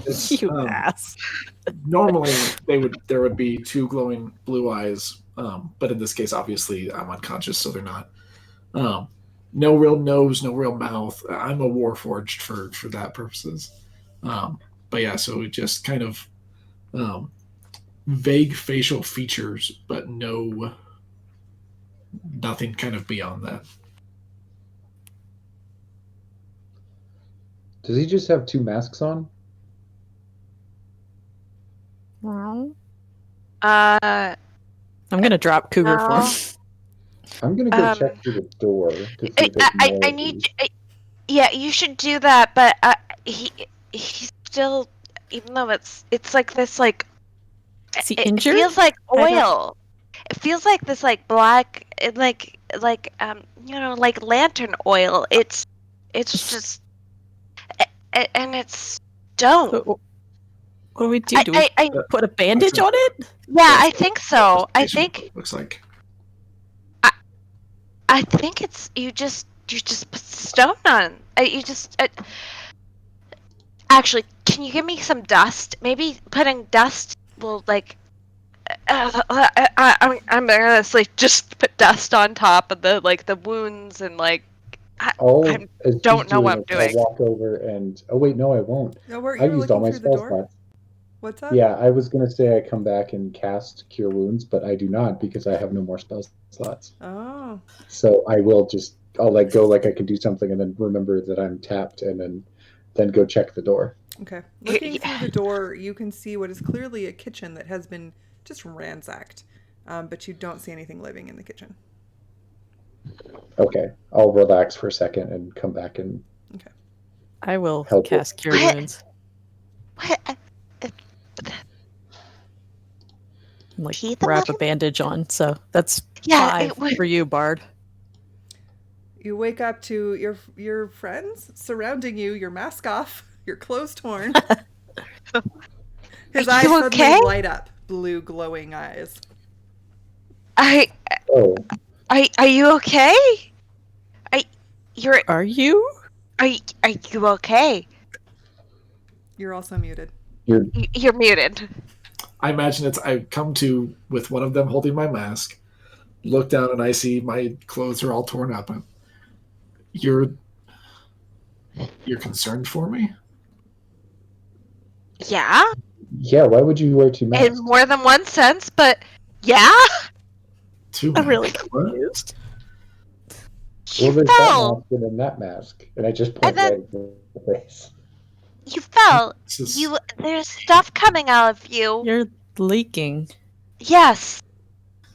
it's, You ass. normally there would be 2 glowing blue eyes, but in this case, obviously, I'm unconscious, so they're not. No real nose, no real mouth. I'm a warforged for that purposes. But yeah, so it just kind of vague facial features, but nothing kind of beyond that. Does he just have 2 masks on? Uh, I'm gonna drop Cougar No. form. I'm gonna go Um, check through the door to see if there's I more of need. these. Yeah, you should do that. But he's still, even though it's like this, like Is he it injured? feels like I don't- oil. It feels like this, like black, like like lantern oil. It's just, and it's stone. So, what do we do? Do we I put a bandage on it? yeah, I think so. I That's what think it looks like. I think it's you just put stone on. You just actually, can you give me some dust? Maybe putting dust will like. I'm honestly just put dust on top of the wounds and like. I As she's don't know what I'm this, I'll doing. walk over and oh wait, no, I won't. No, weren't I you used all looking my through the spell door? slots. What's up? Yeah, I was gonna say I come back and cast Cure Wounds, but I do not because I have no more spell slots. Oh. So I'll like go like I can do something and then remember that I'm tapped and then go check the door. Okay. Looking through the door, you can see what is clearly a kitchen that has been just ransacked, but you don't see anything living in the kitchen. Okay, I'll relax for a second and come back and I will Help cast Cure What? Wounds. What? And, like Teeth wrap a alive? bandage on. So that's Yeah, 5 for you, Bard. You wake up to your friends surrounding you, your mask off, your clothes torn. His Are eyes you suddenly okay? light up, blue glowing eyes. oh, Are you okay? You're Are you? are you okay? You're also muted. You're muted. I imagine I come to with one of them holding my mask, look down and I see my clothes are all torn up. And you're concerned for me? Yeah, yeah, why would you wear 2 masks? in more than one sense, but yeah, Too I'm really much. What? confused. you Well, there's that fell. mask and then that mask. And I just point And then- right at the face. You fell. This is- There's stuff coming out of you. You're leaking. Yes.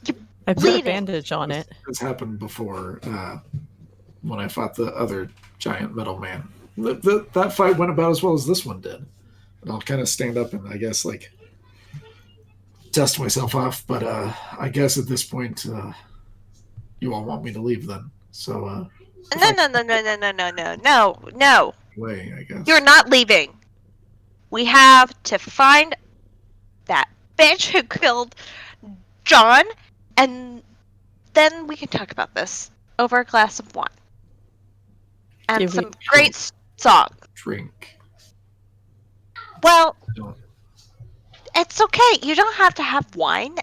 I put Bleeding. a bandage on it. This happened before when I fought the other giant metal man. That fight went about as well as this one did. And I'll kind of stand up and I guess like dust myself off. But I guess at this point, you all want me to leave then. So No. way, I guess. You're not leaving. We have to find that bitch who killed John, and then we can talk about this over a glass of wine and Give me- some great song. Drink. Well, Don't. it's okay. You don't have to have wine.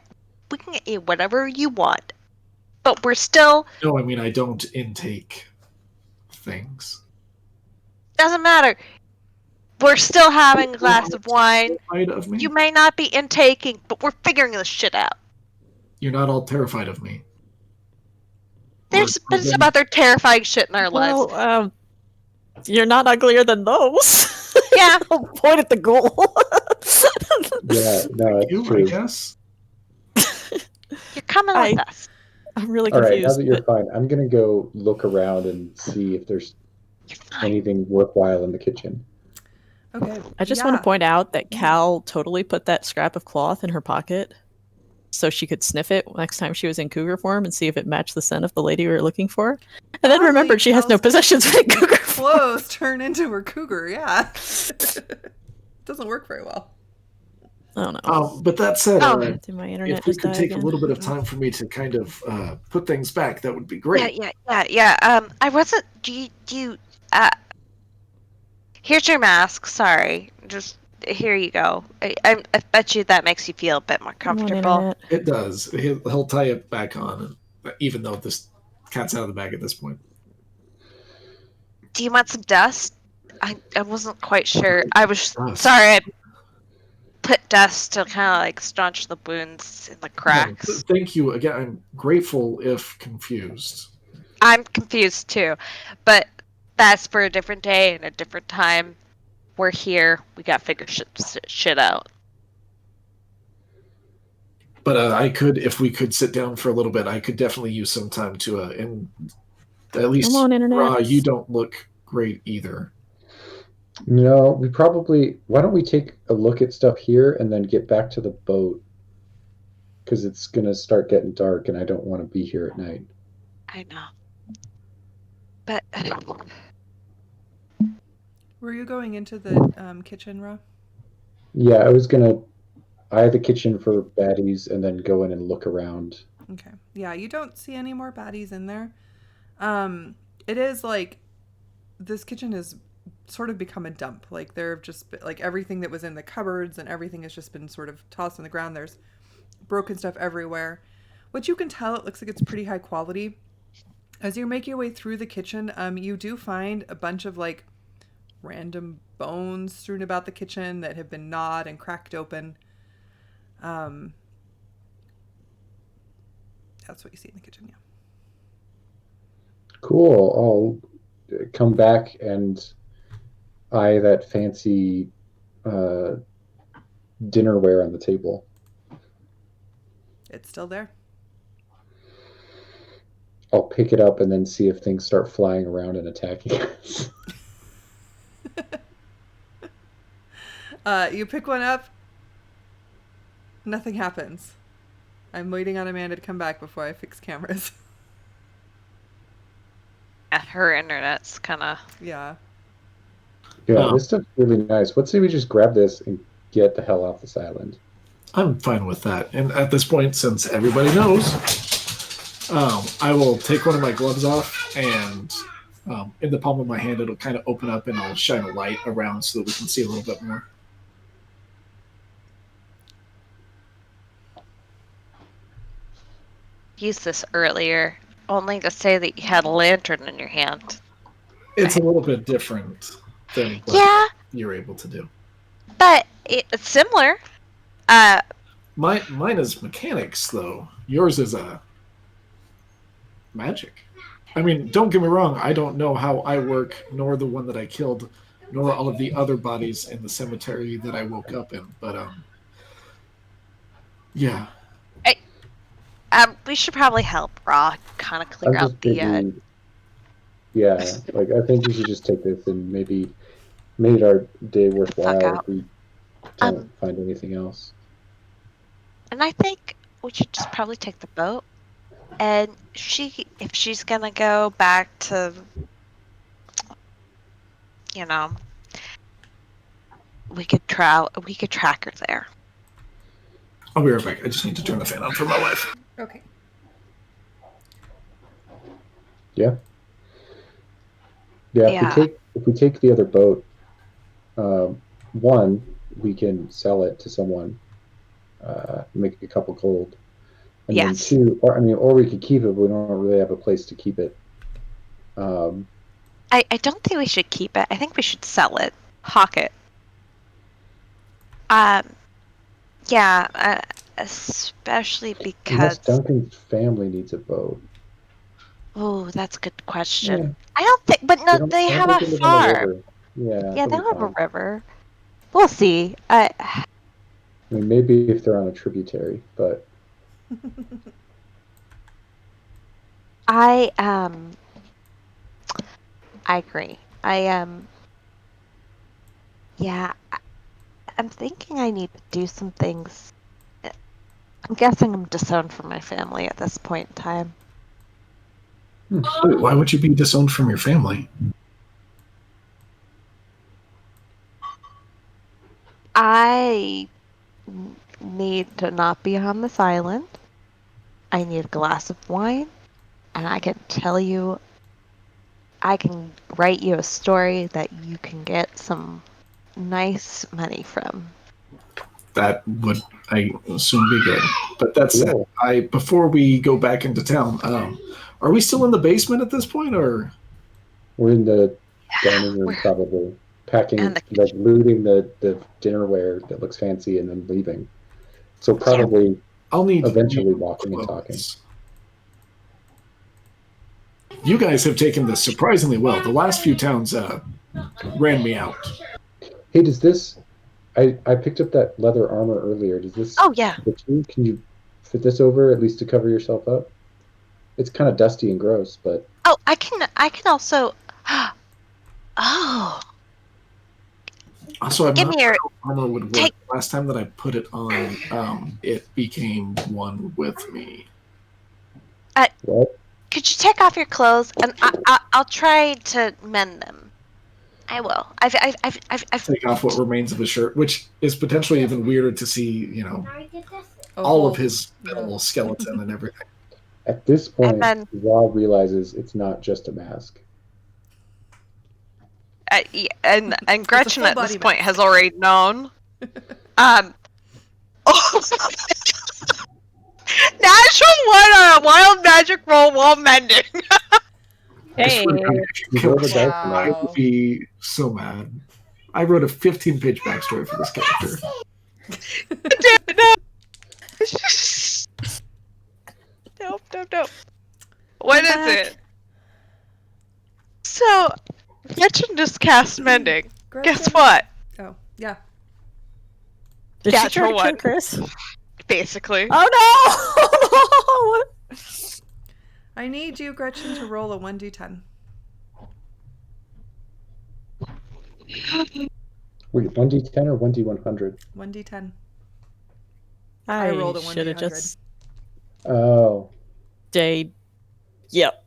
We can get you whatever you want. But we're still No, I mean I don't intake things. doesn't matter. We're still having a glass of wine. Terrified of me? You may not be intaking, but we're figuring this shit out. You're not all terrified of me. There's been some other terrifying shit in our lives. Well, you're not uglier than those. Yeah. I'll point at the ghoul. Yeah, no, it's You, I true. guess. You're coming with us. I'm really All right, now confused. that you're but fine, I'm gonna go look around and see if there's You're fine. anything worthwhile in the kitchen. Okay. I just want to point out that Cal totally put that scrap of cloth in her pocket so she could sniff it next time she was in cougar form and see if it matched the scent of the lady we were looking for. And then Oddly, remembered she has no Cal's possessions in cougar form. Clothes turn into her cougar, yeah. Doesn't work very well. Oh no. But that said, Oh. Did my internet if we just could die take again? a little bit of time for me to kind of put things back, that would be great. Yeah. I wasn't. Do you? Here's your mask. Sorry. Just here you go. I bet you that makes you feel a bit more Come on, comfortable. internet. It does. He'll tie it back on, even though this cat's out of the bag at this point. Do you want some dust? I wasn't quite sure. I was Dust. sorry. put dust to kind of like staunch the wounds in the cracks. Thank you again. I'm grateful if confused. I'm confused too, but that's for a different day and a different time. We're here. We got to figure shit out. But I could, if we could sit down for a little bit, I could definitely use some time to, and at least, Come on, Internet. Ra, you don't look great either. No, we probably. Why don't we take a look at stuff here and then get back to the boat? Because it's gonna start getting dark, and I don't want to be here at night. I know. But Were you going into the kitchen, Ra? Yeah, I was gonna eye the kitchen for baddies and then go in and look around. Okay. Yeah, you don't see any more baddies in there. It is like this kitchen has sort of become a dump. Like there have just been, like everything that was in the cupboards and everything has just been sort of tossed on the ground. There's broken stuff everywhere. What you can tell, it looks like it's pretty high quality. As you make your way through the kitchen, you do find a bunch of like random bones strewn about the kitchen that have been gnawed and cracked open. That's what you see in the kitchen, yeah. Cool. I'll come back and eye that fancy dinnerware on the table. It's still there. I'll pick it up and then see if things start flying around and attacking us. You pick one up. Nothing happens. I'm waiting on Amanda to come back before I fix cameras. her internet's kind of. Yeah. Yeah, this stuff's really nice. Let's say we just grab this and get the hell off this island. I'm fine with that. And at this point, since everybody knows, I will take one of my gloves off, and in the palm of my hand, it'll kind of open up, and I'll shine a light around so that we can see a little bit more. Used this earlier, only to say that you had a lantern in your hand. It's a little bit different than what Yeah, you're able to do. but it's similar. Mine is mechanics, though. Yours is magic. I mean, don't get me wrong. I don't know how I work, nor the one that I killed, nor all of the other bodies in the cemetery that I woke up in. But yeah. We should probably help Ra kind of clear out the. Yeah, like I think we should just take this and maybe made our day worthwhile if we don't find anything else. And I think we should just probably take the boat. And if she's gonna go back to, we could track her there. I'll be right back. I just need to turn the fan on for my wife. Okay. Yeah. Yeah. If we take the other boat, one, we can sell it to someone, make a couple gold, and then two, or we could keep it, but we don't really have a place to keep it. I don't think we should keep it. I think we should sell it, hawk it. Yeah, especially because Unless Duncan's family needs a boat. Oh, that's a good question. Yeah. I don't think, but no, they have a farm. Yeah, Yeah, they'll have a river. We'll see. I mean, maybe if they're on a tributary, but I agree. Yeah, I'm thinking I need to do some things. I'm guessing I'm disowned from my family at this point in time. Wait, why would you be disowned from your family? I need to not be on this island. I need a glass of wine, and I can tell you, I can write you a story that you can get some nice money from. That would, I assume, be good. But that said, before we go back into town, are we still in the basement at this point, or? We're in the dining room, probably. packing, And like looting the dinnerware that looks fancy and then leaving. So probably I'll need eventually walking and talking. clothes. You guys have taken this surprisingly well. The last few towns ran me out. Hey, does this? I picked up that leather armor earlier. Does this? Oh, yeah. fit you? Can you fit this over at least to cover yourself up? It's kind of dusty and gross, but Oh, I can also. Oh, Also, I'm give not me your. sure how armor would work. Take- Last time that I put it on, it became one with me. what? Could you take off your clothes and I'll try to mend them. I will. I've Take off what remains of his shirt, which is potentially even weirder to see, Oh, all of his yeah. animal skeleton and everything. At this point, then- Ra realizes it's not just a mask. yeah, and Gretchen full at this body point mask. has already known. Natural one on a wild magic roll while mending. I swear to God, if you You kill roll the us, dice I for would be so mad. I wrote a 15-page backstory for this character. Nope. What is it? So, Gretchen just cast mending. Guess Gretchen- what? Oh, yeah. Did Yeah, she try to for kill what? Chris? Basically. Oh no! I need you, Gretchen, to roll a 1d10. Wait, 1d10 or 1d100? 1d10. I rolled a should have 1d100. just Oh, stayed. Yep.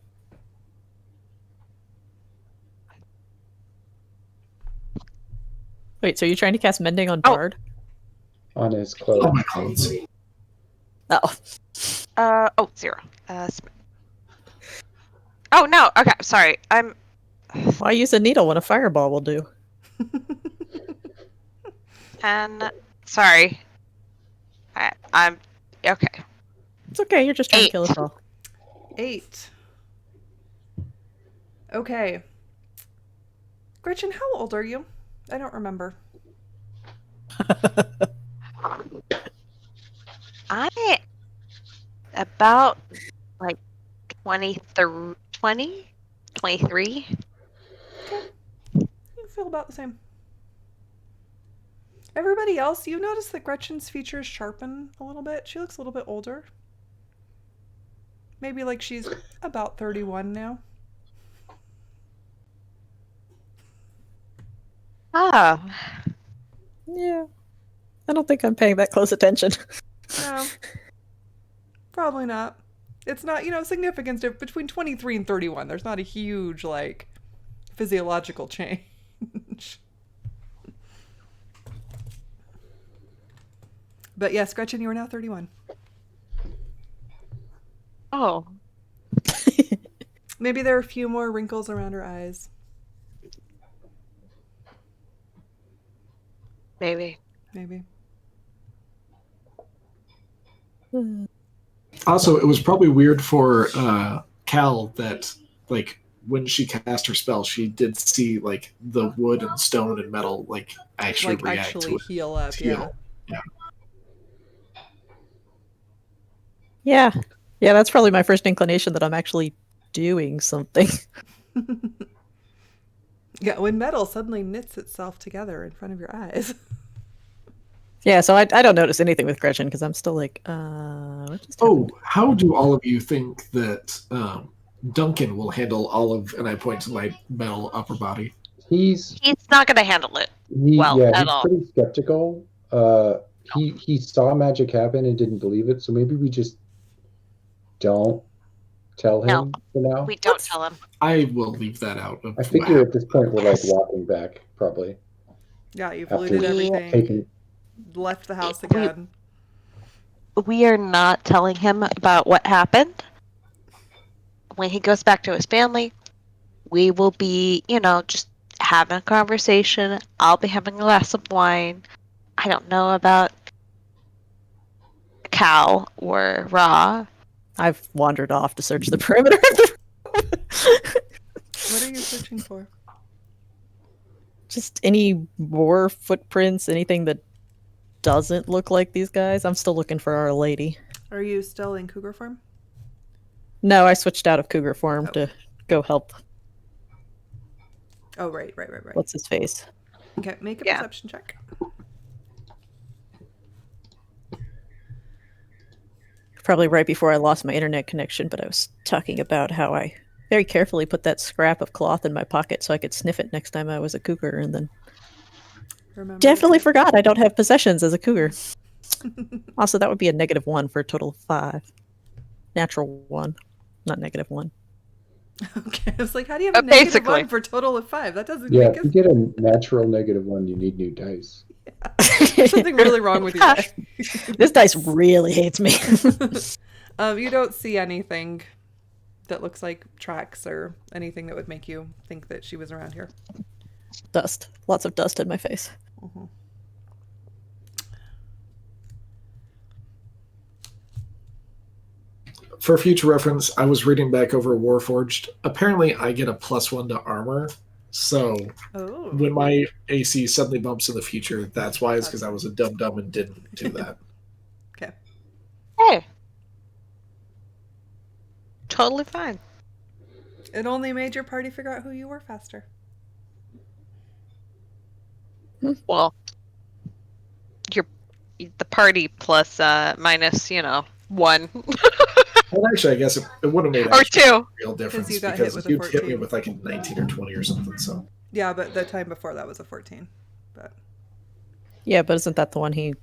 Wait, so you're trying to cast Mending on Oh. Bard? on his Oh, clothes. my clothes. Oh. 0. Oh no. Okay, sorry. Why use a needle when a fireball will do? And sorry. I'm okay. It's okay, you're just trying 8. to kill us all. 8. Okay. Gretchen, how old are you? I don't remember. I about like 23, 23. You feel about the same. Everybody else, you notice that Gretchen's features sharpen a little bit. She looks a little bit older. Maybe like she's about 31 now. Oh. Yeah. I don't think I'm paying that close attention. No. Probably not. It's not, significance between 23 and 31. There's not a huge, physiological change. But yes, Gretchen, you are now 31. Oh. Maybe there are a few more wrinkles around her eyes. Maybe. Maybe. Also, it was probably weird for Cal that, when she cast her spell, she did see, the wood and stone and metal, actually react to it. Heal up, Heal. Yeah. Yeah, that's probably my first inclination that I'm actually doing something. Yeah, when metal suddenly knits itself together in front of your eyes. Yeah, so I don't notice anything with Gretchen because I'm still like, what just Oh, happened? how do all of you think that Duncan will handle all of, and I point to my metal upper body? He's not gonna handle it. Well, Yeah, at he's all. pretty skeptical. He saw magic happen and didn't believe it, so maybe we just don't tell him No, for now. We don't tell him. I will leave that out. Of I figure at this point we're walking back, probably. Yeah, you've After looted everything, taking left the house again. We are not telling him about what happened. When he goes back to his family, we will be, just having a conversation. I'll be having a glass of wine. I don't know about Cal or Ra. I've wandered off to search the perimeter of the room. What are you searching for? Just any more footprints, anything that doesn't look like these guys. I'm still looking for Our Lady. Are you still in cougar form? No, I switched out of cougar form Oh. to go help. Oh, right. What's his face? Okay, make a Yeah. perception check. Probably right before I lost my internet connection, but I was talking about how I very carefully put that scrap of cloth in my pocket so I could sniff it next time I was a cougar, and then Remember definitely to- forgot I don't have possessions as a cougar. Also, that would be a -1 for a total of 5. Natural 1, not -1. Okay, I was like, how do you have a Basically. -1 for a total of 5? That doesn't Yeah, make if you get a natural -1, you need new dice. There's something really wrong with you guys. This dice really hates me. You don't see anything that looks like tracks or anything that would make you think that she was around here. Dust. Lots of dust in my face. Mm-hmm. For future reference, I was reading back over Warforged. Apparently, I get a +1 to armor. So Oh. when my AC suddenly bumps in the future, that's why. It's because I was a dum-dum and didn't do that. Okay. Hey. Totally fine. It only made your party figure out who you were faster. Well, the party plus minus, 1 Well, actually, I guess it would have made or 2. real difference you got hit because with a you hit me 14. with like a 19 or 20 or something. So Yeah, but the time before that was a 14. But Yeah, but isn't that the one he...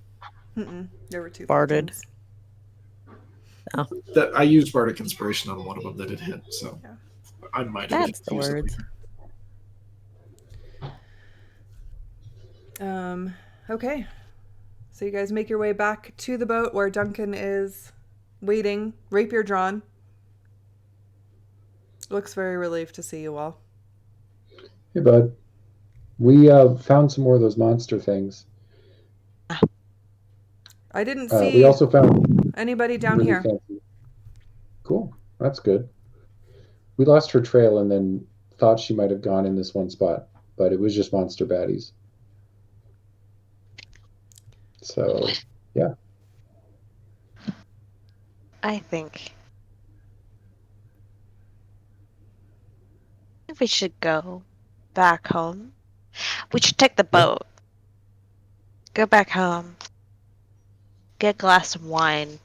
there were 2 Barded. 14s. that I used Bardic Inspiration on one of them that it hit. So Yeah. I might have That's the used it words. later. Okay. So you guys make your way back to the boat where Duncan is waiting, rapier drawn. Looks very relieved to see you all. Hey, bud. We found some more of those monster things. I didn't We see also found anybody down really here. fancy. Cool. That's good. We lost her trail and then thought she might have gone in this one spot, but it was just monster baddies. So, yeah. I think we should go back home. We should take the boat. Go back home. Get a glass of wine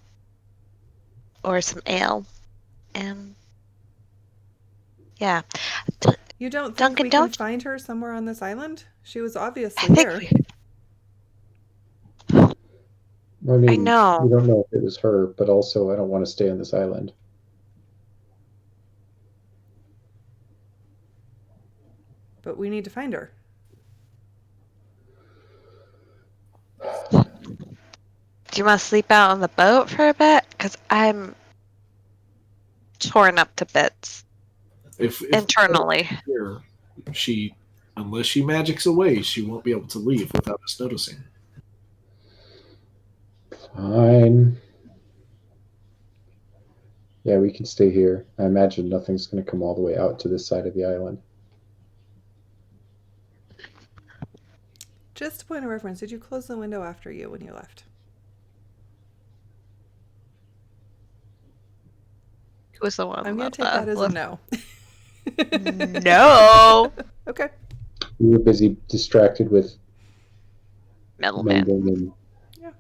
or some ale. And yeah. You don't think Duncan, we can don't- find her somewhere on this island? She was I obviously think here. I mean, I know. we don't know if it was her, but also I don't want to stay on this island. But we need to find her. Do you want to sleep out on the boat for a bit? Because I'm torn up to bits If internally. here, unless she magics away, she won't be able to leave without us noticing. Fine. Yeah, we can stay here. I imagine nothing's going to come all the way out to this side of the island. Just a point of reference, did you close the window after you when you left? Who was the one? I'm going that, to take that as a left? no. No. Okay. We were busy distracted with Middleman. mending and Yeah.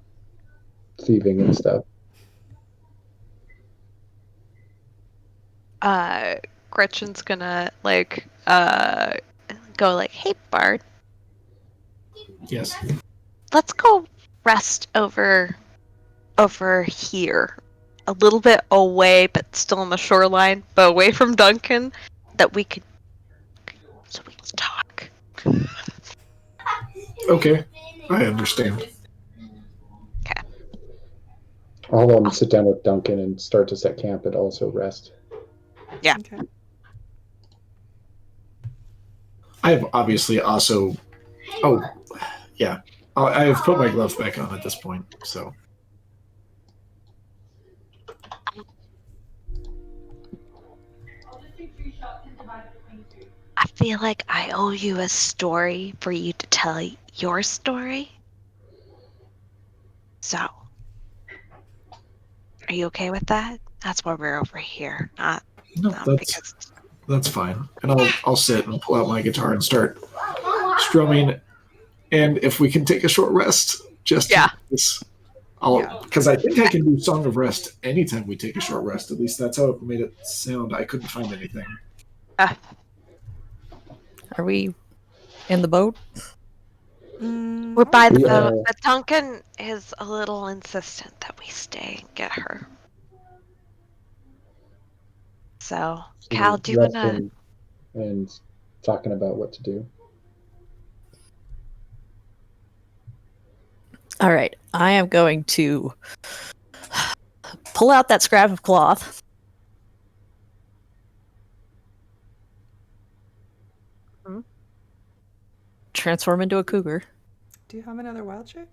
thieving and stuff. Gretchen's gonna go like, hey Bart, Yes. Let's go rest over here. A little bit away, but still on the shoreline, but away from Duncan, so we can talk. Okay. I understand. I'll sit down with Duncan and start to set camp and also rest. Yeah. Okay. I have obviously also. Oh, yeah. I have put my gloves back on at this point, so. I feel like I owe you a story for you to tell your story. So, are you okay with that? That's why we're over here, not No, because. that's fine. And I'll sit and pull out my guitar and start strumming. And if we can take a short rest, just Yeah. because I think I can do Song of Rest anytime we take a short rest. At least that's how it made it sound. I couldn't find anything. Are we in the boat? We're by the We boat, are- but Duncan is a little insistent that we stay and get her. So, Cal, do you wanna? resting and talking about what to do. All right. I am going to pull out that scrap of cloth. Transform into a cougar. Do you have another wild shape?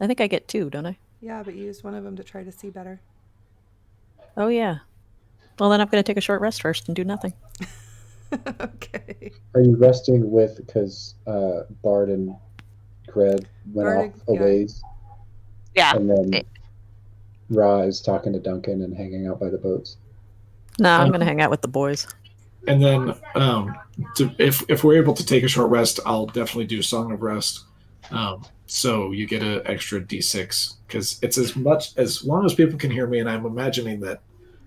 I think I get 2, don't I? Yeah, but you used one of them to try to see better. Oh, yeah. Well, then I'm going to take a short rest first and do nothing. Okay. Are you resting with because Bard and Gred went Bard, off a yeah. ways, Yeah. and then Ra is talking to Duncan and hanging out by the boats? No, I'm going to hang out with the boys. And then if we're able to take a short rest, I'll definitely do Song of Rest. So you get an extra D6 because it's as long as people can hear me, and I'm imagining that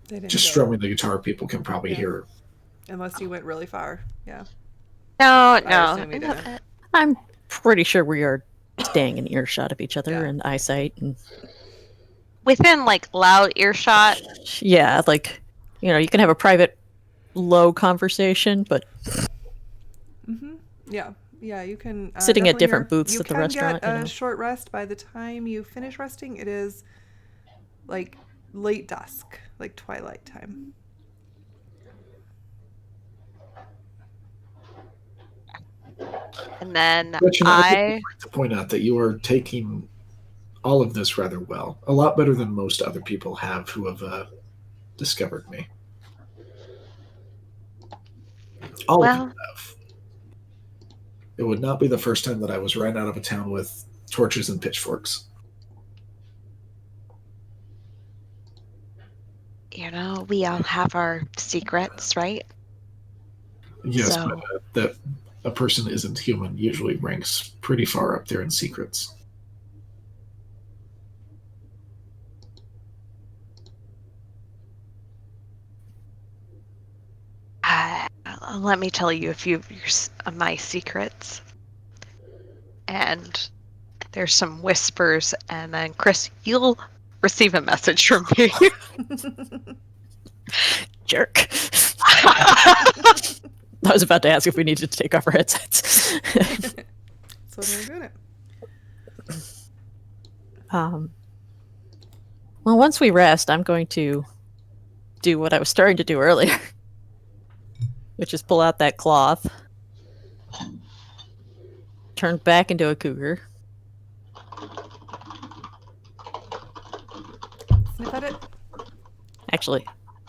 They didn't just go. strumming the guitar, people can probably Yeah. hear. Unless you went really far. Yeah. No, I assume you didn't. I'm pretty sure we are staying in earshot of each other Yeah. and eyesight. And Within like loud earshot. yeah, like, you can have a private, low conversation, but Mm-hmm. Yeah. Yeah, you can. Sitting at definitely different booths you at the can restaurant, get a short rest. By the time you finish resting, it is like late dusk, like twilight time. And then Gretchen, I would I. like to point out that you are taking all of this rather well, a lot better than most other people have who have discovered me. All of you Well, have. It would not be the first time that I was ran out of a town with torches and pitchforks. we all have our secrets, right? Yes, So- but that a person isn't human usually ranks pretty far up there in secrets. Let me tell you a few of my secrets. And there's some whispers, and then Chris, you'll receive a message from me. jerk. I was about to ask if we needed to take off our headsets. That's when we're doing it. Well, once we rest, I'm going to do what I was starting to do earlier, which is pull out that cloth, turn back into a cougar. Sniff at it. Actually,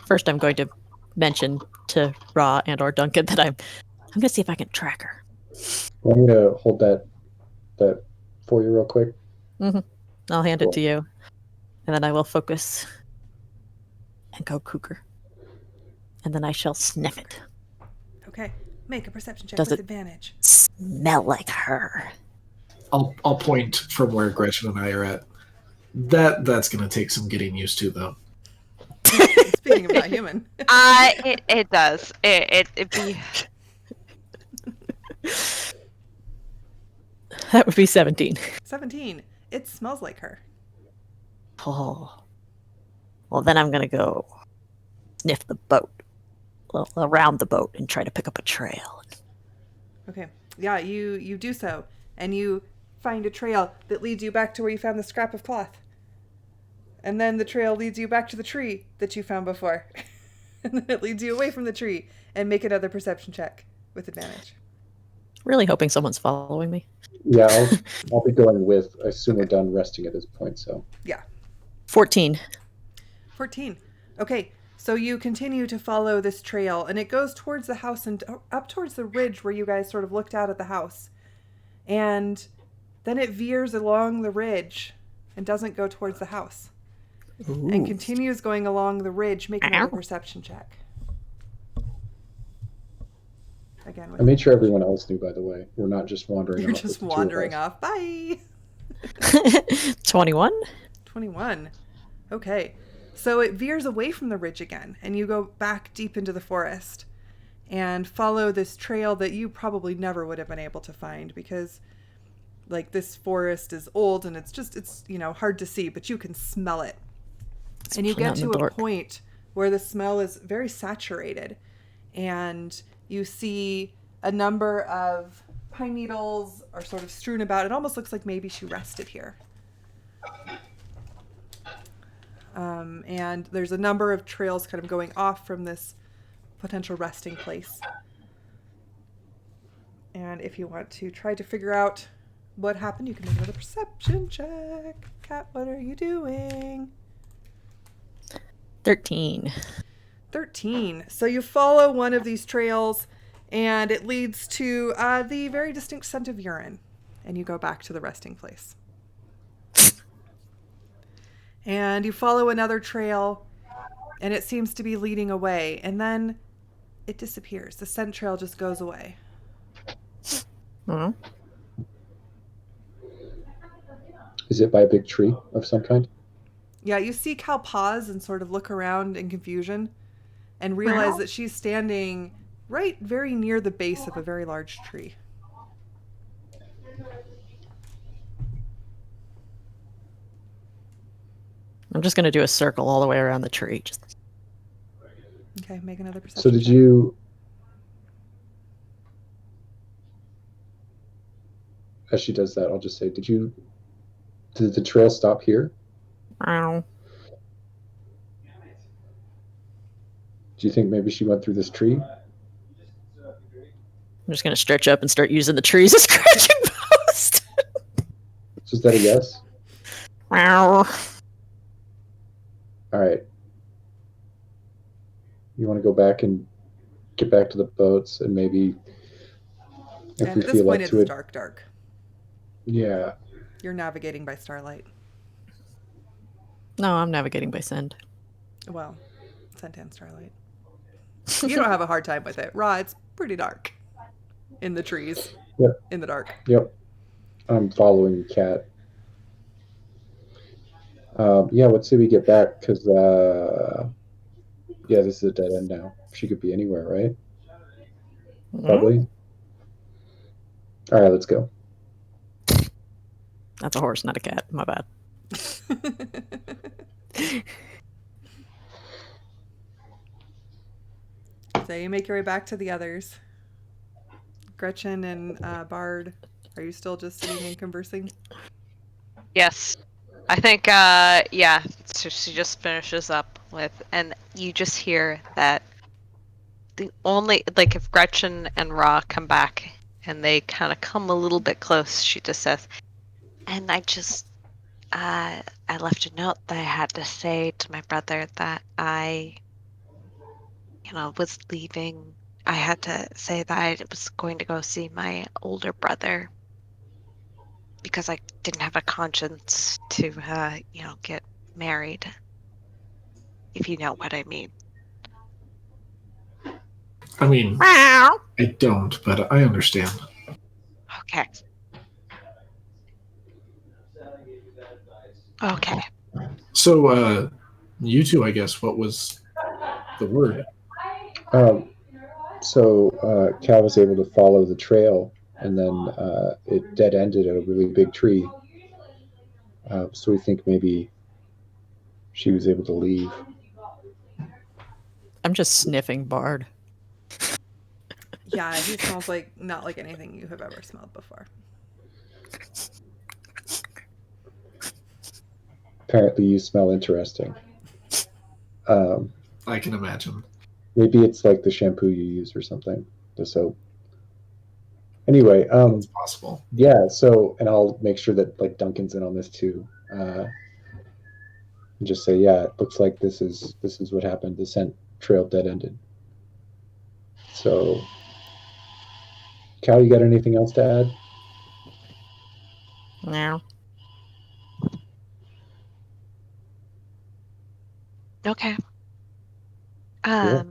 first I'm going to mention to Ra and or Duncan that I'm going to see if I can track her. Well, I'm gonna hold that for you real quick. I'll hand it to you, and then I will focus and go cougar, and then I shall sniff it. Okay. Make a perception check Does with it- advantage. Smell like her. I'll point from where Gretchen and I are at. That's going to take some getting used to, though. Speaking of not human. It does. It be. That would be 17. 17. It smells like her. Oh. Well, then I'm going to go sniff the boat. Well, around the boat and try to pick up a trail. Okay. Yeah, you do so. And you find a trail that leads you back to where you found the scrap of cloth. And then the trail leads you back to the tree that you found before. And then it leads you away from the tree. And make another perception check with advantage. Really hoping someone's following me. Yeah, I'll be going with. I assume we're done resting at this point. So 14. 14. Okay, So you continue to follow this trail, and it goes towards the house and up towards the ridge where you guys sort of looked out at the house. And then it veers along the ridge and doesn't go towards the house. And continues going along the ridge. Make another perception check. Again, I made sure everyone else knew, by the way. We're not just wandering You're off. just wandering off. Bye. 21. 21. Okay. So it veers away from the ridge again, and you go back deep into the forest and follow this trail that you probably never would have been able to find because, like, this forest is old and it's hard to see, but you can smell it. And you get to a point where the smell is very saturated, and you see a number of pine needles are sort of strewn about. It almost looks like maybe she rested here. And there's a number of trails kind of going off from this potential resting place. And if you want to try to figure out what happened, you can make another perception check. Kat, what are you doing? 13. 13. So you follow one of these trails, and it leads to the very distinct scent of urine. And you go back to the resting place. And you follow another trail, and it seems to be leading away. And then it disappears. The scent trail just goes away. Mm-hmm. Is it by a big tree of some kind? Yeah, you see Cal pause and sort of look around in confusion and realize that she's standing right very near the base of a very large tree. I'm just going to do a circle all the way around the tree. Okay, make another perception. So did you... As she does that, I'll just say, did the trail stop here? Ow. Do you think maybe she went through this tree? I'm just going to stretch up and start using the tree as a scratching post. Is that a yes? Ow. All right. You want to go back and get back to the boats and maybe if And we at this feel point, up it's to it. dark. Yeah. You're navigating by starlight. No, I'm navigating by send. Well, scent and starlight. You don't have a hard time with it. Raw, it's pretty dark in the trees. Yep. In the dark. Yep. I'm following the cat. Yeah, let's see if we get back because yeah, this is a dead end now. She could be anywhere, right? Probably. All right, let's go. That's a horse, not a cat. My bad. So you make your way back to the others. Gretchen and Bard, are you still just sitting and conversing? Yes. I think, yeah, so she just finishes up with, and you just hear that the only, like, if Gretchen and Ra come back and they kind of come a little bit close, she just says, and I just, I left a note that I had to say to my brother that I, was leaving. I had to say that I was going to go see my older brother because I didn't have a conscience to, get married, if you know what I mean. I mean, I don't, but I understand. Okay. Okay. So, you two, I guess, what was the word? So Cal was able to follow the trail, and then it dead ended at a really big tree. So we think maybe she was able to leave. I'm just sniffing Bard. Yeah, he smells like not like anything you have ever smelled before. Apparently, you smell interesting. I can imagine. Maybe it's like the shampoo you use or something, the soap. Anyway, It's possible. yeah. So, and I'll make sure that like Duncan's in on this too. and just say, yeah, it looks like this is what happened. The scent trail dead ended. So, Cal, you got anything else to add? No. Okay. Cool.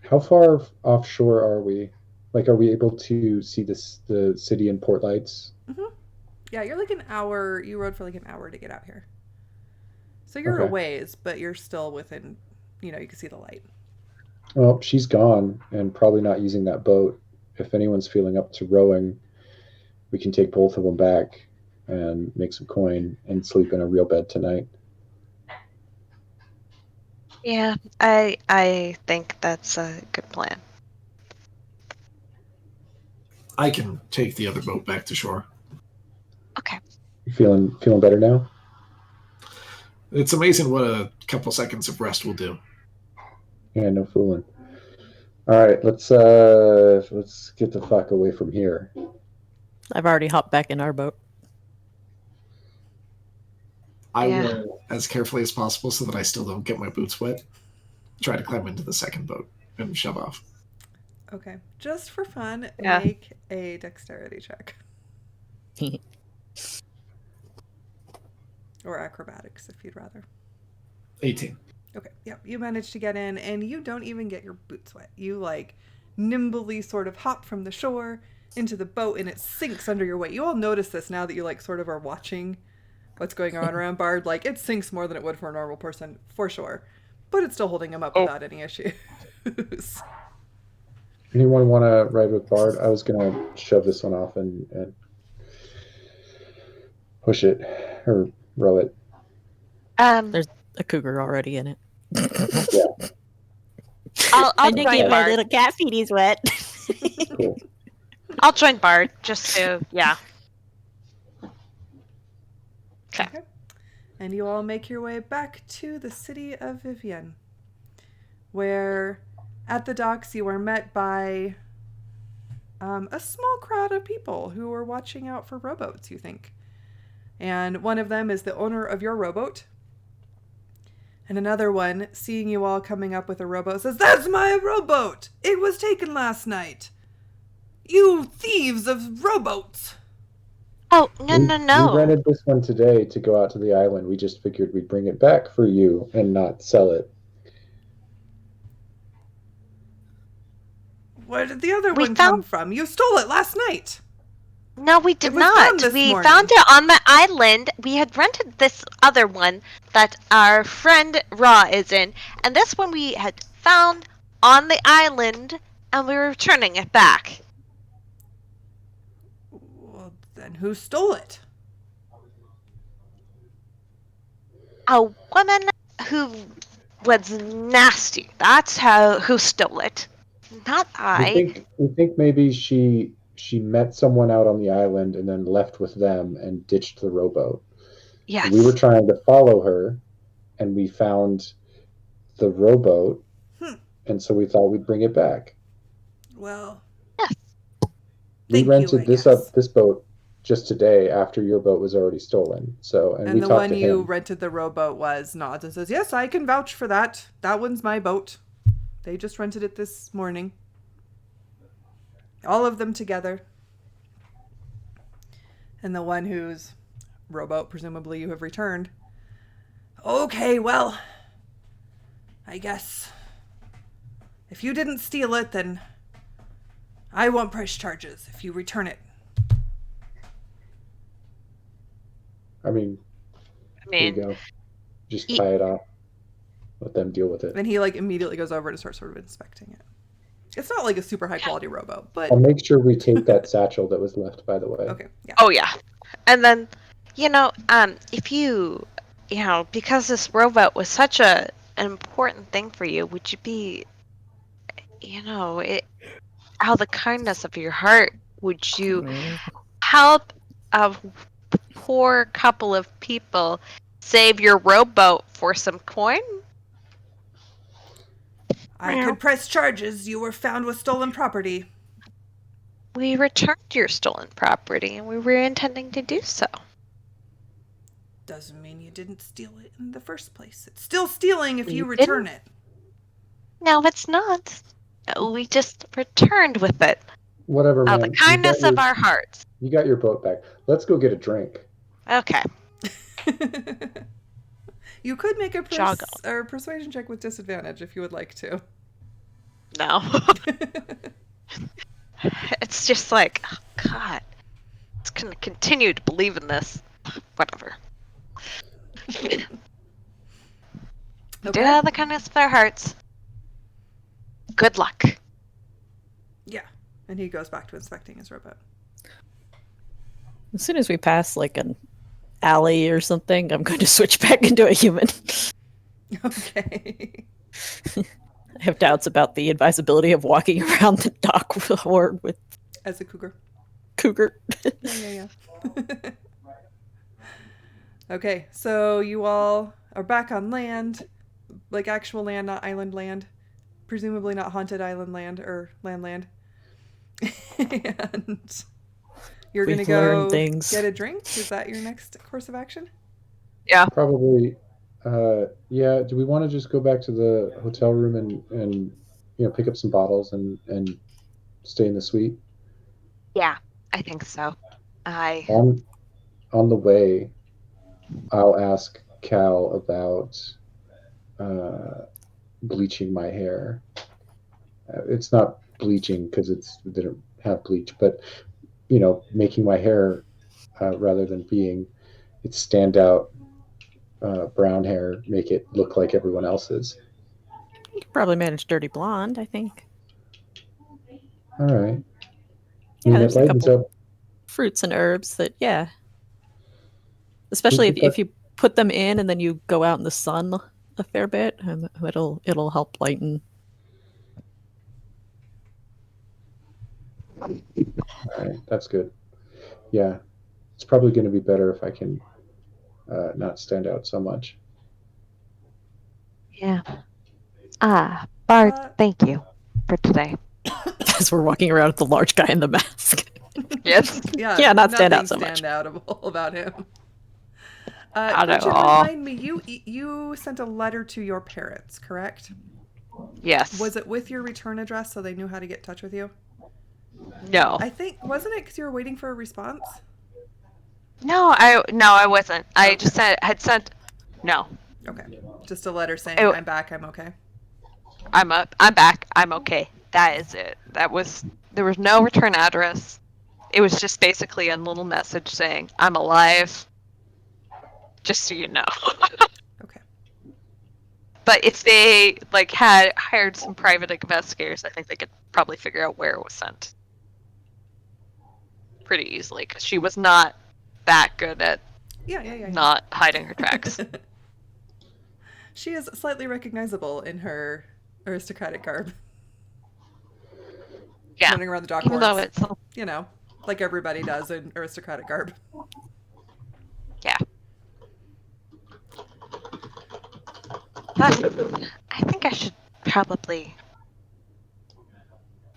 How far offshore are we? Like, are we able to see the city and port lights? Yeah, you're like an hour. You rode for like an hour to get out here. So you're a Okay. ways, but you're still within, you can see the light. Well, she's gone and probably not using that boat. If anyone's feeling up to rowing, we can take both of them back and make some coin and sleep in a real bed tonight. Yeah, I think that's a good plan. I can take the other boat back to shore. Okay. You feeling better now? It's amazing what a couple seconds of rest will do. Yeah, no fooling. All right, let's get the fuck away from here. I've already hopped back in our boat. I Yeah. will, as carefully as possible so that I still don't get my boots wet, try to climb into the second boat and shove off. Okay. Just for fun, Yeah. make a dexterity check. Or acrobatics, if you'd rather. 18. Okay, yep. You manage to get in, and you don't even get your boots wet. You, nimbly sort of hop from the shore into the boat, and it sinks under your weight. You all notice this now that you, sort of are watching what's going on around Bard. It sinks more than it would for a normal person, for sure. But it's still holding him up without any issues. Anyone want to ride with Bard? I was gonna shove this one off and push it or row it. There's a cougar already in it. Yeah, I'll did join get my Bard. little cat feeties wet. cool. I'll join Bard just to yeah. Okay. And you all make your way back to the city of Vivienne, where at the docks you are met by a small crowd of people who are watching out for rowboats, you think. And one of them is the owner of your rowboat. And another one, seeing you all coming up with a rowboat, says, "That's my rowboat! It was taken last night! You thieves of rowboats!" Oh, no. We rented this one today to go out to the island. We just figured we'd bring it back for you and not sell it. Where did the other We one come found- from? You stole it last night! No, we did It was gone not. this We morning. found it on the island. We had rented this other one that our friend Ra is in, and this one we had found on the island, and we were returning it back. Well, then who stole it? A woman who was nasty. That's who stole it. Not I. We think maybe she met someone out on the island and then left with them and ditched the rowboat. Yes. We were trying to follow her, and we found the rowboat, and so we thought we'd bring it back. Well, Yes. We Thank you, rented I this guess. this boat just today after your boat was already stolen. So and we the talked one to you him. rented the rowboat was nods and says, "Yes, I can vouch for that. That one's my boat. They just rented it this morning. All of them together." And the one whose rowboat, presumably, you have returned. "Okay, well, I guess if you didn't steal it, then I won't press charges if you return it." I mean, there you go. Just Ye- tie it off. Let them deal with it. And he immediately goes over to start sort of inspecting it. It's not a super high quality rowboat, but I'll make sure we take that satchel that was left, by the way. okay, yeah. Oh yeah. And then, if you, because this rowboat was such an important thing for you, would you be, out of the kindness of your heart, would you help a poor couple of people save your rowboat for some coin? I could press charges. You were found with stolen property. We returned your stolen property, and we were intending to do so. doesn't mean you didn't steal it in the first place. It's still stealing if you You return didn't? it. No, it's not. We just returned with it Whatever, out man. of the kindness of our hearts. You got your boat back. Let's go get a drink. Okay. You could make a Jog persuasion check with disadvantage if you would like to. No. It's just like, oh, God. It's going to continue to believe in this. Whatever. We did have the kindness of our hearts. Good luck. Yeah. And he goes back to inspecting his rowboat. As soon as we pass like an alley or something, I'm going to switch back into a human. Okay. I have doubts about the advisability of walking around the dock with As a cougar. cougar. Yeah. Okay, so you all are back on land, like actual land, not island land. Presumably not haunted island land or land. And you're going to We've go learned things. get a drink? Is that your next course of action? Yeah. Probably. Yeah. Do we want to just go back to the hotel room and pick up some bottles and stay in the suite? Yeah, I think so. On the way, I'll ask Cal about bleaching my hair. It's not bleaching because they don't have bleach, but making my hair rather than being its standout brown hair, make it look like everyone else's. You could probably manage dirty blonde, I think. All right. Yeah, it there's a lightens couple up. fruits and herbs that, yeah. Especially if you put them in and then you go out in the sun a fair bit, and it'll help lighten. All right, that's good. Yeah, it's probably going to be better if I can not stand out so much. Yeah. Bart, thank you for today. As we're walking around with the large guy in the mask. Yes. Yeah, not stand out so nothing much. standoutable about him. Not at Gretchen, all. remind me, you sent a letter to your parents, correct? Yes. Was it with your return address so they knew how to get in touch with you? No. I think, wasn't it because you were waiting for a response? No, I wasn't. I just had sent. No. Okay. Just a letter saying, Oh. I'm back, I'm okay. I'm back. I'm okay. That is it. There was no return address. It was just basically a little message saying, I'm alive. Just so you know. Okay. But if they had hired some private investigators, I think they could probably figure out where it was sent pretty easily, because she was not that good at Yeah. not hiding her tracks. She is slightly recognizable in her aristocratic garb. Yeah. Running around the dock Even though wards. it's Like everybody does in aristocratic garb. yeah. I think I should probably.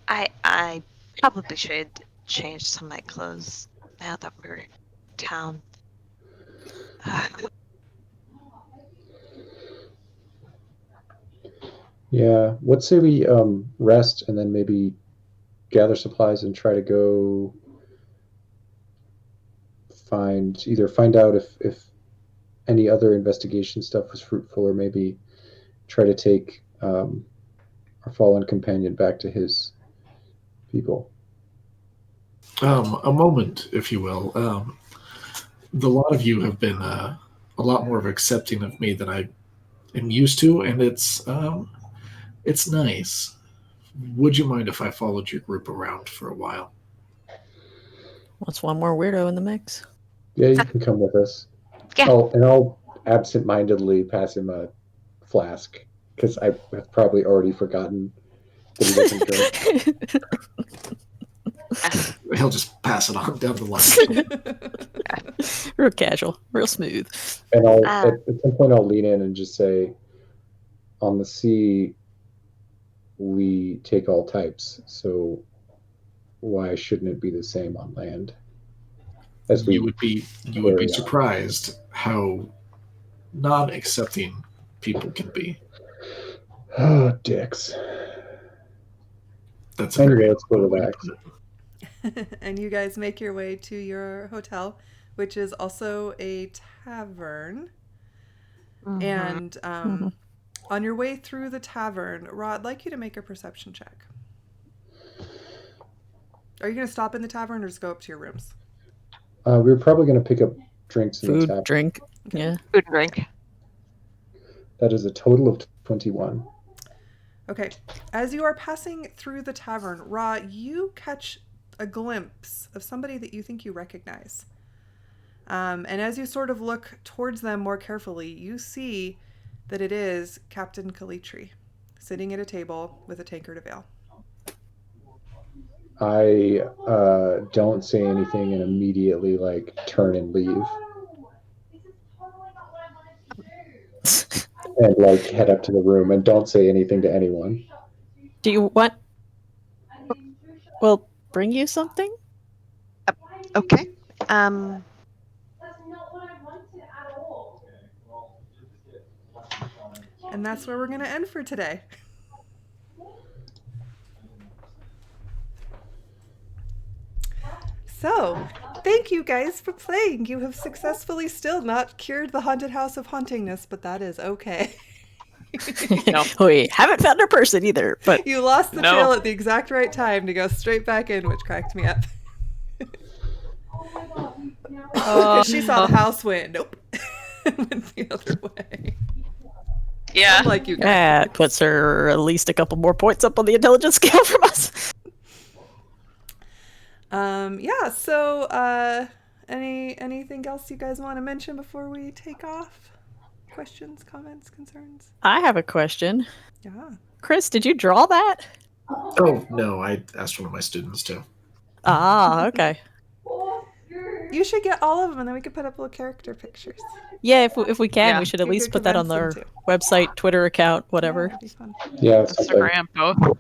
I probably should change some of my clothes now that we're in town. Yeah. Let's say we rest and then maybe gather supplies and try to go find out if any other investigation stuff was fruitful, or maybe try to take our fallen companion back to his people. A moment, if you will. The lot of you have been a lot more accepting of me than I am used to, and it's nice. Would you mind if I followed your group around for a while? What's one more weirdo in the mix? Yeah, you can come with us. Yeah. Oh, and I'll absent-mindedly pass him a flask because I have probably already forgotten that he doesn't drink. He'll just pass it on down the line. Real casual, real smooth. And I'll at some point I'll lean in and just say, on the sea, we take all types, so why shouldn't it be the same on land? As we You would be carry on. surprised how non-accepting people can be. Oh, dicks. That's a Anyway, very let's go way to relax. put it. And you guys make your way to your hotel, which is also a tavern. And on your way through the tavern, Rod, I'd like you to make a perception check. Are you going to stop in the tavern or just go up to your rooms? We're probably going to pick up drinks in the Food, tavern. drink. Okay. Yeah. Food and drink. That is a total of 21. Okay. As you are passing through the tavern, Ra, you catch a glimpse of somebody that you think you recognize. And as you sort of look towards them more carefully, you see that it is Captain Calitri sitting at a table with a tankard of ale. I don't say anything and immediately turn and leave. And head up to the room and don't say anything to anyone. Do you want? Well, bring you something? Okay. And that's where we're going to end for today. So, thank you guys for playing. You have successfully still not cured the haunted house of hauntingness, but that is okay. No. We haven't found her person either, but You lost the No. trail at the exact right time to go straight back in, which cracked me up. Because she saw the house win. Nope. Went the other way. Yeah. Unlike you guys. that puts her at least a couple more points up on the intelligence scale from us. Yeah, so anything else you guys want to mention before we take off? Questions, comments, concerns? I have a question. Yeah. Chris, did you draw that? Oh, no, I asked one of my students to. Ah, okay. You should get all of them and then we could put up little character pictures. Yeah, if we can, Yeah. we should at You least could put that on convince our them website, Twitter account, whatever. Yeah, that'd be fun. Yeah, something. Instagram, both.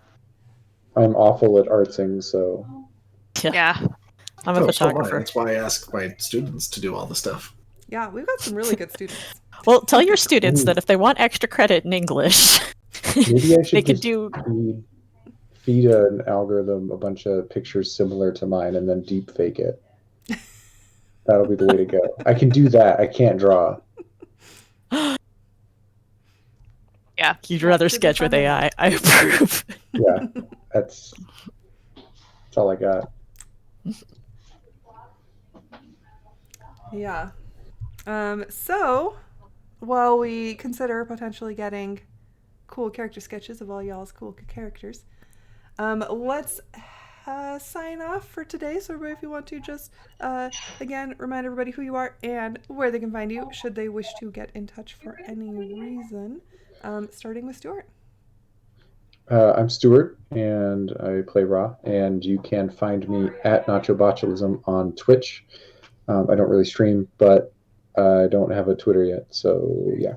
I'm awful at artsing, so Yeah. I'm a So am I. photographer. That's why I ask my students to do all the stuff. Yeah, we've got some really good students. Well, tell your students that if they want extra credit in English, maybe I should they could just do. feed an algorithm a bunch of pictures similar to mine and then deep fake it. That'll be the way to go. I can do that. I can't draw. Yeah. You'd rather should be sketch with fun. AI. I approve. Yeah, that's all I got. Yeah. So, while we consider potentially getting cool character sketches of all y'all's cool characters, let's sign off for today. So, everybody, if you want to just, again, remind everybody who you are and where they can find you should they wish to get in touch for any reason, starting with Stuart. I'm Stuart, and I play Ra, and you can find me at Nacho Botulism on Twitch. I don't really stream, but I don't have a Twitter yet, so yeah.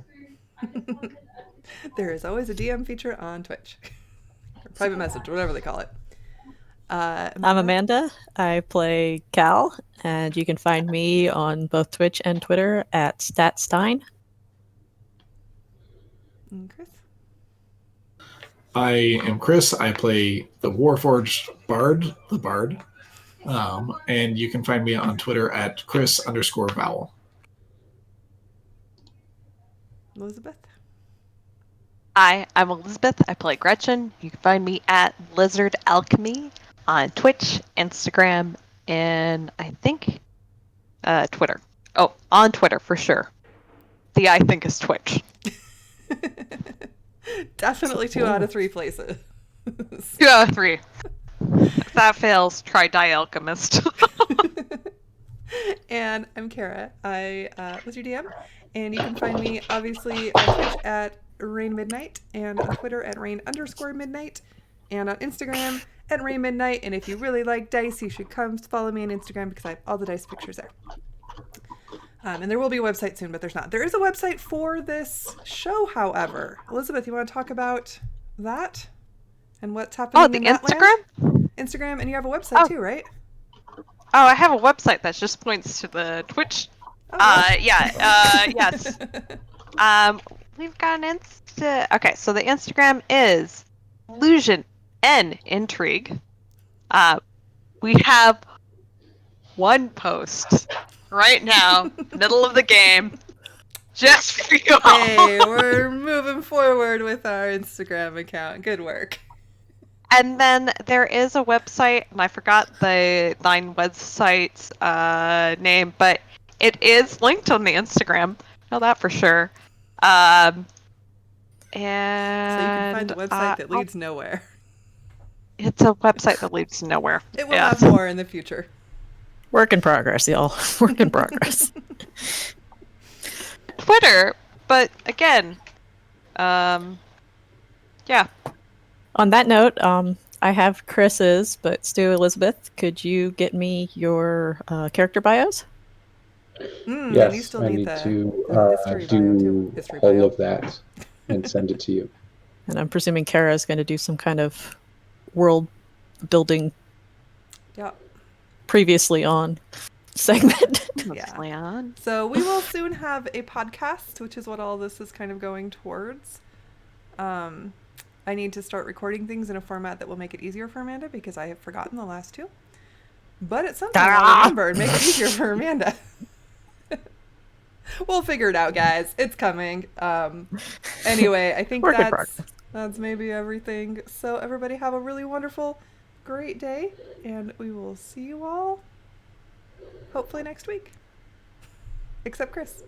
There is always a DM feature on Twitch. Or private message, whatever they call it. I'm Amanda. I play Cal, and you can find me on both Twitch and Twitter at Statstein. And Chris? I am Chris. I play the Warforged Bard, the Bard. And you can find me on Twitter at Chris_Vowel. Elizabeth? Hi, I'm Elizabeth. I play Gretchen. You can find me at Lizard Alchemy on Twitch, Instagram, and I think Twitter. Oh, on Twitter for sure. The I think is Twitch. Definitely 2 out of 3 places. 2 out of 3. If that fails, try Die Alchemist. And I'm Kara. I was your DM, and you can find me obviously on Twitch at Rain Midnight, and on Twitter at Rain_Midnight, and on Instagram at Rain Midnight. And if you really like dice, you should come follow me on Instagram because I have all the dice pictures there. And there will be a website soon, but there's not. There is a website for this show, however. Elizabeth, you want to talk about that and what's happening? Oh, the in that Instagram? land? Instagram, and you have a website too, right? Oh, I have a website that just points to the Twitch Yes. We've got an Insta. Okay, so the Instagram is Illusion N Intrigue. We have one post right now, middle of the game, just for you all. Hey, we're moving forward with our Instagram account. Good work. And then there is a website, and I forgot the Thine website's name, but it is linked on the Instagram. Know that for sure. And So you can find the website that leads nowhere. It's a website that leads nowhere. It will have more in the future. Work in progress, y'all. Work in progress. Twitter, but again, yeah. On that note, I have Chris's, but Stu, Elizabeth, could you get me your character bios? And you Yes, still I need need the to history bio, too. do History all bio. of that and send it to you. And I'm presuming Kara is going to do some kind of world building Yeah. previously on segment. Yeah. Plan. So we will soon have a podcast, which is what all this is kind of going towards. I need to start recording things in a format that will make it easier for Amanda because I have forgotten the last two. But it's something I'll remember and make it easier for Amanda. We'll figure it out, guys. It's coming. Anyway, I think that's maybe everything. So everybody have a really wonderful, great day, and we will see you all hopefully next week. Except Chris.